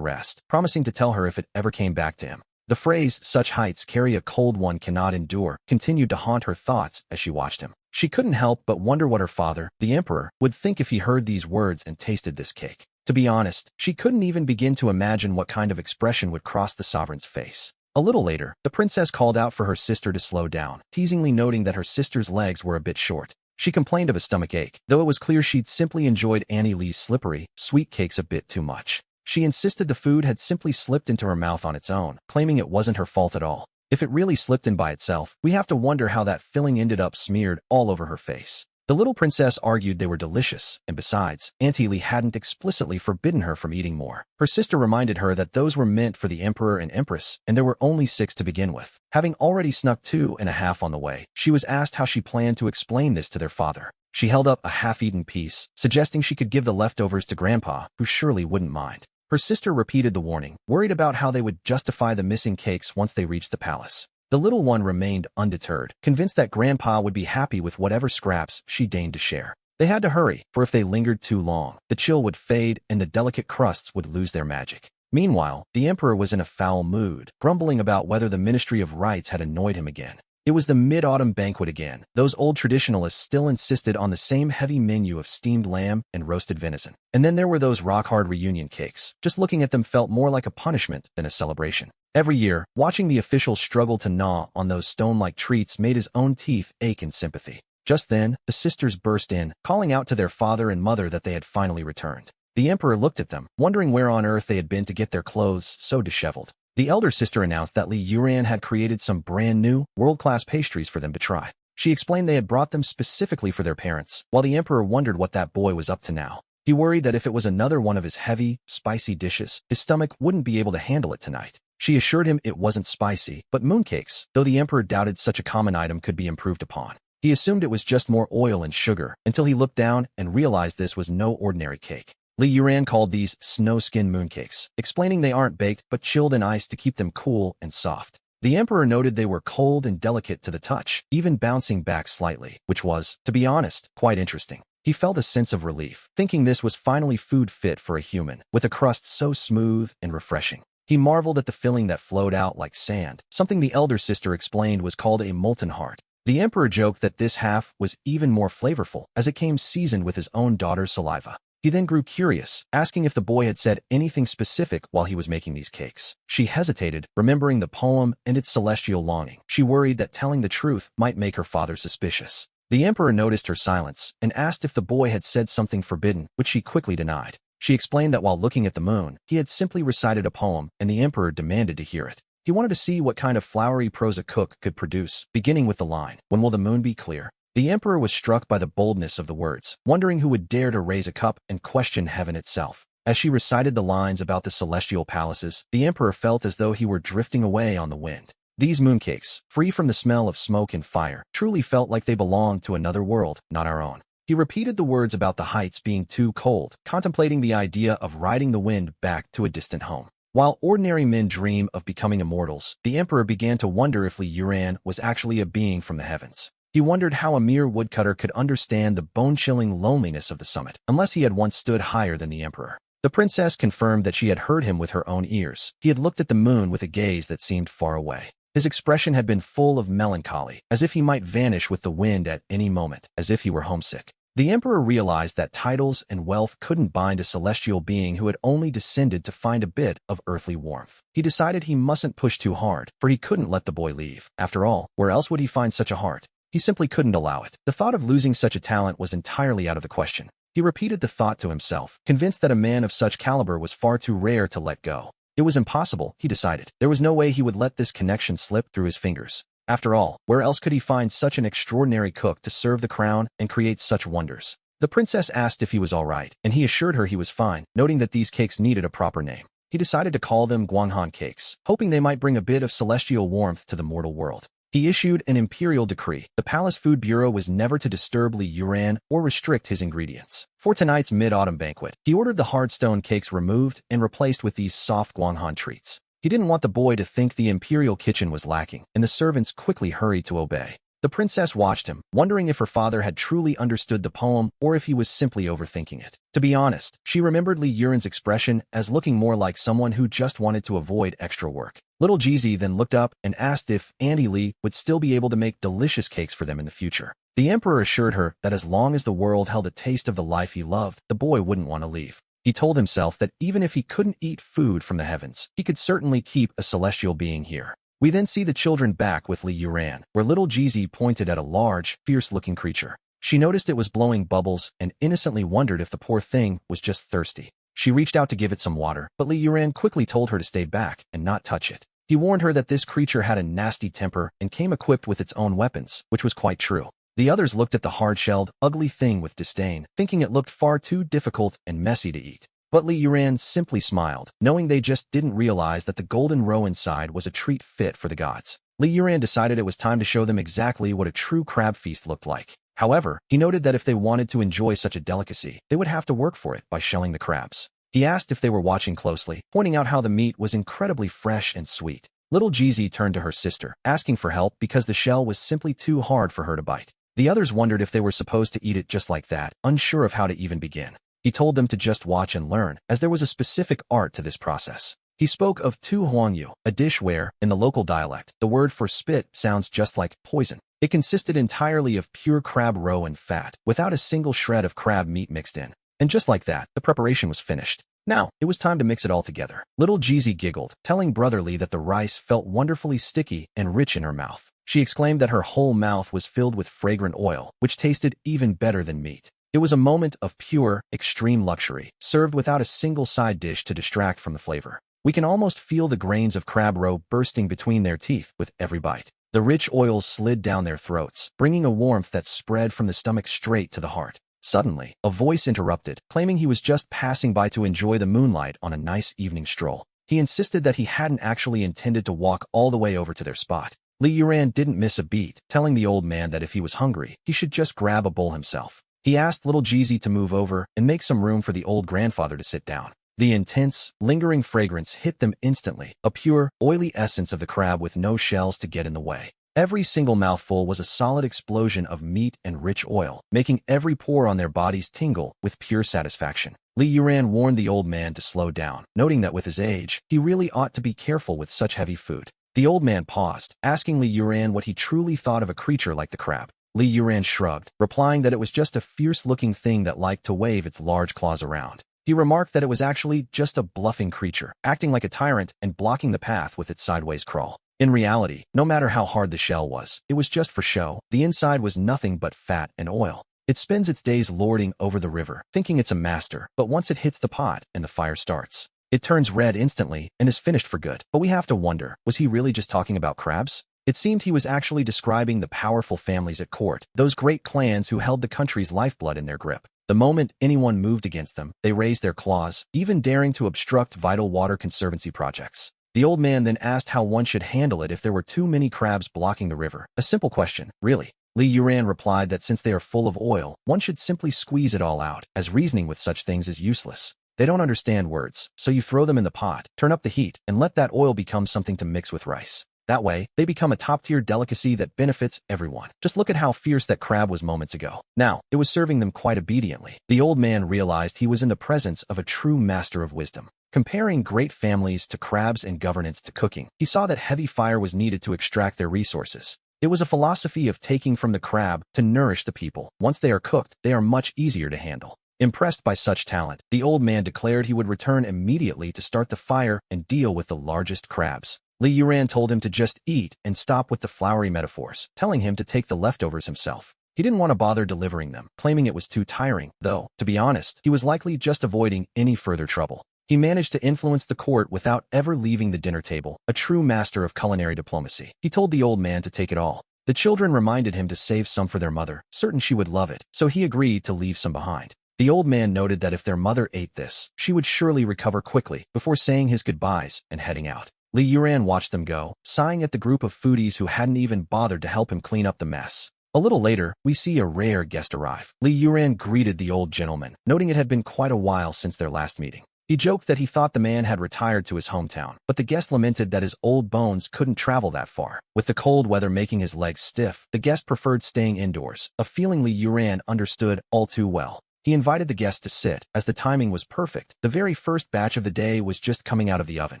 rest, promising to tell her if it ever came back to him. The phrase, "such heights carry a cold one cannot endure," continued to haunt her thoughts as she watched him. She couldn't help but wonder what her father, the emperor, would think if he heard these words and tasted this cake. To be honest, she couldn't even begin to imagine what kind of expression would cross the sovereign's face. A little later, the princess called out for her sister to slow down, teasingly noting that her sister's legs were a bit short. She complained of a stomach ache, though it was clear she'd simply enjoyed Annie Lee's slippery, sweet cakes a bit too much. She insisted the food had simply slipped into her mouth on its own, claiming it wasn't her fault at all. If it really slipped in by itself, we have to wonder how that filling ended up smeared all over her face. The little princess argued they were delicious, and besides, Auntie Lee hadn't explicitly forbidden her from eating more. Her sister reminded her that those were meant for the emperor and empress, and there were only 6 to begin with. Having already snuck 2.5 on the way, she was asked how she planned to explain this to their father. She held up a half-eaten piece, suggesting she could give the leftovers to Grandpa, who surely wouldn't mind. Her sister repeated the warning, worried about how they would justify the missing cakes once they reached the palace. The little one remained undeterred, convinced that Grandpa would be happy with whatever scraps she deigned to share. They had to hurry, for if they lingered too long, the chill would fade and the delicate crusts would lose their magic. Meanwhile, the emperor was in a foul mood, grumbling about whether the Ministry of Rites had annoyed him again. It was the mid-autumn banquet again. Those old traditionalists still insisted on the same heavy menu of steamed lamb and roasted venison. And then there were those rock-hard reunion cakes. Just looking at them felt more like a punishment than a celebration. Every year, watching the officials struggle to gnaw on those stone-like treats made his own teeth ache in sympathy. Just then, the sisters burst in, calling out to their father and mother that they had finally returned. The emperor looked at them, wondering where on earth they had been to get their clothes so disheveled. The elder sister announced that Li Yuran had created some brand new, world-class pastries for them to try. She explained they had brought them specifically for their parents, while the emperor wondered what that boy was up to now. He worried that if it was another one of his heavy, spicy dishes, his stomach wouldn't be able to handle it tonight. She assured him it wasn't spicy, but mooncakes, though the emperor doubted such a common item could be improved upon. He assumed it was just more oil and sugar, until he looked down and realized this was no ordinary cake. Li Yuran called these snow-skin mooncakes, explaining they aren't baked but chilled in ice to keep them cool and soft. The emperor noted they were cold and delicate to the touch, even bouncing back slightly, which was, to be honest, quite interesting. He felt a sense of relief, thinking this was finally food fit for a human, with a crust so smooth and refreshing. He marveled at the filling that flowed out like sand, something the elder sister explained was called a molten heart. The emperor joked that this half was even more flavorful, as it came seasoned with his own daughter's saliva. He then grew curious, asking if the boy had said anything specific while he was making these cakes. She hesitated, remembering the poem and its celestial longing. She worried that telling the truth might make her father suspicious. The emperor noticed her silence and asked if the boy had said something forbidden, which she quickly denied. She explained that while looking at the moon, he had simply recited a poem, and the emperor demanded to hear it. He wanted to see what kind of flowery prose a cook could produce, beginning with the line, "When will the moon be clear?" The emperor was struck by the boldness of the words, wondering who would dare to raise a cup and question heaven itself. As she recited the lines about the celestial palaces, the emperor felt as though he were drifting away on the wind. These mooncakes, free from the smell of smoke and fire, truly felt like they belonged to another world, not our own. He repeated the words about the heights being too cold, contemplating the idea of riding the wind back to a distant home. While ordinary men dream of becoming immortals, the emperor began to wonder if Li Yuran was actually a being from the heavens. He wondered how a mere woodcutter could understand the bone-chilling loneliness of the summit, unless he had once stood higher than the emperor. The princess confirmed that she had heard him with her own ears. He had looked at the moon with a gaze that seemed far away. His expression had been full of melancholy, as if he might vanish with the wind at any moment, as if he were homesick. The emperor realized that titles and wealth couldn't bind a celestial being who had only descended to find a bit of earthly warmth. He decided he mustn't push too hard, for he couldn't let the boy leave. After all, where else would he find such a heart? He simply couldn't allow it. The thought of losing such a talent was entirely out of the question. He repeated the thought to himself, convinced that a man of such caliber was far too rare to let go. It was impossible, he decided. There was no way he would let this connection slip through his fingers. After all, where else could he find such an extraordinary cook to serve the crown and create such wonders? The princess asked if he was all right, and he assured her he was fine, noting that these cakes needed a proper name. He decided to call them Guanghan cakes, hoping they might bring a bit of celestial warmth to the mortal world. He issued an imperial decree. The Palace Food Bureau was never to disturb Li Yuran or restrict his ingredients. For tonight's mid-autumn banquet, he ordered the hard stone cakes removed and replaced with these soft Guanghan treats. He didn't want the boy to think the imperial kitchen was lacking, and the servants quickly hurried to obey. The princess watched him, wondering if her father had truly understood the poem or if he was simply overthinking it. To be honest, she remembered Li Yuran's expression as looking more like someone who just wanted to avoid extra work. Little Jeezy then looked up and asked if Auntie Li would still be able to make delicious cakes for them in the future. The emperor assured her that as long as the world held a taste of the life he loved, the boy wouldn't want to leave. He told himself that even if he couldn't eat food from the heavens, he could certainly keep a celestial being here. We then see the children back with Li Yuran, where little Jeezy pointed at a large, fierce-looking creature. She noticed it was blowing bubbles and innocently wondered if the poor thing was just thirsty. She reached out to give it some water, but Li Yuran quickly told her to stay back and not touch it. He warned her that this creature had a nasty temper and came equipped with its own weapons, which was quite true. The others looked at the hard-shelled, ugly thing with disdain, thinking it looked far too difficult and messy to eat. But Li Yuran simply smiled, knowing they just didn't realize that the golden roe inside was a treat fit for the gods. Li Yuran decided it was time to show them exactly what a true crab feast looked like. However, he noted that if they wanted to enjoy such a delicacy, they would have to work for it by shelling the crabs. He asked if they were watching closely, pointing out how the meat was incredibly fresh and sweet. Little Jeezy turned to her sister, asking for help because the shell was simply too hard for her to bite. The others wondered if they were supposed to eat it just like that, unsure of how to even begin. He told them to just watch and learn, as there was a specific art to this process. He spoke of tu huangyu, a dish where, in the local dialect, the word for spit sounds just like poison. It consisted entirely of pure crab roe and fat, without a single shred of crab meat mixed in. And just like that, the preparation was finished. Now, it was time to mix it all together. Little Jeezy giggled, telling Brother Lee that the rice felt wonderfully sticky and rich in her mouth. She exclaimed that her whole mouth was filled with fragrant oil, which tasted even better than meat. It was a moment of pure, extreme luxury, served without a single side dish to distract from the flavor. We can almost feel the grains of crab roe bursting between their teeth with every bite. The rich oils slid down their throats, bringing a warmth that spread from the stomach straight to the heart. Suddenly, a voice interrupted, claiming he was just passing by to enjoy the moonlight on a nice evening stroll. He insisted that he hadn't actually intended to walk all the way over to their spot. Li Yuran didn't miss a beat, telling the old man that if he was hungry, he should just grab a bowl himself. He asked little Jeezy to move over and make some room for the old grandfather to sit down. The intense, lingering fragrance hit them instantly, a pure, oily essence of the crab with no shells to get in the way. Every single mouthful was a solid explosion of meat and rich oil, making every pore on their bodies tingle with pure satisfaction. Li Yuran warned the old man to slow down, noting that with his age, he really ought to be careful with such heavy food. The old man paused, asking Li Yuran what he truly thought of a creature like the crab. Li Yuran shrugged, replying that it was just a fierce-looking thing that liked to wave its large claws around. He remarked that it was actually just a bluffing creature, acting like a tyrant and blocking the path with its sideways crawl. In reality, no matter how hard the shell was, it was just for show. The inside was nothing but fat and oil. It spends its days lording over the river, thinking it's a master, but once it hits the pot and the fire starts, it turns red instantly and is finished for good. But we have to wonder, was he really just talking about crabs? It seemed he was actually describing the powerful families at court, those great clans who held the country's lifeblood in their grip. The moment anyone moved against them, they raised their claws, even daring to obstruct vital water conservancy projects. The old man then asked how one should handle it if there were too many crabs blocking the river. A simple question, really. Li Yuran replied that since they are full of oil, one should simply squeeze it all out, as reasoning with such things is useless. They don't understand words, so you throw them in the pot, turn up the heat, and let that oil become something to mix with rice. That way, they become a top-tier delicacy that benefits everyone. Just look at how fierce that crab was moments ago. Now, it was serving them quite obediently. The old man realized he was in the presence of a true master of wisdom. Comparing great families to crabs and governance to cooking, he saw that heavy fire was needed to extract their resources. It was a philosophy of taking from the crab to nourish the people. Once they are cooked, they are much easier to handle. Impressed by such talent, the old man declared he would return immediately to start the fire and deal with the largest crabs. Li Yuran told him to just eat and stop with the flowery metaphors, telling him to take the leftovers himself. He didn't want to bother delivering them, claiming it was too tiring, though, to be honest, he was likely just avoiding any further trouble. He managed to influence the court without ever leaving the dinner table, a true master of culinary diplomacy. He told the old man to take it all. The children reminded him to save some for their mother, certain she would love it, so he agreed to leave some behind. The old man noted that if their mother ate this, she would surely recover quickly, before saying his goodbyes and heading out. Li Yuran watched them go, sighing at the group of foodies who hadn't even bothered to help him clean up the mess. A little later, we see a rare guest arrive. Li Yuran greeted the old gentleman, noting it had been quite a while since their last meeting. He joked that he thought the man had retired to his hometown, but the guest lamented that his old bones couldn't travel that far. With the cold weather making his legs stiff, the guest preferred staying indoors, a feeling Li Yuran understood all too well. He invited the guest to sit, as the timing was perfect. The very first batch of the day was just coming out of the oven.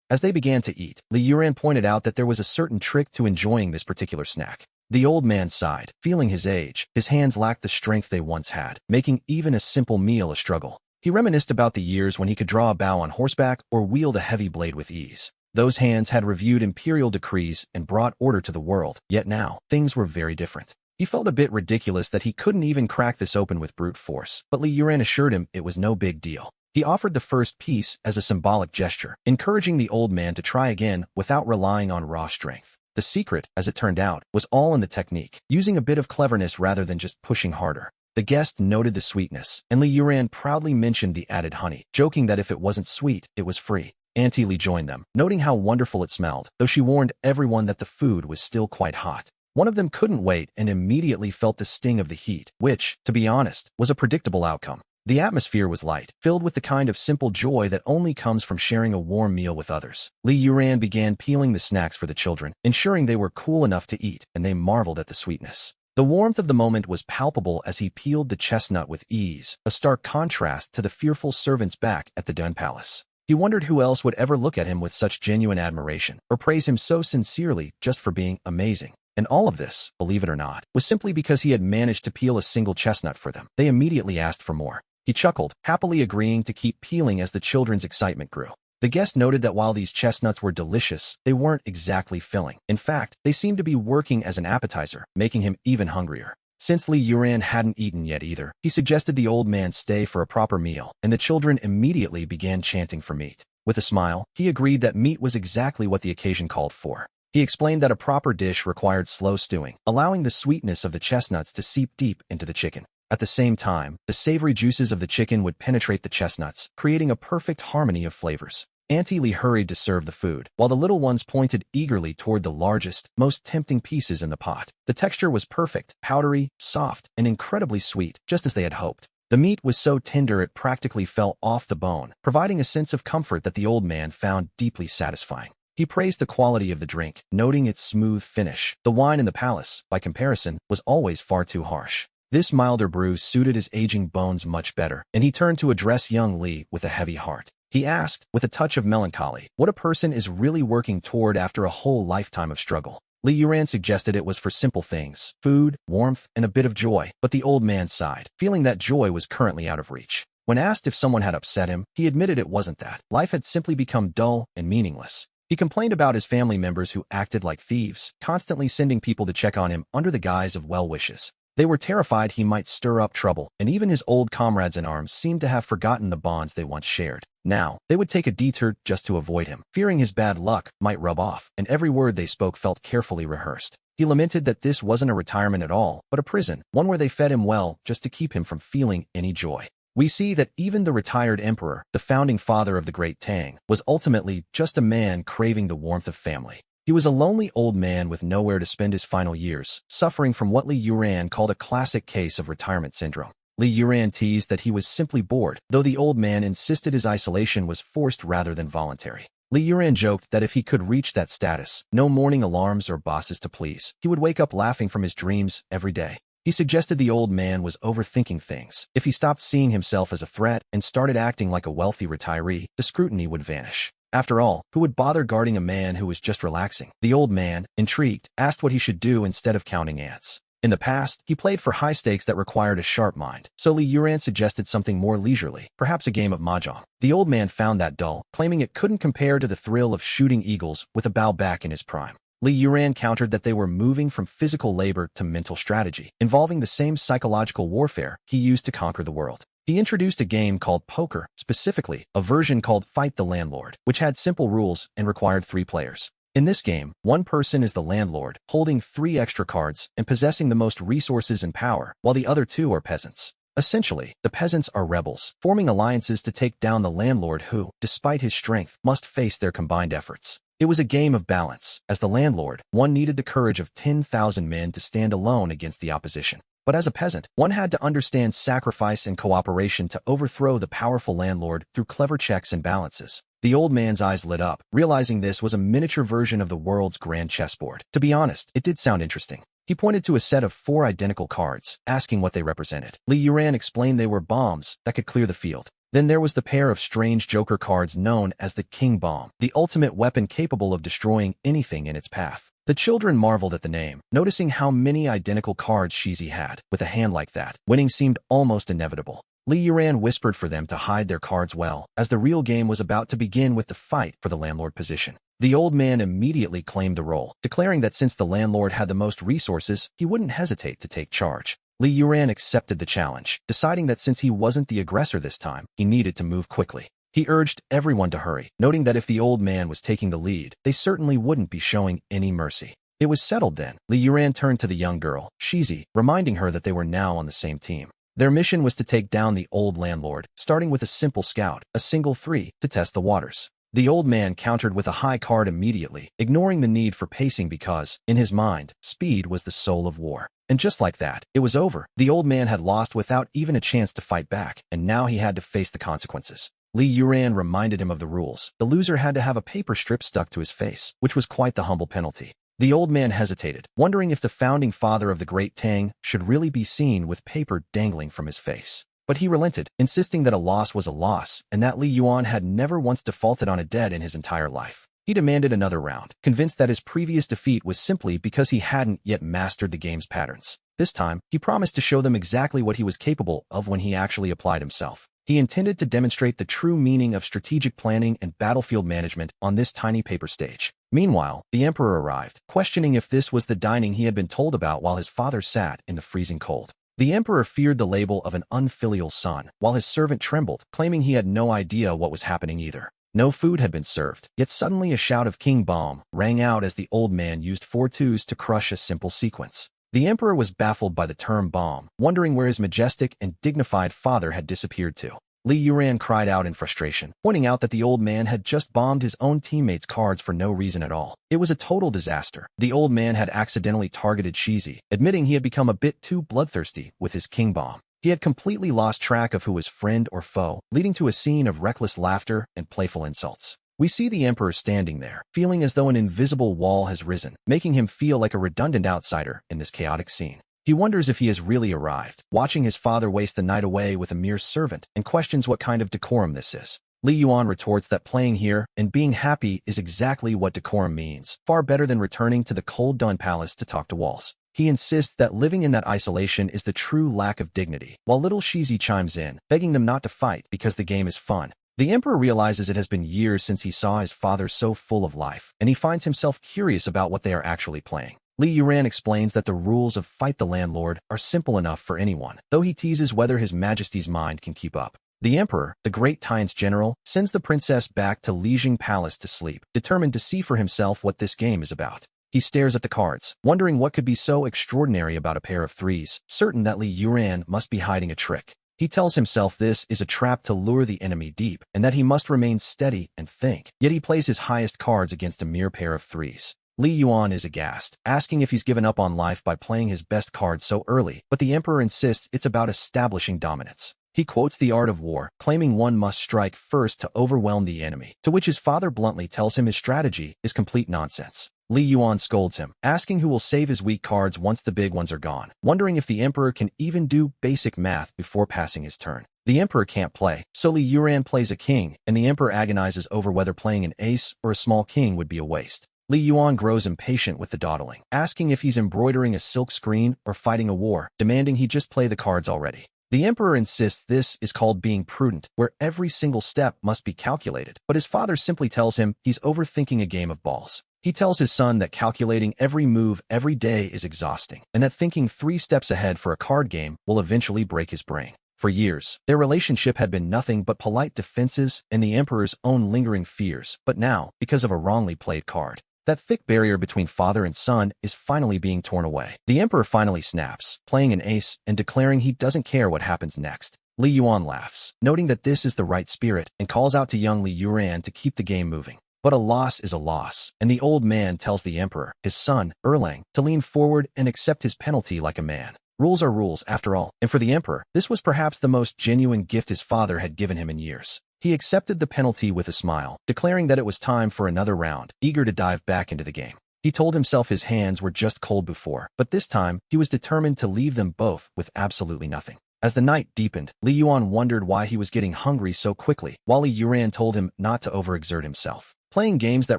As they began to eat, Li Yuran pointed out that there was a certain trick to enjoying this particular snack. The old man sighed, feeling his age. His hands lacked the strength they once had, making even a simple meal a struggle. He reminisced about the years when he could draw a bow on horseback or wield a heavy blade with ease. Those hands had reviewed imperial decrees and brought order to the world, yet now, things were very different. He felt a bit ridiculous that he couldn't even crack this open with brute force, but Li Yuran assured him it was no big deal. He offered the first piece as a symbolic gesture, encouraging the old man to try again without relying on raw strength. The secret, as it turned out, was all in the technique, using a bit of cleverness rather than just pushing harder. The guest noted the sweetness, and Li Yuran proudly mentioned the added honey, joking that if it wasn't sweet, it was free. Auntie Li joined them, noting how wonderful it smelled, though she warned everyone that the food was still quite hot. One of them couldn't wait and immediately felt the sting of the heat, which, to be honest, was a predictable outcome. The atmosphere was light, filled with the kind of simple joy that only comes from sharing a warm meal with others. Li Yuran began peeling the snacks for the children, ensuring they were cool enough to eat, and they marveled at the sweetness. The warmth of the moment was palpable as he peeled the chestnut with ease, a stark contrast to the fearful servants back at the Dun Palace. He wondered who else would ever look at him with such genuine admiration, or praise him so sincerely just for being amazing. And all of this, believe it or not, was simply because he had managed to peel a single chestnut for them. They immediately asked for more. He chuckled, happily agreeing to keep peeling as the children's excitement grew. The guest noted that while these chestnuts were delicious, they weren't exactly filling. In fact, they seemed to be working as an appetizer, making him even hungrier. Since Li Yuran hadn't eaten yet either, he suggested the old man stay for a proper meal, and the children immediately began chanting for meat. With a smile, he agreed that meat was exactly what the occasion called for. He explained that a proper dish required slow stewing, allowing the sweetness of the chestnuts to seep deep into the chicken. At the same time, the savory juices of the chicken would penetrate the chestnuts, creating a perfect harmony of flavors. Auntie Li hurried to serve the food, while the little ones pointed eagerly toward the largest, most tempting pieces in the pot. The texture was perfect, powdery, soft, and incredibly sweet, just as they had hoped. The meat was so tender it practically fell off the bone, providing a sense of comfort that the old man found deeply satisfying. He praised the quality of the drink, noting its smooth finish. The wine in the palace, by comparison, was always far too harsh. This milder brew suited his aging bones much better, and he turned to address young Li with a heavy heart. He asked, with a touch of melancholy, what a person is really working toward after a whole lifetime of struggle. Li Yuran suggested it was for simple things, food, warmth, and a bit of joy, but the old man sighed, feeling that joy was currently out of reach. When asked if someone had upset him, he admitted it wasn't that. Life had simply become dull and meaningless. He complained about his family members who acted like thieves, constantly sending people to check on him under the guise of well wishes. They were terrified he might stir up trouble, and even his old comrades in arms seemed to have forgotten the bonds they once shared. Now, they would take a detour just to avoid him, fearing his bad luck might rub off, and every word they spoke felt carefully rehearsed. He lamented that this wasn't a retirement at all, but a prison, one where they fed him well just to keep him from feeling any joy. We see that even the retired emperor, the founding father of the Great Tang, was ultimately just a man craving the warmth of family. He was a lonely old man with nowhere to spend his final years, suffering from what Li Yuran called a classic case of retirement syndrome. Li Yuran teased that he was simply bored, though the old man insisted his isolation was forced rather than voluntary. Li Yuran joked that if he could reach that status, no morning alarms or bosses to please, he would wake up laughing from his dreams every day. He suggested the old man was overthinking things. If he stopped seeing himself as a threat and started acting like a wealthy retiree, the scrutiny would vanish. After all, who would bother guarding a man who was just relaxing? The old man, intrigued, asked what he should do instead of counting ants. In the past, he played for high stakes that required a sharp mind, so Li Yuran suggested something more leisurely, perhaps a game of mahjong. The old man found that dull, claiming it couldn't compare to the thrill of shooting eagles with a bow back in his prime. Li Yuran countered that they were moving from physical labor to mental strategy, involving the same psychological warfare he used to conquer the world. He introduced a game called poker, specifically a version called Fight the Landlord, which had simple rules and required 3 players. In this game, one person is the landlord, holding 3 extra cards and possessing the most resources and power, while the other 2 are peasants. Essentially, the peasants are rebels, forming alliances to take down the landlord who, despite his strength, must face their combined efforts. It was a game of balance. As the landlord, one needed the courage of 10,000 men to stand alone against the opposition. But as a peasant, one had to understand sacrifice and cooperation to overthrow the powerful landlord through clever checks and balances. The old man's eyes lit up, realizing this was a miniature version of the world's grand chessboard. To be honest, it did sound interesting. He pointed to a set of 4 identical cards, asking what they represented. Li Yuran explained they were bombs that could clear the field. Then there was the pair of strange joker cards known as the King Bomb, the ultimate weapon capable of destroying anything in its path. The children marveled at the name, noticing how many identical cards Shizi had. With a hand like that, winning seemed almost inevitable. Li Yuran whispered for them to hide their cards well, as the real game was about to begin with the fight for the landlord position. The old man immediately claimed the role, declaring that since the landlord had the most resources, he wouldn't hesitate to take charge. Li Yuran accepted the challenge, deciding that since he wasn't the aggressor this time, he needed to move quickly. He urged everyone to hurry, noting that if the old man was taking the lead, they certainly wouldn't be showing any mercy. It was settled then. Li Yuran turned to the young girl, Shizi, reminding her that they were now on the same team. Their mission was to take down the old landlord, starting with a simple scout, a single 3, to test the waters. The old man countered with a high card immediately, ignoring the need for pacing because, in his mind, speed was the soul of war. And just like that, it was over. The old man had lost without even a chance to fight back, and now he had to face the consequences. Li Yuran reminded him of the rules. The loser had to have a paper strip stuck to his face, which was quite the humble penalty. The old man hesitated, wondering if the founding father of the Great Tang should really be seen with paper dangling from his face. But he relented, insisting that a loss was a loss, and that Li Yuan had never once defaulted on a debt in his entire life. He demanded another round, convinced that his previous defeat was simply because he hadn't yet mastered the game's patterns. This time, he promised to show them exactly what he was capable of when he actually applied himself. He intended to demonstrate the true meaning of strategic planning and battlefield management on this tiny paper stage. Meanwhile, the emperor arrived, questioning if this was the dining he had been told about while his father sat in the freezing cold. The emperor feared the label of an unfilial son, while his servant trembled, claiming he had no idea what was happening either. No food had been served, yet suddenly a shout of King Bomb rang out as the old man used 4 twos to crush a simple sequence. The emperor was baffled by the term bomb, wondering where his majestic and dignified father had disappeared to. Li Yuran cried out in frustration, pointing out that the old man had just bombed his own teammates' cards for no reason at all. It was a total disaster. The old man had accidentally targeted Shizi, admitting he had become a bit too bloodthirsty with his king bomb. He had completely lost track of who was friend or foe, leading to a scene of reckless laughter and playful insults. We see the emperor standing there, feeling as though an invisible wall has risen, making him feel like a redundant outsider in this chaotic scene. He wonders if he has really arrived, watching his father waste the night away with a mere servant, and questions what kind of decorum this is. Li Yuan retorts that playing here and being happy is exactly what decorum means, far better than returning to the cold Dun palace to talk to walls. He insists that living in that isolation is the true lack of dignity, while little Shizi chimes in, begging them not to fight because the game is fun. The emperor realizes it has been years since he saw his father so full of life, and he finds himself curious about what they are actually playing. Li Yuran explains that the rules of Fight the Landlord are simple enough for anyone, though he teases whether his majesty's mind can keep up. The emperor, the great Tian's general, sends the princess back to Lijing Palace to sleep, determined to see for himself what this game is about. He stares at the cards, wondering what could be so extraordinary about a pair of 3s, certain that Li Yuran must be hiding a trick. He tells himself this is a trap to lure the enemy deep, and that he must remain steady and think, yet he plays his highest cards against a mere pair of 3s. Li Yuan is aghast, asking if he's given up on life by playing his best cards so early, but the emperor insists it's about establishing dominance. He quotes the art of war, claiming one must strike first to overwhelm the enemy, to which his father bluntly tells him his strategy is complete nonsense. Li Yuan scolds him, asking who will save his weak cards once the big ones are gone, wondering if the emperor can even do basic math before passing his turn. The emperor can't play, so Li Yuan plays a king, and the emperor agonizes over whether playing an ace or a small king would be a waste. Li Yuan grows impatient with the dawdling, asking if he's embroidering a silk screen or fighting a war, demanding he just play the cards already. The emperor insists this is called being prudent, where every single step must be calculated, but his father simply tells him he's overthinking a game of balls. He tells his son that calculating every move every day is exhausting, and that thinking 3 steps ahead for a card game will eventually break his brain. For years, their relationship had been nothing but polite defenses and the emperor's own lingering fears, but now, because of a wrongly played card, that thick barrier between father and son is finally being torn away. The emperor finally snaps, playing an ace and declaring he doesn't care what happens next. Li Yuan laughs, noting that this is the right spirit, and calls out to young Li Yuan to keep the game moving. But a loss is a loss, and the old man tells the emperor, his son, Erlang, to lean forward and accept his penalty like a man. Rules are rules, after all, and for the emperor, this was perhaps the most genuine gift his father had given him in years. He accepted the penalty with a smile, declaring that it was time for another round, eager to dive back into the game. He told himself his hands were just cold before, but this time, he was determined to leave them both with absolutely nothing. As the night deepened, Li Yuan wondered why he was getting hungry so quickly, while Li Yuan told him not to overexert himself. Playing games that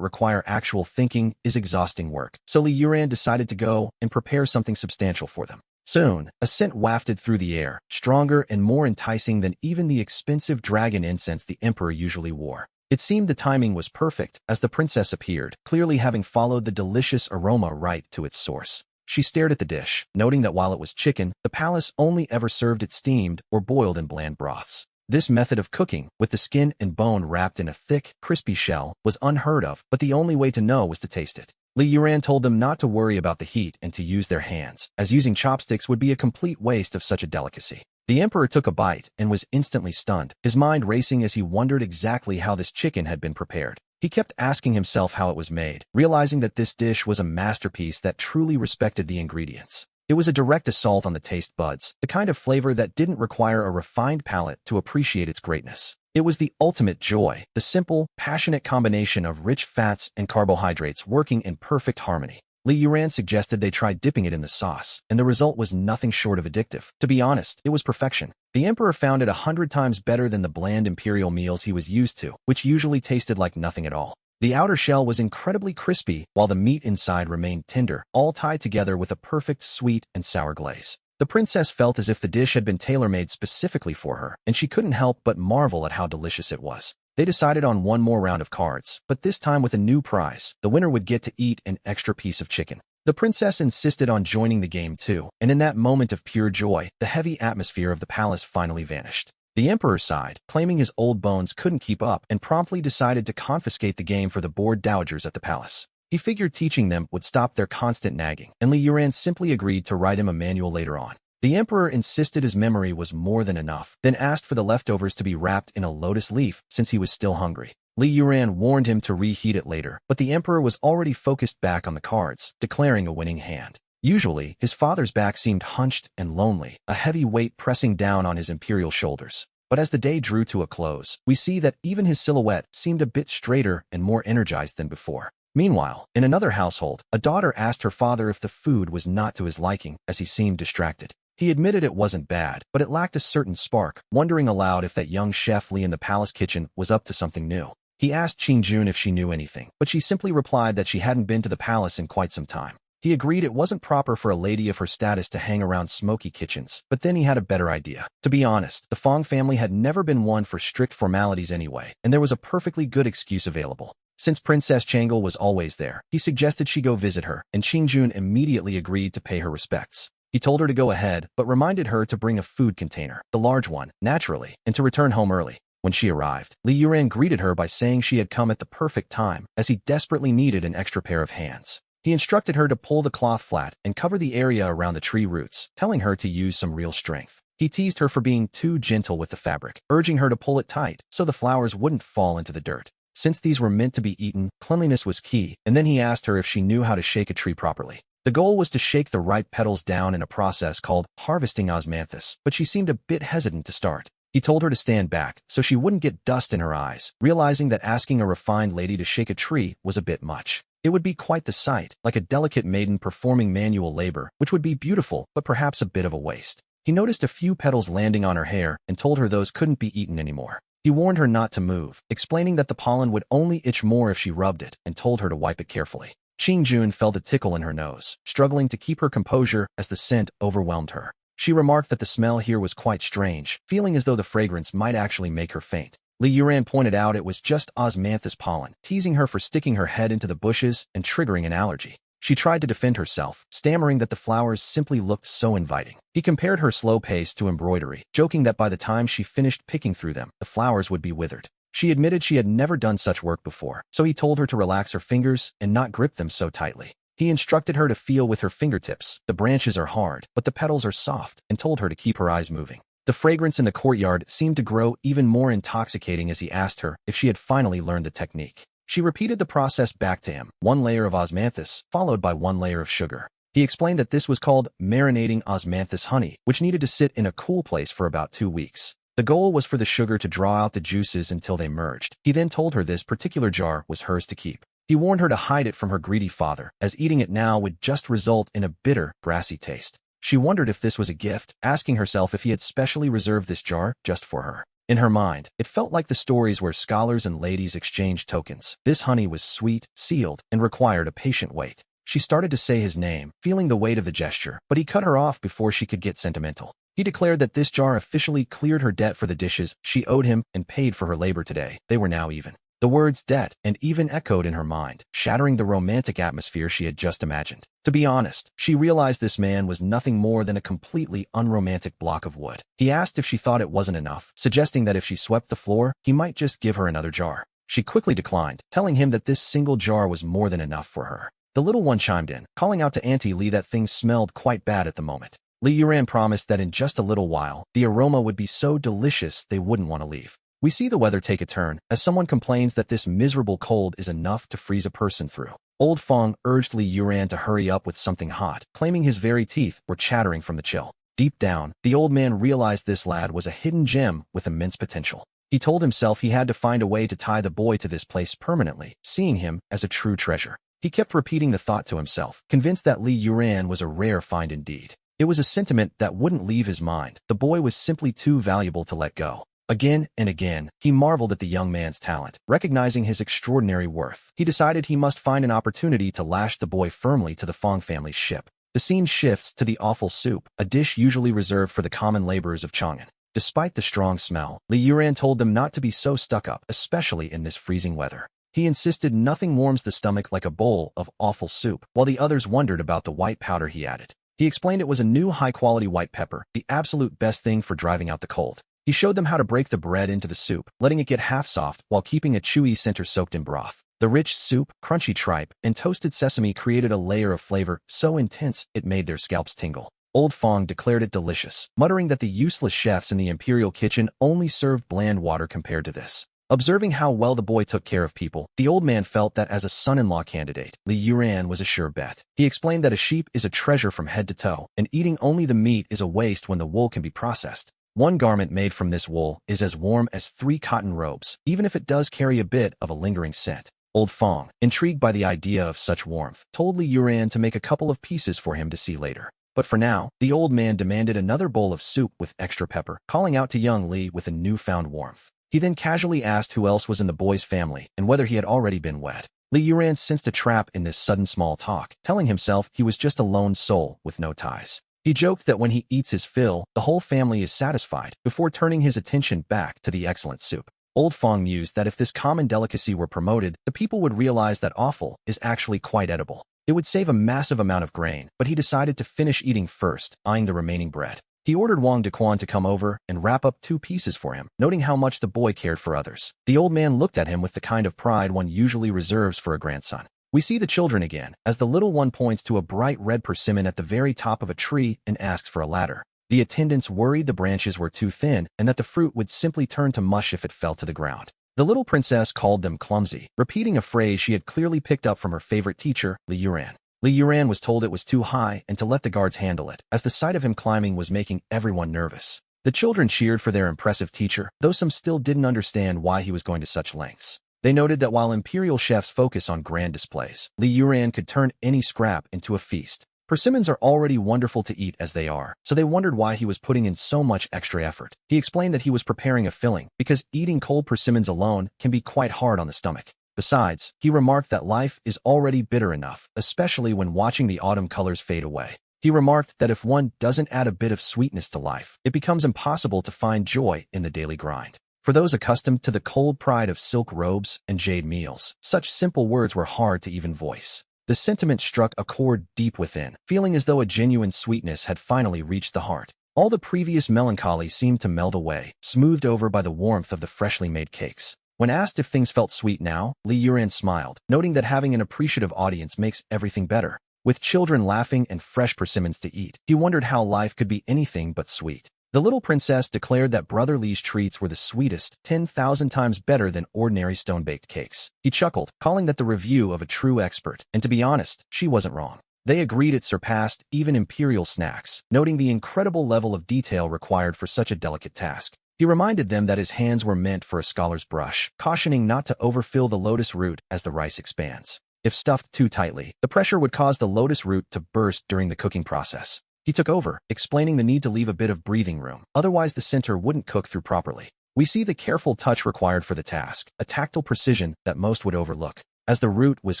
require actual thinking is exhausting work, so Li Yuan decided to go and prepare something substantial for them. Soon, a scent wafted through the air, stronger and more enticing than even the expensive dragon incense the emperor usually wore. It seemed the timing was perfect as the princess appeared, clearly having followed the delicious aroma right to its source. She stared at the dish, noting that while it was chicken, the palace only ever served it steamed or boiled in bland broths. This method of cooking, with the skin and bone wrapped in a thick, crispy shell, was unheard of, but the only way to know was to taste it. Li Yuan told them not to worry about the heat and to use their hands, as using chopsticks would be a complete waste of such a delicacy. The emperor took a bite and was instantly stunned, his mind racing as he wondered exactly how this chicken had been prepared. He kept asking himself how it was made, realizing that this dish was a masterpiece that truly respected the ingredients. It was a direct assault on the taste buds, the kind of flavor that didn't require a refined palate to appreciate its greatness. It was the ultimate joy, the simple, passionate combination of rich fats and carbohydrates working in perfect harmony. Li Yuan suggested they try dipping it in the sauce, and the result was nothing short of addictive. To be honest, it was perfection. The emperor found it 100 times better than the bland imperial meals he was used to, which usually tasted like nothing at all. The outer shell was incredibly crispy, while the meat inside remained tender, all tied together with a perfect sweet and sour glaze. The princess felt as if the dish had been tailor-made specifically for her, and she couldn't help but marvel at how delicious it was. They decided on one more round of cards, but this time with a new prize. The winner would get to eat an extra piece of chicken. The princess insisted on joining the game too, and in that moment of pure joy, the heavy atmosphere of the palace finally vanished. The emperor sighed, claiming his old bones couldn't keep up, and promptly decided to confiscate the game for the bored dowagers at the palace. He figured teaching them would stop their constant nagging, and Li Yuan simply agreed to write him a manual later on. The emperor insisted his memory was more than enough, then asked for the leftovers to be wrapped in a lotus leaf since he was still hungry. Li Yuan warned him to reheat it later, but the emperor was already focused back on the cards, declaring a winning hand. Usually, his father's back seemed hunched and lonely, a heavy weight pressing down on his imperial shoulders. But as the day drew to a close, we see that even his silhouette seemed a bit straighter and more energized than before. Meanwhile, in another household, a daughter asked her father if the food was not to his liking, as he seemed distracted. He admitted it wasn't bad, but it lacked a certain spark, wondering aloud if that young chef Li in the palace kitchen was up to something new. He asked Qingjun if she knew anything, but she simply replied that she hadn't been to the palace in quite some time. He agreed it wasn't proper for a lady of her status to hang around smoky kitchens, but then he had a better idea. To be honest, the Fong family had never been one for strict formalities anyway, and there was a perfectly good excuse available. Since Princess Changle was always there, he suggested she go visit her, and Qingjun immediately agreed to pay her respects. He told her to go ahead, but reminded her to bring a food container, the large one, naturally, and to return home early. When she arrived, Li Yuan greeted her by saying she had come at the perfect time, as he desperately needed an extra pair of hands. He instructed her to pull the cloth flat and cover the area around the tree roots, telling her to use some real strength. He teased her for being too gentle with the fabric, urging her to pull it tight so the flowers wouldn't fall into the dirt. Since these were meant to be eaten, cleanliness was key, and then he asked her if she knew how to shake a tree properly. The goal was to shake the ripe petals down in a process called harvesting osmanthus, but she seemed a bit hesitant to start. He told her to stand back so she wouldn't get dust in her eyes, realizing that asking a refined lady to shake a tree was a bit much. It would be quite the sight, like a delicate maiden performing manual labor, which would be beautiful, but perhaps a bit of a waste. He noticed a few petals landing on her hair and told her those couldn't be eaten anymore. He warned her not to move, explaining that the pollen would only itch more if she rubbed it, and told her to wipe it carefully. Qing-jun felt a tickle in her nose, struggling to keep her composure as the scent overwhelmed her. She remarked that the smell here was quite strange, feeling as though the fragrance might actually make her faint. Li Yuran pointed out it was just osmanthus pollen, teasing her for sticking her head into the bushes and triggering an allergy. She tried to defend herself, stammering that the flowers simply looked so inviting. He compared her slow pace to embroidery, joking that by the time she finished picking through them, the flowers would be withered. She admitted she had never done such work before, so he told her to relax her fingers and not grip them so tightly. He instructed her to feel with her fingertips. The branches are hard, but the petals are soft, and told her to keep her eyes moving. The fragrance in the courtyard seemed to grow even more intoxicating as he asked her if she had finally learned the technique. She repeated the process back to him, one layer of osmanthus, followed by one layer of sugar. He explained that this was called marinating osmanthus honey, which needed to sit in a cool place for about 2 weeks. The goal was for the sugar to draw out the juices until they merged. He then told her this particular jar was hers to keep. He warned her to hide it from her greedy father, as eating it now would just result in a bitter, grassy taste. She wondered if this was a gift, asking herself if he had specially reserved this jar just for her. In her mind, it felt like the stories where scholars and ladies exchanged tokens. This honey was sweet, sealed, and required a patient wait. She started to say his name, feeling the weight of the gesture, but he cut her off before she could get sentimental. He declared that this jar officially cleared her debt for the dishes she owed him and paid for her labor today. They were now even. The words debt and even echoed in her mind, shattering the romantic atmosphere she had just imagined. To be honest, she realized this man was nothing more than a completely unromantic block of wood. He asked if she thought it wasn't enough, suggesting that if she swept the floor, he might just give her another jar. She quickly declined, telling him that this single jar was more than enough for her. The little one chimed in, calling out to Auntie Lee that things smelled quite bad at the moment. Li Yuran promised that in just a little while, the aroma would be so delicious they wouldn't want to leave. We see the weather take a turn, as someone complains that this miserable cold is enough to freeze a person through. Old Fong urged Li Yuran to hurry up with something hot, claiming his very teeth were chattering from the chill. Deep down, the old man realized this lad was a hidden gem with immense potential. He told himself he had to find a way to tie the boy to this place permanently, seeing him as a true treasure. He kept repeating the thought to himself, convinced that Li Yuran was a rare find indeed. It was a sentiment that wouldn't leave his mind. The boy was simply too valuable to let go. Again and again, he marveled at the young man's talent. Recognizing his extraordinary worth, he decided he must find an opportunity to lash the boy firmly to the Fong family's ship. The scene shifts to the awful soup, a dish usually reserved for the common laborers of Chang'an. Despite the strong smell, Li Yuran told them not to be so stuck up, especially in this freezing weather. He insisted nothing warms the stomach like a bowl of awful soup, while the others wondered about the white powder he added. He explained it was a new high-quality white pepper, the absolute best thing for driving out the cold. He showed them how to break the bread into the soup, letting it get half soft while keeping a chewy center soaked in broth. The rich soup, crunchy tripe, and toasted sesame created a layer of flavor so intense it made their scalps tingle. Old Fong declared it delicious, muttering that the useless chefs in the imperial kitchen only served bland water compared to this. Observing how well the boy took care of people, the old man felt that as a son-in-law candidate, Li Yuran was a sure bet. He explained that a sheep is a treasure from head to toe, and eating only the meat is a waste when the wool can be processed. One garment made from this wool is as warm as 3 cotton robes, even if it does carry a bit of a lingering scent. Old Fong, intrigued by the idea of such warmth, told Li Yuran to make a couple of pieces for him to see later. But for now, the old man demanded another bowl of soup with extra pepper, calling out to young Li with a newfound warmth. He then casually asked who else was in the boy's family and whether he had already been wed. Li Yuran sensed a trap in this sudden small talk, telling himself he was just a lone soul with no ties. He joked that when he eats his fill, the whole family is satisfied, before turning his attention back to the excellent soup. Old Fong mused that if this common delicacy were promoted, the people would realize that offal is actually quite edible. It would save a massive amount of grain, but he decided to finish eating first, eyeing the remaining bread. He ordered Wang Dequan to come over and wrap up 2 pieces for him, noting how much the boy cared for others. The old man looked at him with the kind of pride one usually reserves for a grandson. We see the children again, as the little one points to a bright red persimmon at the very top of a tree and asks for a ladder. The attendants worried the branches were too thin and that the fruit would simply turn to mush if it fell to the ground. The little princess called them clumsy, repeating a phrase she had clearly picked up from her favorite teacher, Li Yuran. Li Yuran was told it was too high and to let the guards handle it, as the sight of him climbing was making everyone nervous. The children cheered for their impressive teacher, though some still didn't understand why he was going to such lengths. They noted that while imperial chefs focus on grand displays, Li Yuran could turn any scrap into a feast. Persimmons are already wonderful to eat as they are, so they wondered why he was putting in so much extra effort. He explained that he was preparing a filling, because eating cold persimmons alone can be quite hard on the stomach. Besides, he remarked that life is already bitter enough, especially when watching the autumn colors fade away. He remarked that if one doesn't add a bit of sweetness to life, it becomes impossible to find joy in the daily grind. For those accustomed to the cold pride of silk robes and jade meals, such simple words were hard to even voice. The sentiment struck a chord deep within, feeling as though a genuine sweetness had finally reached the heart. All the previous melancholy seemed to melt away, smoothed over by the warmth of the freshly made cakes. When asked if things felt sweet now, Li Yuran smiled, noting that having an appreciative audience makes everything better. With children laughing and fresh persimmons to eat, he wondered how life could be anything but sweet. The little princess declared that Brother Li's treats were the sweetest, 10,000 times better than ordinary stone-baked cakes. He chuckled, calling that the review of a true expert, and to be honest, she wasn't wrong. They agreed it surpassed even imperial snacks, noting the incredible level of detail required for such a delicate task. He reminded them that his hands were meant for a scholar's brush, cautioning not to overfill the lotus root as the rice expands. If stuffed too tightly, the pressure would cause the lotus root to burst during the cooking process. He took over, explaining the need to leave a bit of breathing room, otherwise the center wouldn't cook through properly. We see the careful touch required for the task, a tactile precision that most would overlook. As the root was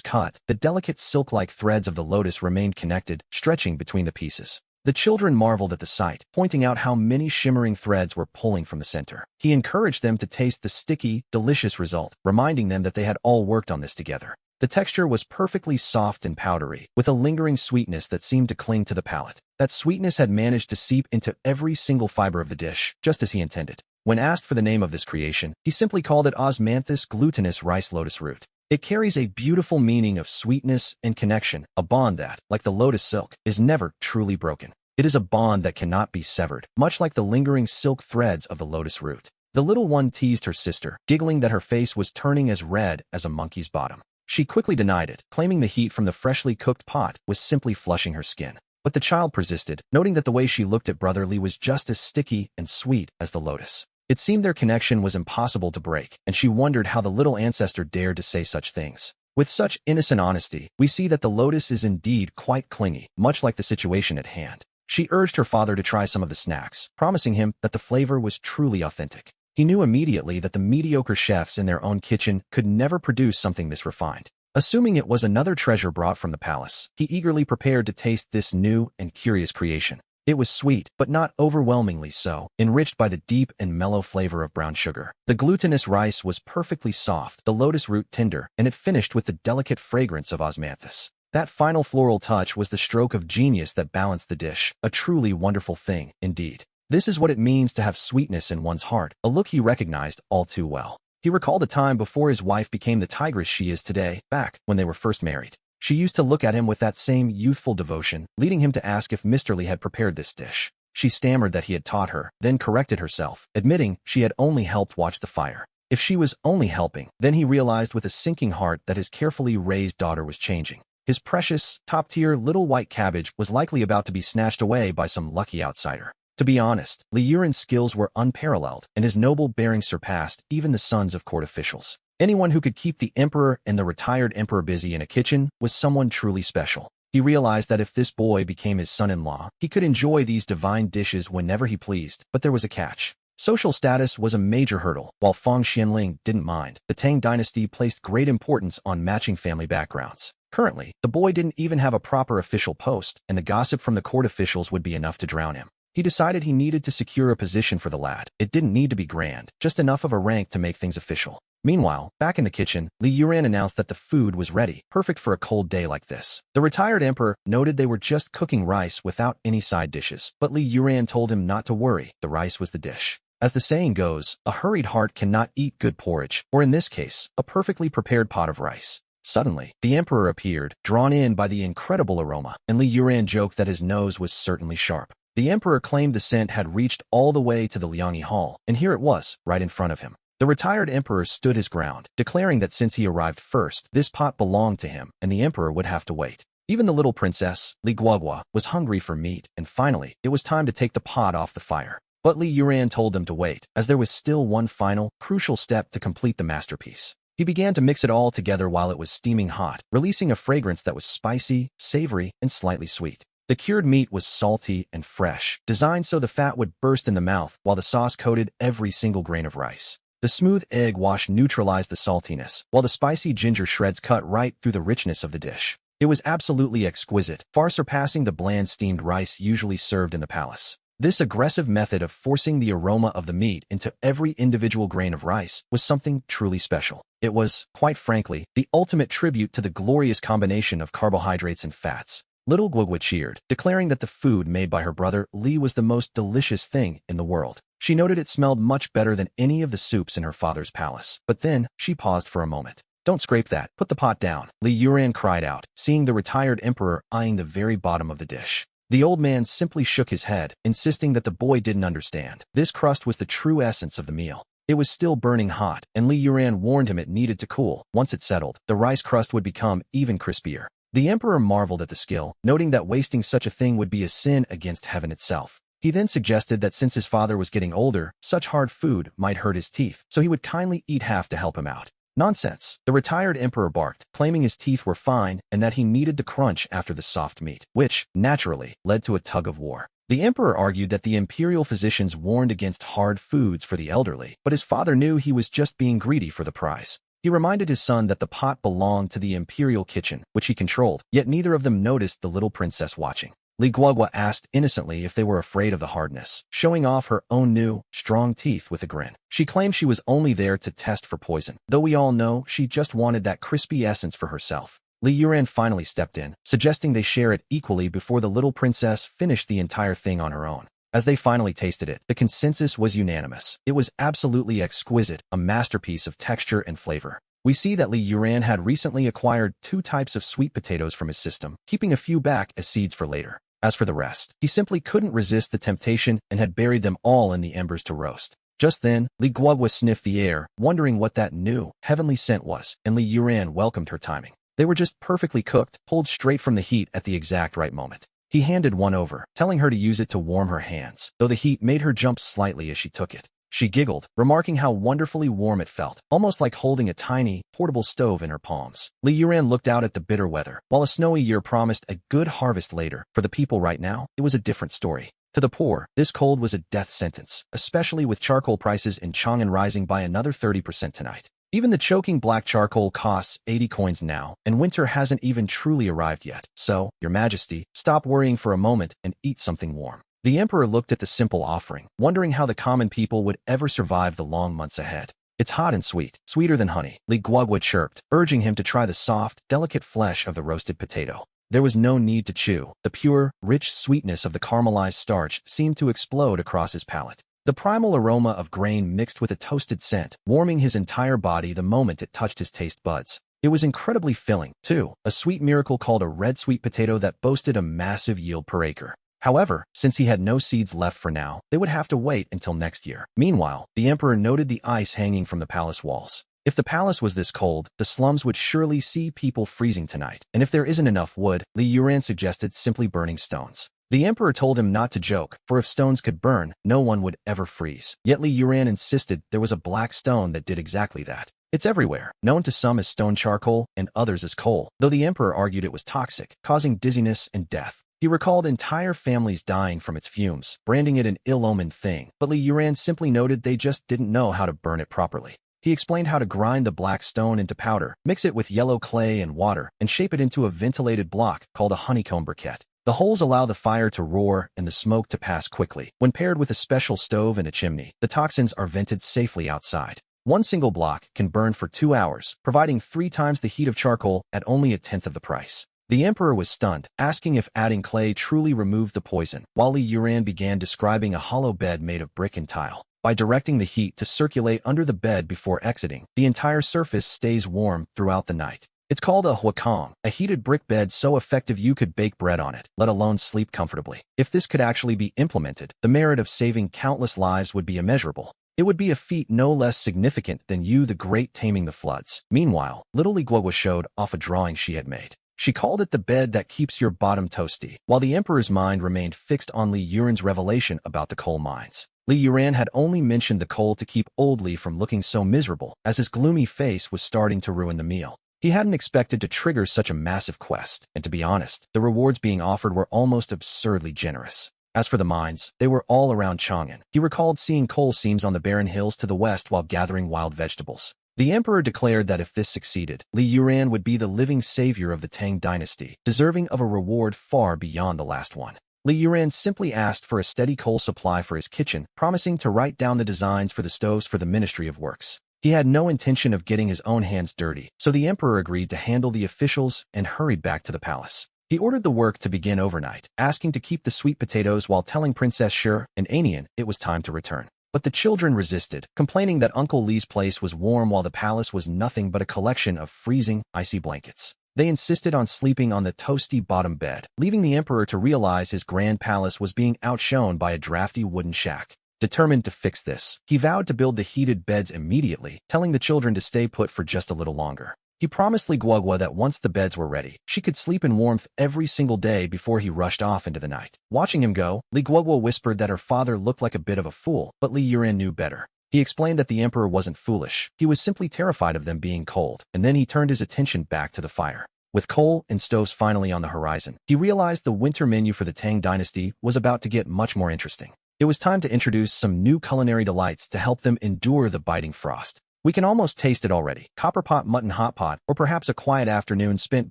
cut, the delicate silk-like threads of the lotus remained connected, stretching between the pieces. The children marveled at the sight, pointing out how many shimmering threads were pulling from the center. He encouraged them to taste the sticky, delicious result, reminding them that they had all worked on this together. The texture was perfectly soft and powdery, with a lingering sweetness that seemed to cling to the palate. That sweetness had managed to seep into every single fiber of the dish, just as he intended. When asked for the name of this creation, he simply called it osmanthus glutinous rice lotus root. It carries a beautiful meaning of sweetness and connection, a bond that, like the lotus silk, is never truly broken. It is a bond that cannot be severed, much like the lingering silk threads of the lotus root. The little one teased her sister, giggling that her face was turning as red as a monkey's bottom. She quickly denied it, claiming the heat from the freshly cooked pot was simply flushing her skin. But the child persisted, noting that the way she looked at Brother Li was just as sticky and sweet as the lotus. It seemed their connection was impossible to break, and she wondered how the little ancestor dared to say such things. With such innocent honesty, we see that the lotus is indeed quite clingy, much like the situation at hand. She urged her father to try some of the snacks, promising him that the flavor was truly authentic. He knew immediately that the mediocre chefs in their own kitchen could never produce something this refined. Assuming it was another treasure brought from the palace, he eagerly prepared to taste this new and curious creation. It was sweet, but not overwhelmingly so, enriched by the deep and mellow flavor of brown sugar. The glutinous rice was perfectly soft, the lotus root tender, and it finished with the delicate fragrance of osmanthus. That final floral touch was the stroke of genius that balanced the dish, a truly wonderful thing, indeed. This is what it means to have sweetness in one's heart, a look he recognized all too well. He recalled a time before his wife became the tigress she is today, back when they were first married. She used to look at him with that same youthful devotion, leading him to ask if Mr. Li had prepared this dish. She stammered that he had taught her, then corrected herself, admitting she had only helped watch the fire. If she was only helping, then he realized with a sinking heart that his carefully raised daughter was changing. His precious, top-tier little white cabbage was likely about to be snatched away by some lucky outsider. To be honest, Li Yuran's skills were unparalleled, and his noble bearing surpassed even the sons of court officials. Anyone who could keep the emperor and the retired emperor busy in a kitchen was someone truly special. He realized that if this boy became his son-in-law, he could enjoy these divine dishes whenever he pleased, but there was a catch. Social status was a major hurdle. While Feng Xianling didn't mind, the Tang dynasty placed great importance on matching family backgrounds. Currently, the boy didn't even have a proper official post, and the gossip from the court officials would be enough to drown him. He decided he needed to secure a position for the lad. It didn't need to be grand, just enough of a rank to make things official. Meanwhile, back in the kitchen, Li Yuran announced that the food was ready, perfect for a cold day like this. The retired emperor noted they were just cooking rice without any side dishes, but Li Yuran told him not to worry, the rice was the dish. As the saying goes, a hurried heart cannot eat good porridge, or in this case, a perfectly prepared pot of rice. Suddenly, the emperor appeared, drawn in by the incredible aroma, and Li Yuran joked that his nose was certainly sharp. The emperor claimed the scent had reached all the way to the Liangyi Hall, and here it was, right in front of him. The retired emperor stood his ground, declaring that since he arrived first, this pot belonged to him, and the emperor would have to wait. Even the little princess, Li Guogua, was hungry for meat, and finally, it was time to take the pot off the fire. But Li Yuran told them to wait, as there was still one final, crucial step to complete the masterpiece. He began to mix it all together while it was steaming hot, releasing a fragrance that was spicy, savory, and slightly sweet. The cured meat was salty and fresh, designed so the fat would burst in the mouth while the sauce coated every single grain of rice. The smooth egg wash neutralized the saltiness, while the spicy ginger shreds cut right through the richness of the dish. It was absolutely exquisite, far surpassing the bland steamed rice usually served in the palace. This aggressive method of forcing the aroma of the meat into every individual grain of rice was something truly special. It was, quite frankly, the ultimate tribute to the glorious combination of carbohydrates and fats. Little Guagua cheered, declaring that the food made by her brother Lee was the most delicious thing in the world. She noted it smelled much better than any of the soups in her father's palace. But then, she paused for a moment. "Don't scrape that. Put the pot down," Li Yuran cried out, seeing the retired emperor eyeing the very bottom of the dish. The old man simply shook his head, insisting that the boy didn't understand. This crust was the true essence of the meal. It was still burning hot, and Li Yuran warned him it needed to cool. Once it settled, the rice crust would become even crispier. The emperor marveled at the skill, noting that wasting such a thing would be a sin against heaven itself. He then suggested that since his father was getting older, such hard food might hurt his teeth, so he would kindly eat half to help him out. Nonsense. The retired emperor barked, claiming his teeth were fine and that he needed the crunch after the soft meat, which, naturally, led to a tug of war. The emperor argued that the imperial physicians warned against hard foods for the elderly, but his father knew he was just being greedy for the prize. He reminded his son that the pot belonged to the imperial kitchen, which he controlled, yet neither of them noticed the little princess watching. Li Guagua asked innocently if they were afraid of the hardness, showing off her own new, strong teeth with a grin. She claimed she was only there to test for poison, though we all know she just wanted that crispy essence for herself. Li Yuran finally stepped in, suggesting they share it equally before the little princess finished the entire thing on her own. As they finally tasted it, the consensus was unanimous. It was absolutely exquisite, a masterpiece of texture and flavor. We see that Li Yuran had recently acquired 2 types of sweet potatoes from his system, keeping a few back as seeds for later. As for the rest, he simply couldn't resist the temptation and had buried them all in the embers to roast. Just then, Li Guagua sniffed the air, wondering what that new, heavenly scent was, and Li Yuran welcomed her timing. They were just perfectly cooked, pulled straight from the heat at the exact right moment. He handed one over, telling her to use it to warm her hands, though the heat made her jump slightly as she took it. She giggled, remarking how wonderfully warm it felt, almost like holding a tiny, portable stove in her palms. Li Yuran looked out at the bitter weather. While a snowy year promised a good harvest later, for the people right now, it was a different story. To the poor, this cold was a death sentence, especially with charcoal prices in Chang'an rising by another 30% tonight. Even the choking black charcoal costs 80 coins now, and winter hasn't even truly arrived yet. So, Your Majesty, stop worrying for a moment and eat something warm. The emperor looked at the simple offering, wondering how the common people would ever survive the long months ahead. "It's hot and sweet, sweeter than honey," Li Guagua chirped, urging him to try the soft, delicate flesh of the roasted potato. There was no need to chew. The pure, rich sweetness of the caramelized starch seemed to explode across his palate. The primal aroma of grain mixed with a toasted scent, warming his entire body the moment it touched his taste buds. It was incredibly filling, too, a sweet miracle called a red sweet potato that boasted a massive yield per acre. However, since he had no seeds left for now, they would have to wait until next year. Meanwhile, the emperor noted the ice hanging from the palace walls. If the palace was this cold, the slums would surely see people freezing tonight. And if there isn't enough wood, Li Yuran suggested simply burning stones. The emperor told him not to joke, for if stones could burn, no one would ever freeze. Yet Li Yuran insisted there was a black stone that did exactly that. It's everywhere, known to some as stone charcoal and others as coal, though the emperor argued it was toxic, causing dizziness and death. He recalled entire families dying from its fumes, branding it an ill-omened thing, but Li Yuran simply noted they just didn't know how to burn it properly. He explained how to grind the black stone into powder, mix it with yellow clay and water, and shape it into a ventilated block called a honeycomb briquette. The holes allow the fire to roar and the smoke to pass quickly. When paired with a special stove and a chimney, the toxins are vented safely outside. One single block can burn for 2 hours, providing 3 times the heat of charcoal at only a tenth of the price. The emperor was stunned, asking if adding clay truly removed the poison, while Li Yuran began describing a hollow bed made of brick and tile. By directing the heat to circulate under the bed before exiting, the entire surface stays warm throughout the night. It's called a huakong, a heated brick bed so effective you could bake bread on it, let alone sleep comfortably. If this could actually be implemented, the merit of saving countless lives would be immeasurable. It would be a feat no less significant than Yu the Great taming the floods. Meanwhile, little Li Guagua showed off a drawing she had made. She called it the bed that keeps your bottom toasty, while the emperor's mind remained fixed on Li Yuran's revelation about the coal mines. Li Yuran had only mentioned the coal to keep old Li from looking so miserable, as his gloomy face was starting to ruin the meal. He hadn't expected to trigger such a massive quest, and to be honest, the rewards being offered were almost absurdly generous. As for the mines, they were all around Chang'an. He recalled seeing coal seams on the barren hills to the west while gathering wild vegetables. The emperor declared that if this succeeded, Li Yuran would be the living savior of the Tang dynasty, deserving of a reward far beyond the last one. Li Yuran simply asked for a steady coal supply for his kitchen, promising to write down the designs for the stoves for the Ministry of Works. He had no intention of getting his own hands dirty, so the emperor agreed to handle the officials and hurried back to the palace. He ordered the work to begin overnight, asking to keep the sweet potatoes while telling Princess Shur and Anian it was time to return. But the children resisted, complaining that Uncle Li's place was warm while the palace was nothing but a collection of freezing, icy blankets. They insisted on sleeping on the toasty bottom bed, leaving the emperor to realize his grand palace was being outshone by a drafty wooden shack. Determined to fix this, he vowed to build the heated beds immediately, telling the children to stay put for just a little longer. He promised Li Guogua that once the beds were ready, she could sleep in warmth every single day before he rushed off into the night. Watching him go, Li Guogua whispered that her father looked like a bit of a fool, but Li Yuran knew better. He explained that the emperor wasn't foolish, he was simply terrified of them being cold, and then he turned his attention back to the fire. With coal and stoves finally on the horizon, he realized the winter menu for the Tang dynasty was about to get much more interesting. It was time to introduce some new culinary delights to help them endure the biting frost. We can almost taste it already, copperpot mutton hot pot, or perhaps a quiet afternoon spent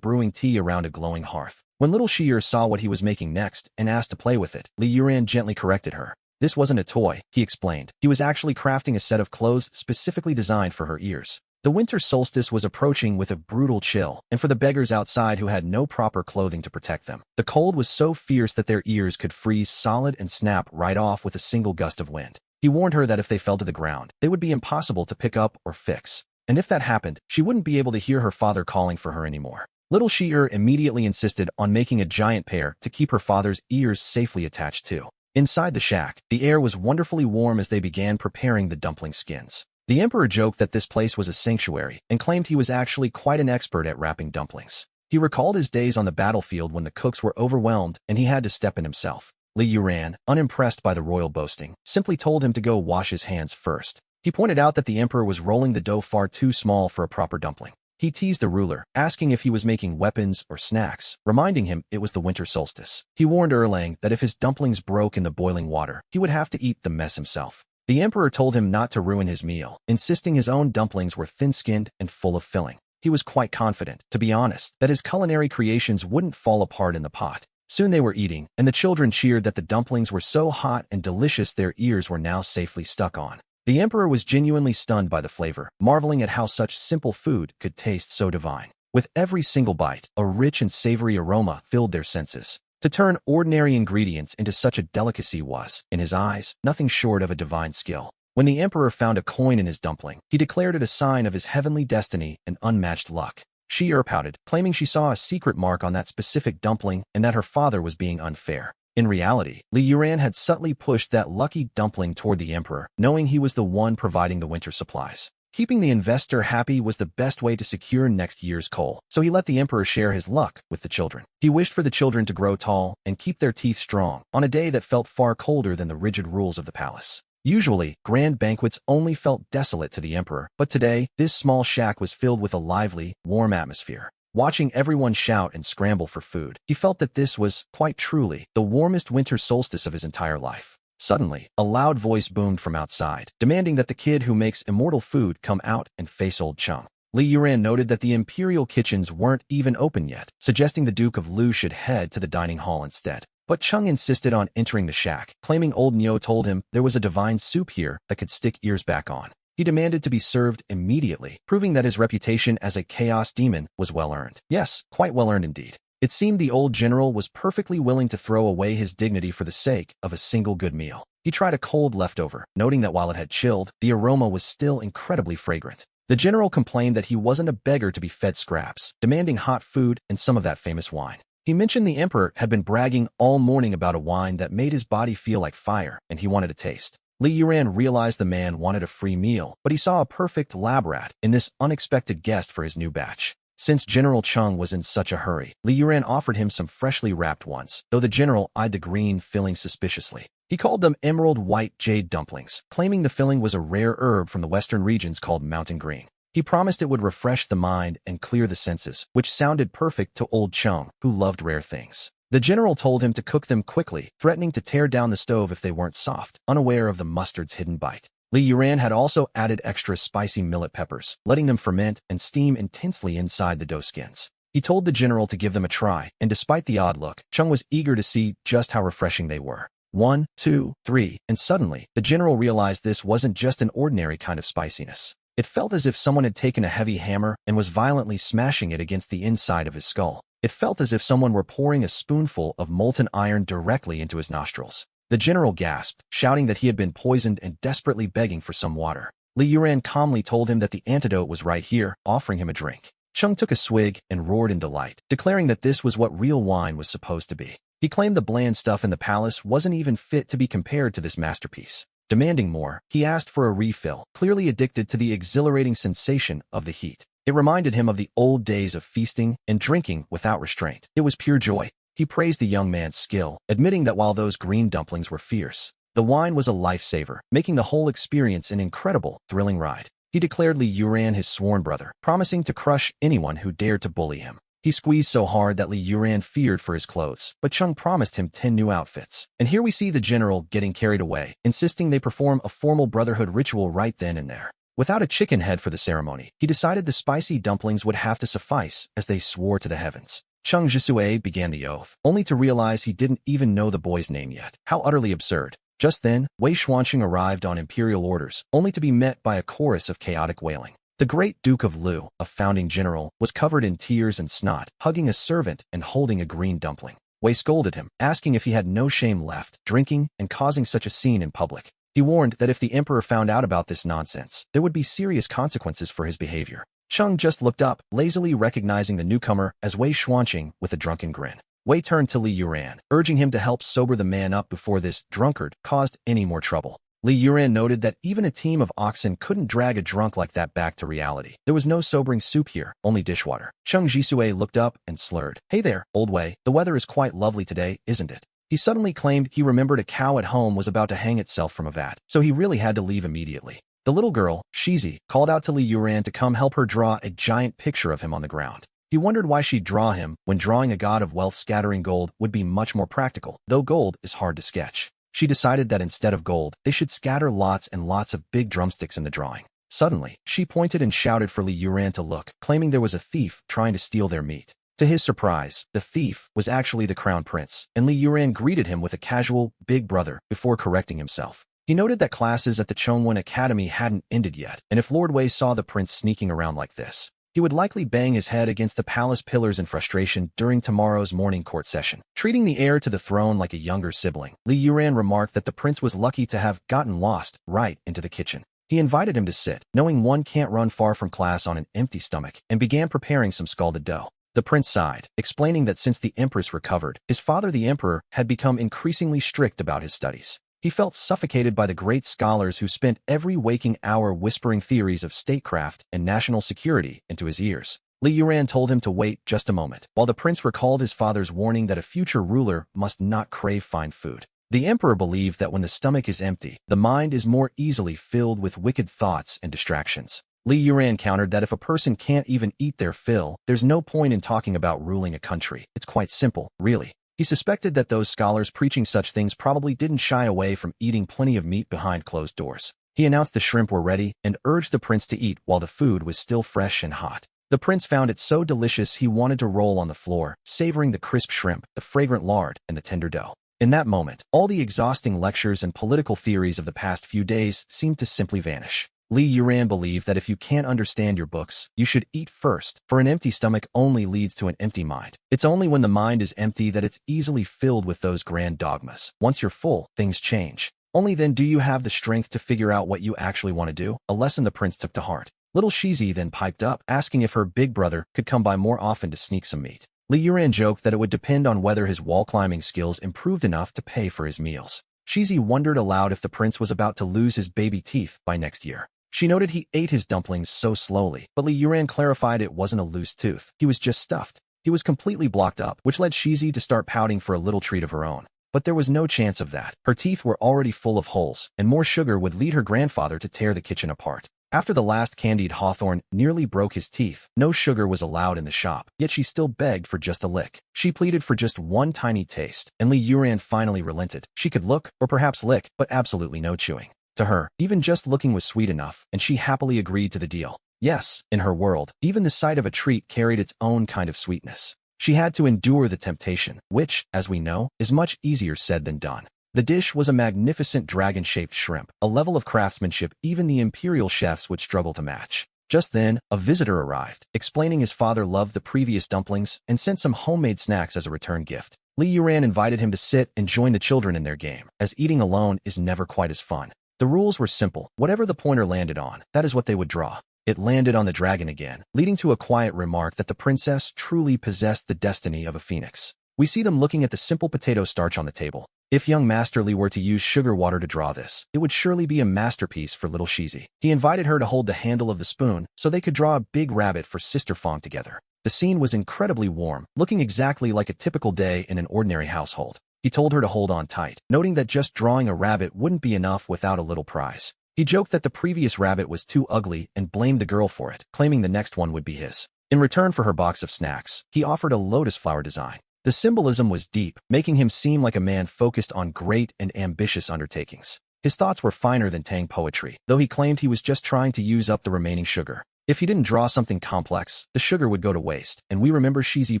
brewing tea around a glowing hearth. When little Shi'er saw what he was making next and asked to play with it, Li Yuran gently corrected her. This wasn't a toy, he explained. He was actually crafting a set of clothes specifically designed for her ears. The winter solstice was approaching with a brutal chill, and for the beggars outside who had no proper clothing to protect them, the cold was so fierce that their ears could freeze solid and snap right off with a single gust of wind. He warned her that if they fell to the ground, they would be impossible to pick up or fix. And if that happened, she wouldn't be able to hear her father calling for her anymore. Little Shi'er immediately insisted on making a giant pair to keep her father's ears safely attached to. Inside the shack, the air was wonderfully warm as they began preparing the dumpling skins. The emperor joked that this place was a sanctuary and claimed he was actually quite an expert at wrapping dumplings. He recalled his days on the battlefield when the cooks were overwhelmed and he had to step in himself. Li Yuran, unimpressed by the royal boasting, simply told him to go wash his hands first. He pointed out that the emperor was rolling the dough far too small for a proper dumpling. He teased the ruler, asking if he was making weapons or snacks, reminding him it was the winter solstice. He warned Erlang that if his dumplings broke in the boiling water, he would have to eat the mess himself. The emperor told him not to ruin his meal, insisting his own dumplings were thin-skinned and full of filling. He was quite confident, to be honest, that his culinary creations wouldn't fall apart in the pot. Soon they were eating, and the children cheered that the dumplings were so hot and delicious their ears were now safely stuck on. The emperor was genuinely stunned by the flavor, marveling at how such simple food could taste so divine. With every single bite, a rich and savory aroma filled their senses. To turn ordinary ingredients into such a delicacy was, in his eyes, nothing short of a divine skill. When the emperor found a coin in his dumpling, he declared it a sign of his heavenly destiny and unmatched luck. Shi'er pouted, claiming she saw a secret mark on that specific dumpling and that her father was being unfair. In reality, Li Yuran had subtly pushed that lucky dumpling toward the emperor, knowing he was the one providing the winter supplies. Keeping the investor happy was the best way to secure next year's coal, so he let the emperor share his luck with the children. He wished for the children to grow tall and keep their teeth strong on a day that felt far colder than the rigid rules of the palace. Usually, grand banquets only felt desolate to the emperor, but today, this small shack was filled with a lively, warm atmosphere. Watching everyone shout and scramble for food, he felt that this was, quite truly, the warmest winter solstice of his entire life. Suddenly, a loud voice boomed from outside, demanding that the kid who makes immortal food come out and face old Chung. Li Yuran noted that the imperial kitchens weren't even open yet, suggesting the Duke of Lu should head to the dining hall instead. But Chung insisted on entering the shack, claiming old Nyo told him there was a divine soup here that could stick ears back on. He demanded to be served immediately, proving that his reputation as a chaos demon was well-earned. Yes, quite well-earned indeed. It seemed the old general was perfectly willing to throw away his dignity for the sake of a single good meal. He tried a cold leftover, noting that while it had chilled, the aroma was still incredibly fragrant. The general complained that he wasn't a beggar to be fed scraps, demanding hot food and some of that famous wine. He mentioned the emperor had been bragging all morning about a wine that made his body feel like fire, and he wanted a taste. Li Yuran realized the man wanted a free meal, but he saw a perfect lab rat in this unexpected guest for his new batch. Since General Chung was in such a hurry, Li Yuran offered him some freshly wrapped ones, though the general eyed the green filling suspiciously. He called them emerald white jade dumplings, claiming the filling was a rare herb from the western regions called mountain green. He promised it would refresh the mind and clear the senses, which sounded perfect to old Chung, who loved rare things. The general told him to cook them quickly, threatening to tear down the stove if they weren't soft, unaware of the mustard's hidden bite. Li Yuran had also added extra spicy millet peppers, letting them ferment and steam intensely inside the dough skins. He told the general to give them a try, and despite the odd look, Chung was eager to see just how refreshing they were. 1, 2, 3, and suddenly, the general realized this wasn't just an ordinary kind of spiciness. It felt as if someone had taken a heavy hammer and was violently smashing it against the inside of his skull. It felt as if someone were pouring a spoonful of molten iron directly into his nostrils. The general gasped, shouting that he had been poisoned and desperately begging for some water. Li Yuran calmly told him that the antidote was right here, offering him a drink. Chung took a swig and roared in delight, declaring that this was what real wine was supposed to be. He claimed the bland stuff in the palace wasn't even fit to be compared to this masterpiece. Demanding more, he asked for a refill, clearly addicted to the exhilarating sensation of the heat. It reminded him of the old days of feasting and drinking without restraint. It was pure joy. He praised the young man's skill, admitting that while those green dumplings were fierce, the wine was a lifesaver, making the whole experience an incredible, thrilling ride. He declared Li Yuran his sworn brother, promising to crush anyone who dared to bully him. He squeezed so hard that Li Yuran feared for his clothes, but Chung promised him 10 new outfits. And here we see the general getting carried away, insisting they perform a formal brotherhood ritual right then and there. Without a chicken head for the ceremony, he decided the spicy dumplings would have to suffice, as they swore to the heavens. Chung Jisue began the oath, only to realize he didn't even know the boy's name yet. How utterly absurd. Just then, Wei Xuanqing arrived on imperial orders, only to be met by a chorus of chaotic wailing. The great Duke of Lu, a founding general, was covered in tears and snot, hugging a servant and holding a green dumpling. Wei scolded him, asking if he had no shame left, drinking and causing such a scene in public. He warned that if the emperor found out about this nonsense, there would be serious consequences for his behavior. Chung just looked up, lazily recognizing the newcomer as Wei Xuanqing with a drunken grin. Wei turned to Li Yuran, urging him to help sober the man up before this drunkard caused any more trouble. Li Yuran noted that even a team of oxen couldn't drag a drunk like that back to reality. There was no sobering soup here, only dishwater. Chung Jisue looked up and slurred. "Hey there, old Wei, the weather is quite lovely today, isn't it?" He suddenly claimed he remembered a cow at home was about to hang itself from a vat, so he really had to leave immediately. The little girl, Shizi, called out to Li Yuran to come help her draw a giant picture of him on the ground. He wondered why she'd draw him when drawing a god of wealth scattering gold would be much more practical, though gold is hard to sketch. She decided that instead of gold, they should scatter lots and lots of big drumsticks in the drawing. Suddenly, she pointed and shouted for Li Yuran to look, claiming there was a thief trying to steal their meat. To his surprise, the thief was actually the crown prince, and Li Yuran greeted him with a casual, big brother, before correcting himself. He noted that classes at the Chongwen Academy hadn't ended yet, and if Lord Wei saw the prince sneaking around like this, he would likely bang his head against the palace pillars in frustration during tomorrow's morning court session. Treating the heir to the throne like a younger sibling, Li Yuran remarked that the prince was lucky to have gotten lost right into the kitchen. He invited him to sit, knowing one can't run far from class on an empty stomach, and began preparing some scalded dough. The prince sighed, explaining that since the empress recovered, his father the emperor had become increasingly strict about his studies. He felt suffocated by the great scholars who spent every waking hour whispering theories of statecraft and national security into his ears. Li Yuran told him to wait just a moment, while the prince recalled his father's warning that a future ruler must not crave fine food. The emperor believed that when the stomach is empty, the mind is more easily filled with wicked thoughts and distractions. Li Yuran countered that if a person can't even eat their fill, there's no point in talking about ruling a country. It's quite simple, really. He suspected that those scholars preaching such things probably didn't shy away from eating plenty of meat behind closed doors. He announced the shrimp were ready and urged the prince to eat while the food was still fresh and hot. The prince found it so delicious he wanted to roll on the floor, savoring the crisp shrimp, the fragrant lard, and the tender dough. In that moment, all the exhausting lectures and political theories of the past few days seemed to simply vanish. Li Yuran believed that if you can't understand your books, you should eat first, for an empty stomach only leads to an empty mind. It's only when the mind is empty that it's easily filled with those grand dogmas. Once you're full, things change. Only then do you have the strength to figure out what you actually want to do, a lesson the prince took to heart. Little Shizi then piped up, asking if her big brother could come by more often to sneak some meat. Li Yuran joked that it would depend on whether his wall-climbing skills improved enough to pay for his meals. Shizi wondered aloud if the prince was about to lose his baby teeth by next year. She noted he ate his dumplings so slowly, but Li Yuran clarified it wasn't a loose tooth. He was just stuffed. He was completely blocked up, which led Shizi to start pouting for a little treat of her own. But there was no chance of that. Her teeth were already full of holes, and more sugar would lead her grandfather to tear the kitchen apart. After the last candied Hawthorne nearly broke his teeth, no sugar was allowed in the shop, yet she still begged for just a lick. She pleaded for just one tiny taste, and Li Yuran finally relented. She could look, or perhaps lick, but absolutely no chewing. To her, even just looking was sweet enough, and she happily agreed to the deal. Yes, in her world, even the sight of a treat carried its own kind of sweetness. She had to endure the temptation, which, as we know, is much easier said than done. The dish was a magnificent dragon-shaped shrimp, a level of craftsmanship even the imperial chefs would struggle to match. Just then, a visitor arrived, explaining his father loved the previous dumplings and sent some homemade snacks as a return gift. Li Yuran invited him to sit and join the children in their game, as eating alone is never quite as fun. The rules were simple. Whatever the pointer landed on, that is what they would draw. It landed on the dragon again, leading to a quiet remark that the princess truly possessed the destiny of a phoenix. We see them looking at the simple potato starch on the table. If young Master Li were to use sugar water to draw this, it would surely be a masterpiece for little Shizi. He invited her to hold the handle of the spoon so they could draw a big rabbit for Sister Fong together. The scene was incredibly warm, looking exactly like a typical day in an ordinary household. He told her to hold on tight, noting that just drawing a rabbit wouldn't be enough without a little prize. He joked that the previous rabbit was too ugly and blamed the girl for it, claiming the next one would be his. In return for her box of snacks, he offered a lotus flower design. The symbolism was deep, making him seem like a man focused on great and ambitious undertakings. His thoughts were finer than Tang poetry, though he claimed he was just trying to use up the remaining sugar. If he didn't draw something complex, the sugar would go to waste, and we remember Shizi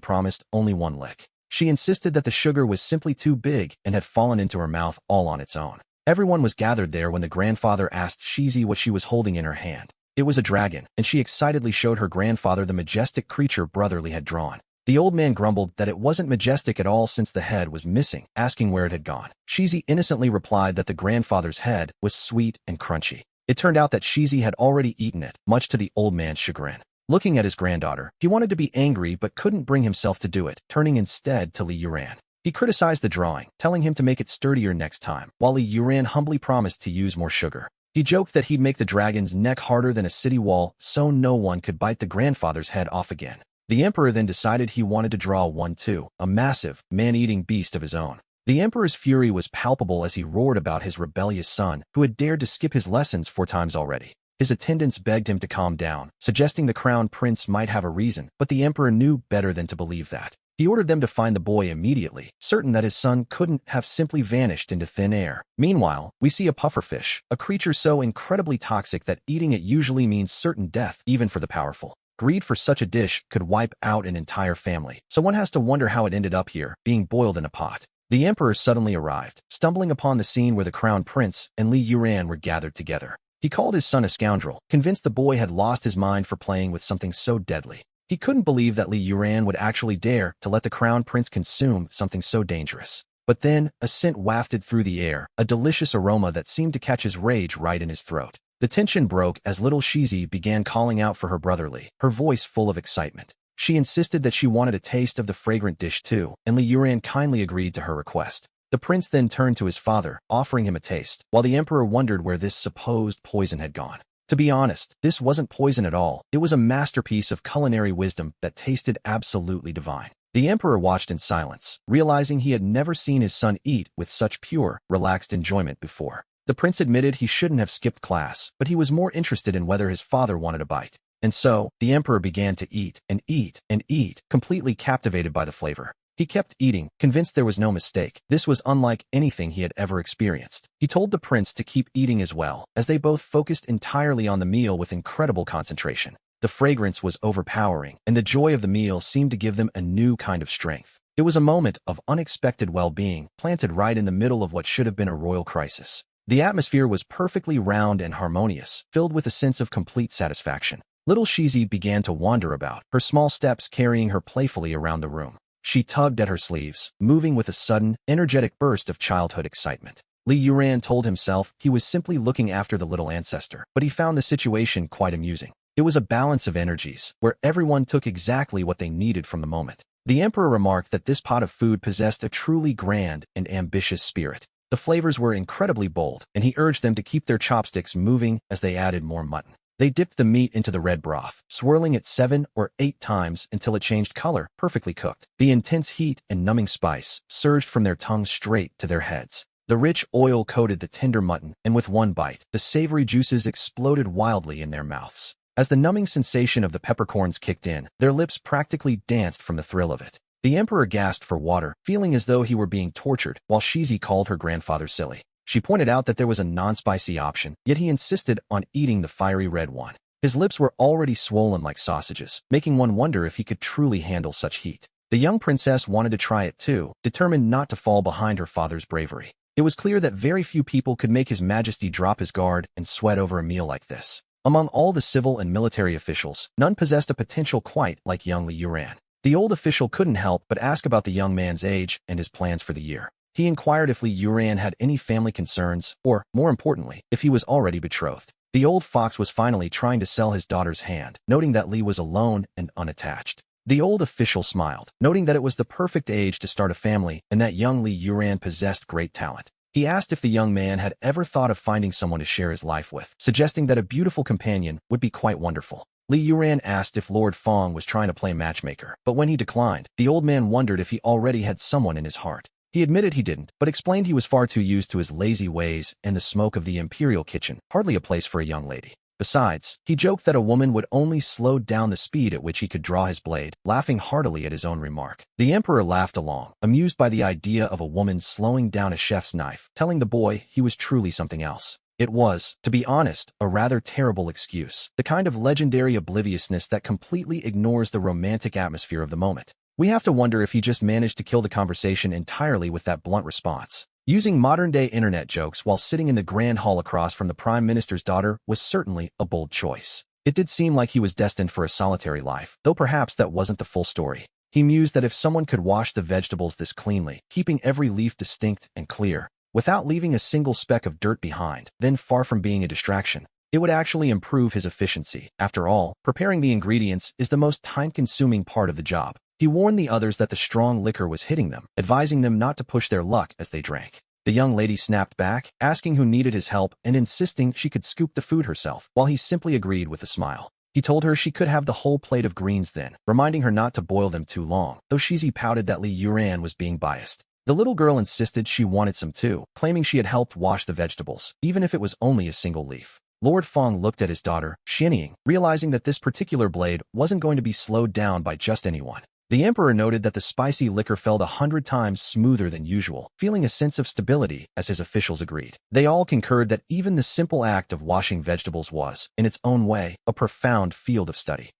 promised only one lick. She insisted that the sugar was simply too big and had fallen into her mouth all on its own. Everyone was gathered there when the grandfather asked Shizi what she was holding in her hand. It was a dragon, and she excitedly showed her grandfather the majestic creature Brotherly had drawn. The old man grumbled that it wasn't majestic at all since the head was missing, asking where it had gone. Shizi innocently replied that the grandfather's head was sweet and crunchy. It turned out that Shizi had already eaten it, much to the old man's chagrin. Looking at his granddaughter, he wanted to be angry but couldn't bring himself to do it, turning instead to Li Yuran. He criticized the drawing, telling him to make it sturdier next time, while Li Yuran humbly promised to use more sugar. He joked that he'd make the dragon's neck harder than a city wall so no one could bite the grandfather's head off again. The emperor then decided he wanted to draw one too, a massive, man-eating beast of his own. The emperor's fury was palpable as he roared about his rebellious son, who had dared to skip his lessons 4 times already. His attendants begged him to calm down, suggesting the crown prince might have a reason, but the emperor knew better than to believe that. He ordered them to find the boy immediately, certain that his son couldn't have simply vanished into thin air. Meanwhile, we see a pufferfish, a creature so incredibly toxic that eating it usually means certain death, even for the powerful. Greed for such a dish could wipe out an entire family, so one has to wonder how it ended up here, being boiled in a pot. The emperor suddenly arrived, stumbling upon the scene where the crown prince and Li Yuran were gathered together. He called his son a scoundrel, convinced the boy had lost his mind for playing with something so deadly. He couldn't believe that Li Yuran would actually dare to let the crown prince consume something so dangerous. But then, a scent wafted through the air, a delicious aroma that seemed to catch his rage right in his throat. The tension broke as little Shizi began calling out for her Brotherly, her voice full of excitement. She insisted that she wanted a taste of the fragrant dish too, and Li Yuran kindly agreed to her request. The prince then turned to his father, offering him a taste, while the emperor wondered where this supposed poison had gone. To be honest, this wasn't poison at all. It was a masterpiece of culinary wisdom that tasted absolutely divine. The emperor watched in silence, realizing he had never seen his son eat with such pure, relaxed enjoyment before. The prince admitted he shouldn't have skipped class, but he was more interested in whether his father wanted a bite. And so, the emperor began to eat and eat and eat, completely captivated by the flavor. He kept eating, convinced there was no mistake. This was unlike anything he had ever experienced. He told the prince to keep eating as well, as they both focused entirely on the meal with incredible concentration. The fragrance was overpowering, and the joy of the meal seemed to give them a new kind of strength. It was a moment of unexpected well-being, planted right in the middle of what should have been a royal crisis. The atmosphere was perfectly round and harmonious, filled with a sense of complete satisfaction. Little Shizi began to wander about, her small steps carrying her playfully around the room. She tugged at her sleeves, moving with a sudden, energetic burst of childhood excitement. Li Yuran told himself he was simply looking after the little ancestor, but he found the situation quite amusing. It was a balance of energies, where everyone took exactly what they needed from the moment. The emperor remarked that this pot of food possessed a truly grand and ambitious spirit. The flavors were incredibly bold, and he urged them to keep their chopsticks moving as they added more mutton. They dipped the meat into the red broth, swirling it 7 or 8 times until it changed color, perfectly cooked. The intense heat and numbing spice surged from their tongues straight to their heads. The rich oil coated the tender mutton, and with one bite, the savory juices exploded wildly in their mouths. As the numbing sensation of the peppercorns kicked in, their lips practically danced from the thrill of it. The emperor gasped for water, feeling as though he were being tortured, while Shizi called her grandfather silly. She pointed out that there was a non-spicy option, yet he insisted on eating the fiery red one. His lips were already swollen like sausages, making one wonder if he could truly handle such heat. The young princess wanted to try it too, determined not to fall behind her father's bravery. It was clear that very few people could make His Majesty drop his guard and sweat over a meal like this. Among all the civil and military officials, none possessed a potential quite like young Li Yuran. The old official couldn't help but ask about the young man's age and his plans for the year. He inquired if Li Yuran had any family concerns, or, more importantly, if he was already betrothed. The old fox was finally trying to sell his daughter's hand, noting that Li was alone and unattached. The old official smiled, noting that it was the perfect age to start a family and that young Li Yuran possessed great talent. He asked if the young man had ever thought of finding someone to share his life with, suggesting that a beautiful companion would be quite wonderful. Li Yuran asked if Lord Fong was trying to play matchmaker, but when he declined, the old man wondered if he already had someone in his heart. He admitted he didn't, but explained he was far too used to his lazy ways and the smoke of the imperial kitchen, hardly a place for a young lady. Besides, he joked that a woman would only slow down the speed at which he could draw his blade, laughing heartily at his own remark. The emperor laughed along, amused by the idea of a woman slowing down a chef's knife, telling the boy he was truly something else. It was, to be honest, a rather terrible excuse, the kind of legendary obliviousness that completely ignores the romantic atmosphere of the moment. We have to wonder if he just managed to kill the conversation entirely with that blunt response. Using modern-day internet jokes while sitting in the grand hall across from the prime minister's daughter was certainly a bold choice. It did seem like he was destined for a solitary life, though perhaps that wasn't the full story. He mused that if someone could wash the vegetables this cleanly, keeping every leaf distinct and clear, without leaving a single speck of dirt behind, then far from being a distraction, it would actually improve his efficiency. After all, preparing the ingredients is the most time-consuming part of the job. He warned the others that the strong liquor was hitting them, advising them not to push their luck as they drank. The young lady snapped back, asking who needed his help and insisting she could scoop the food herself, while he simply agreed with a smile. He told her she could have the whole plate of greens then, reminding her not to boil them too long, though Shizi pouted that Li Yuran was being biased. The little girl insisted she wanted some too, claiming she had helped wash the vegetables, even if it was only a single leaf. Lord Fong looked at his daughter, shinnying, realizing that this particular blade wasn't going to be slowed down by just anyone. The emperor noted that the spicy liquor felt 100 times smoother than usual, feeling a sense of stability as his officials agreed. They all concurred that even the simple act of washing vegetables was, in its own way, a profound field of study.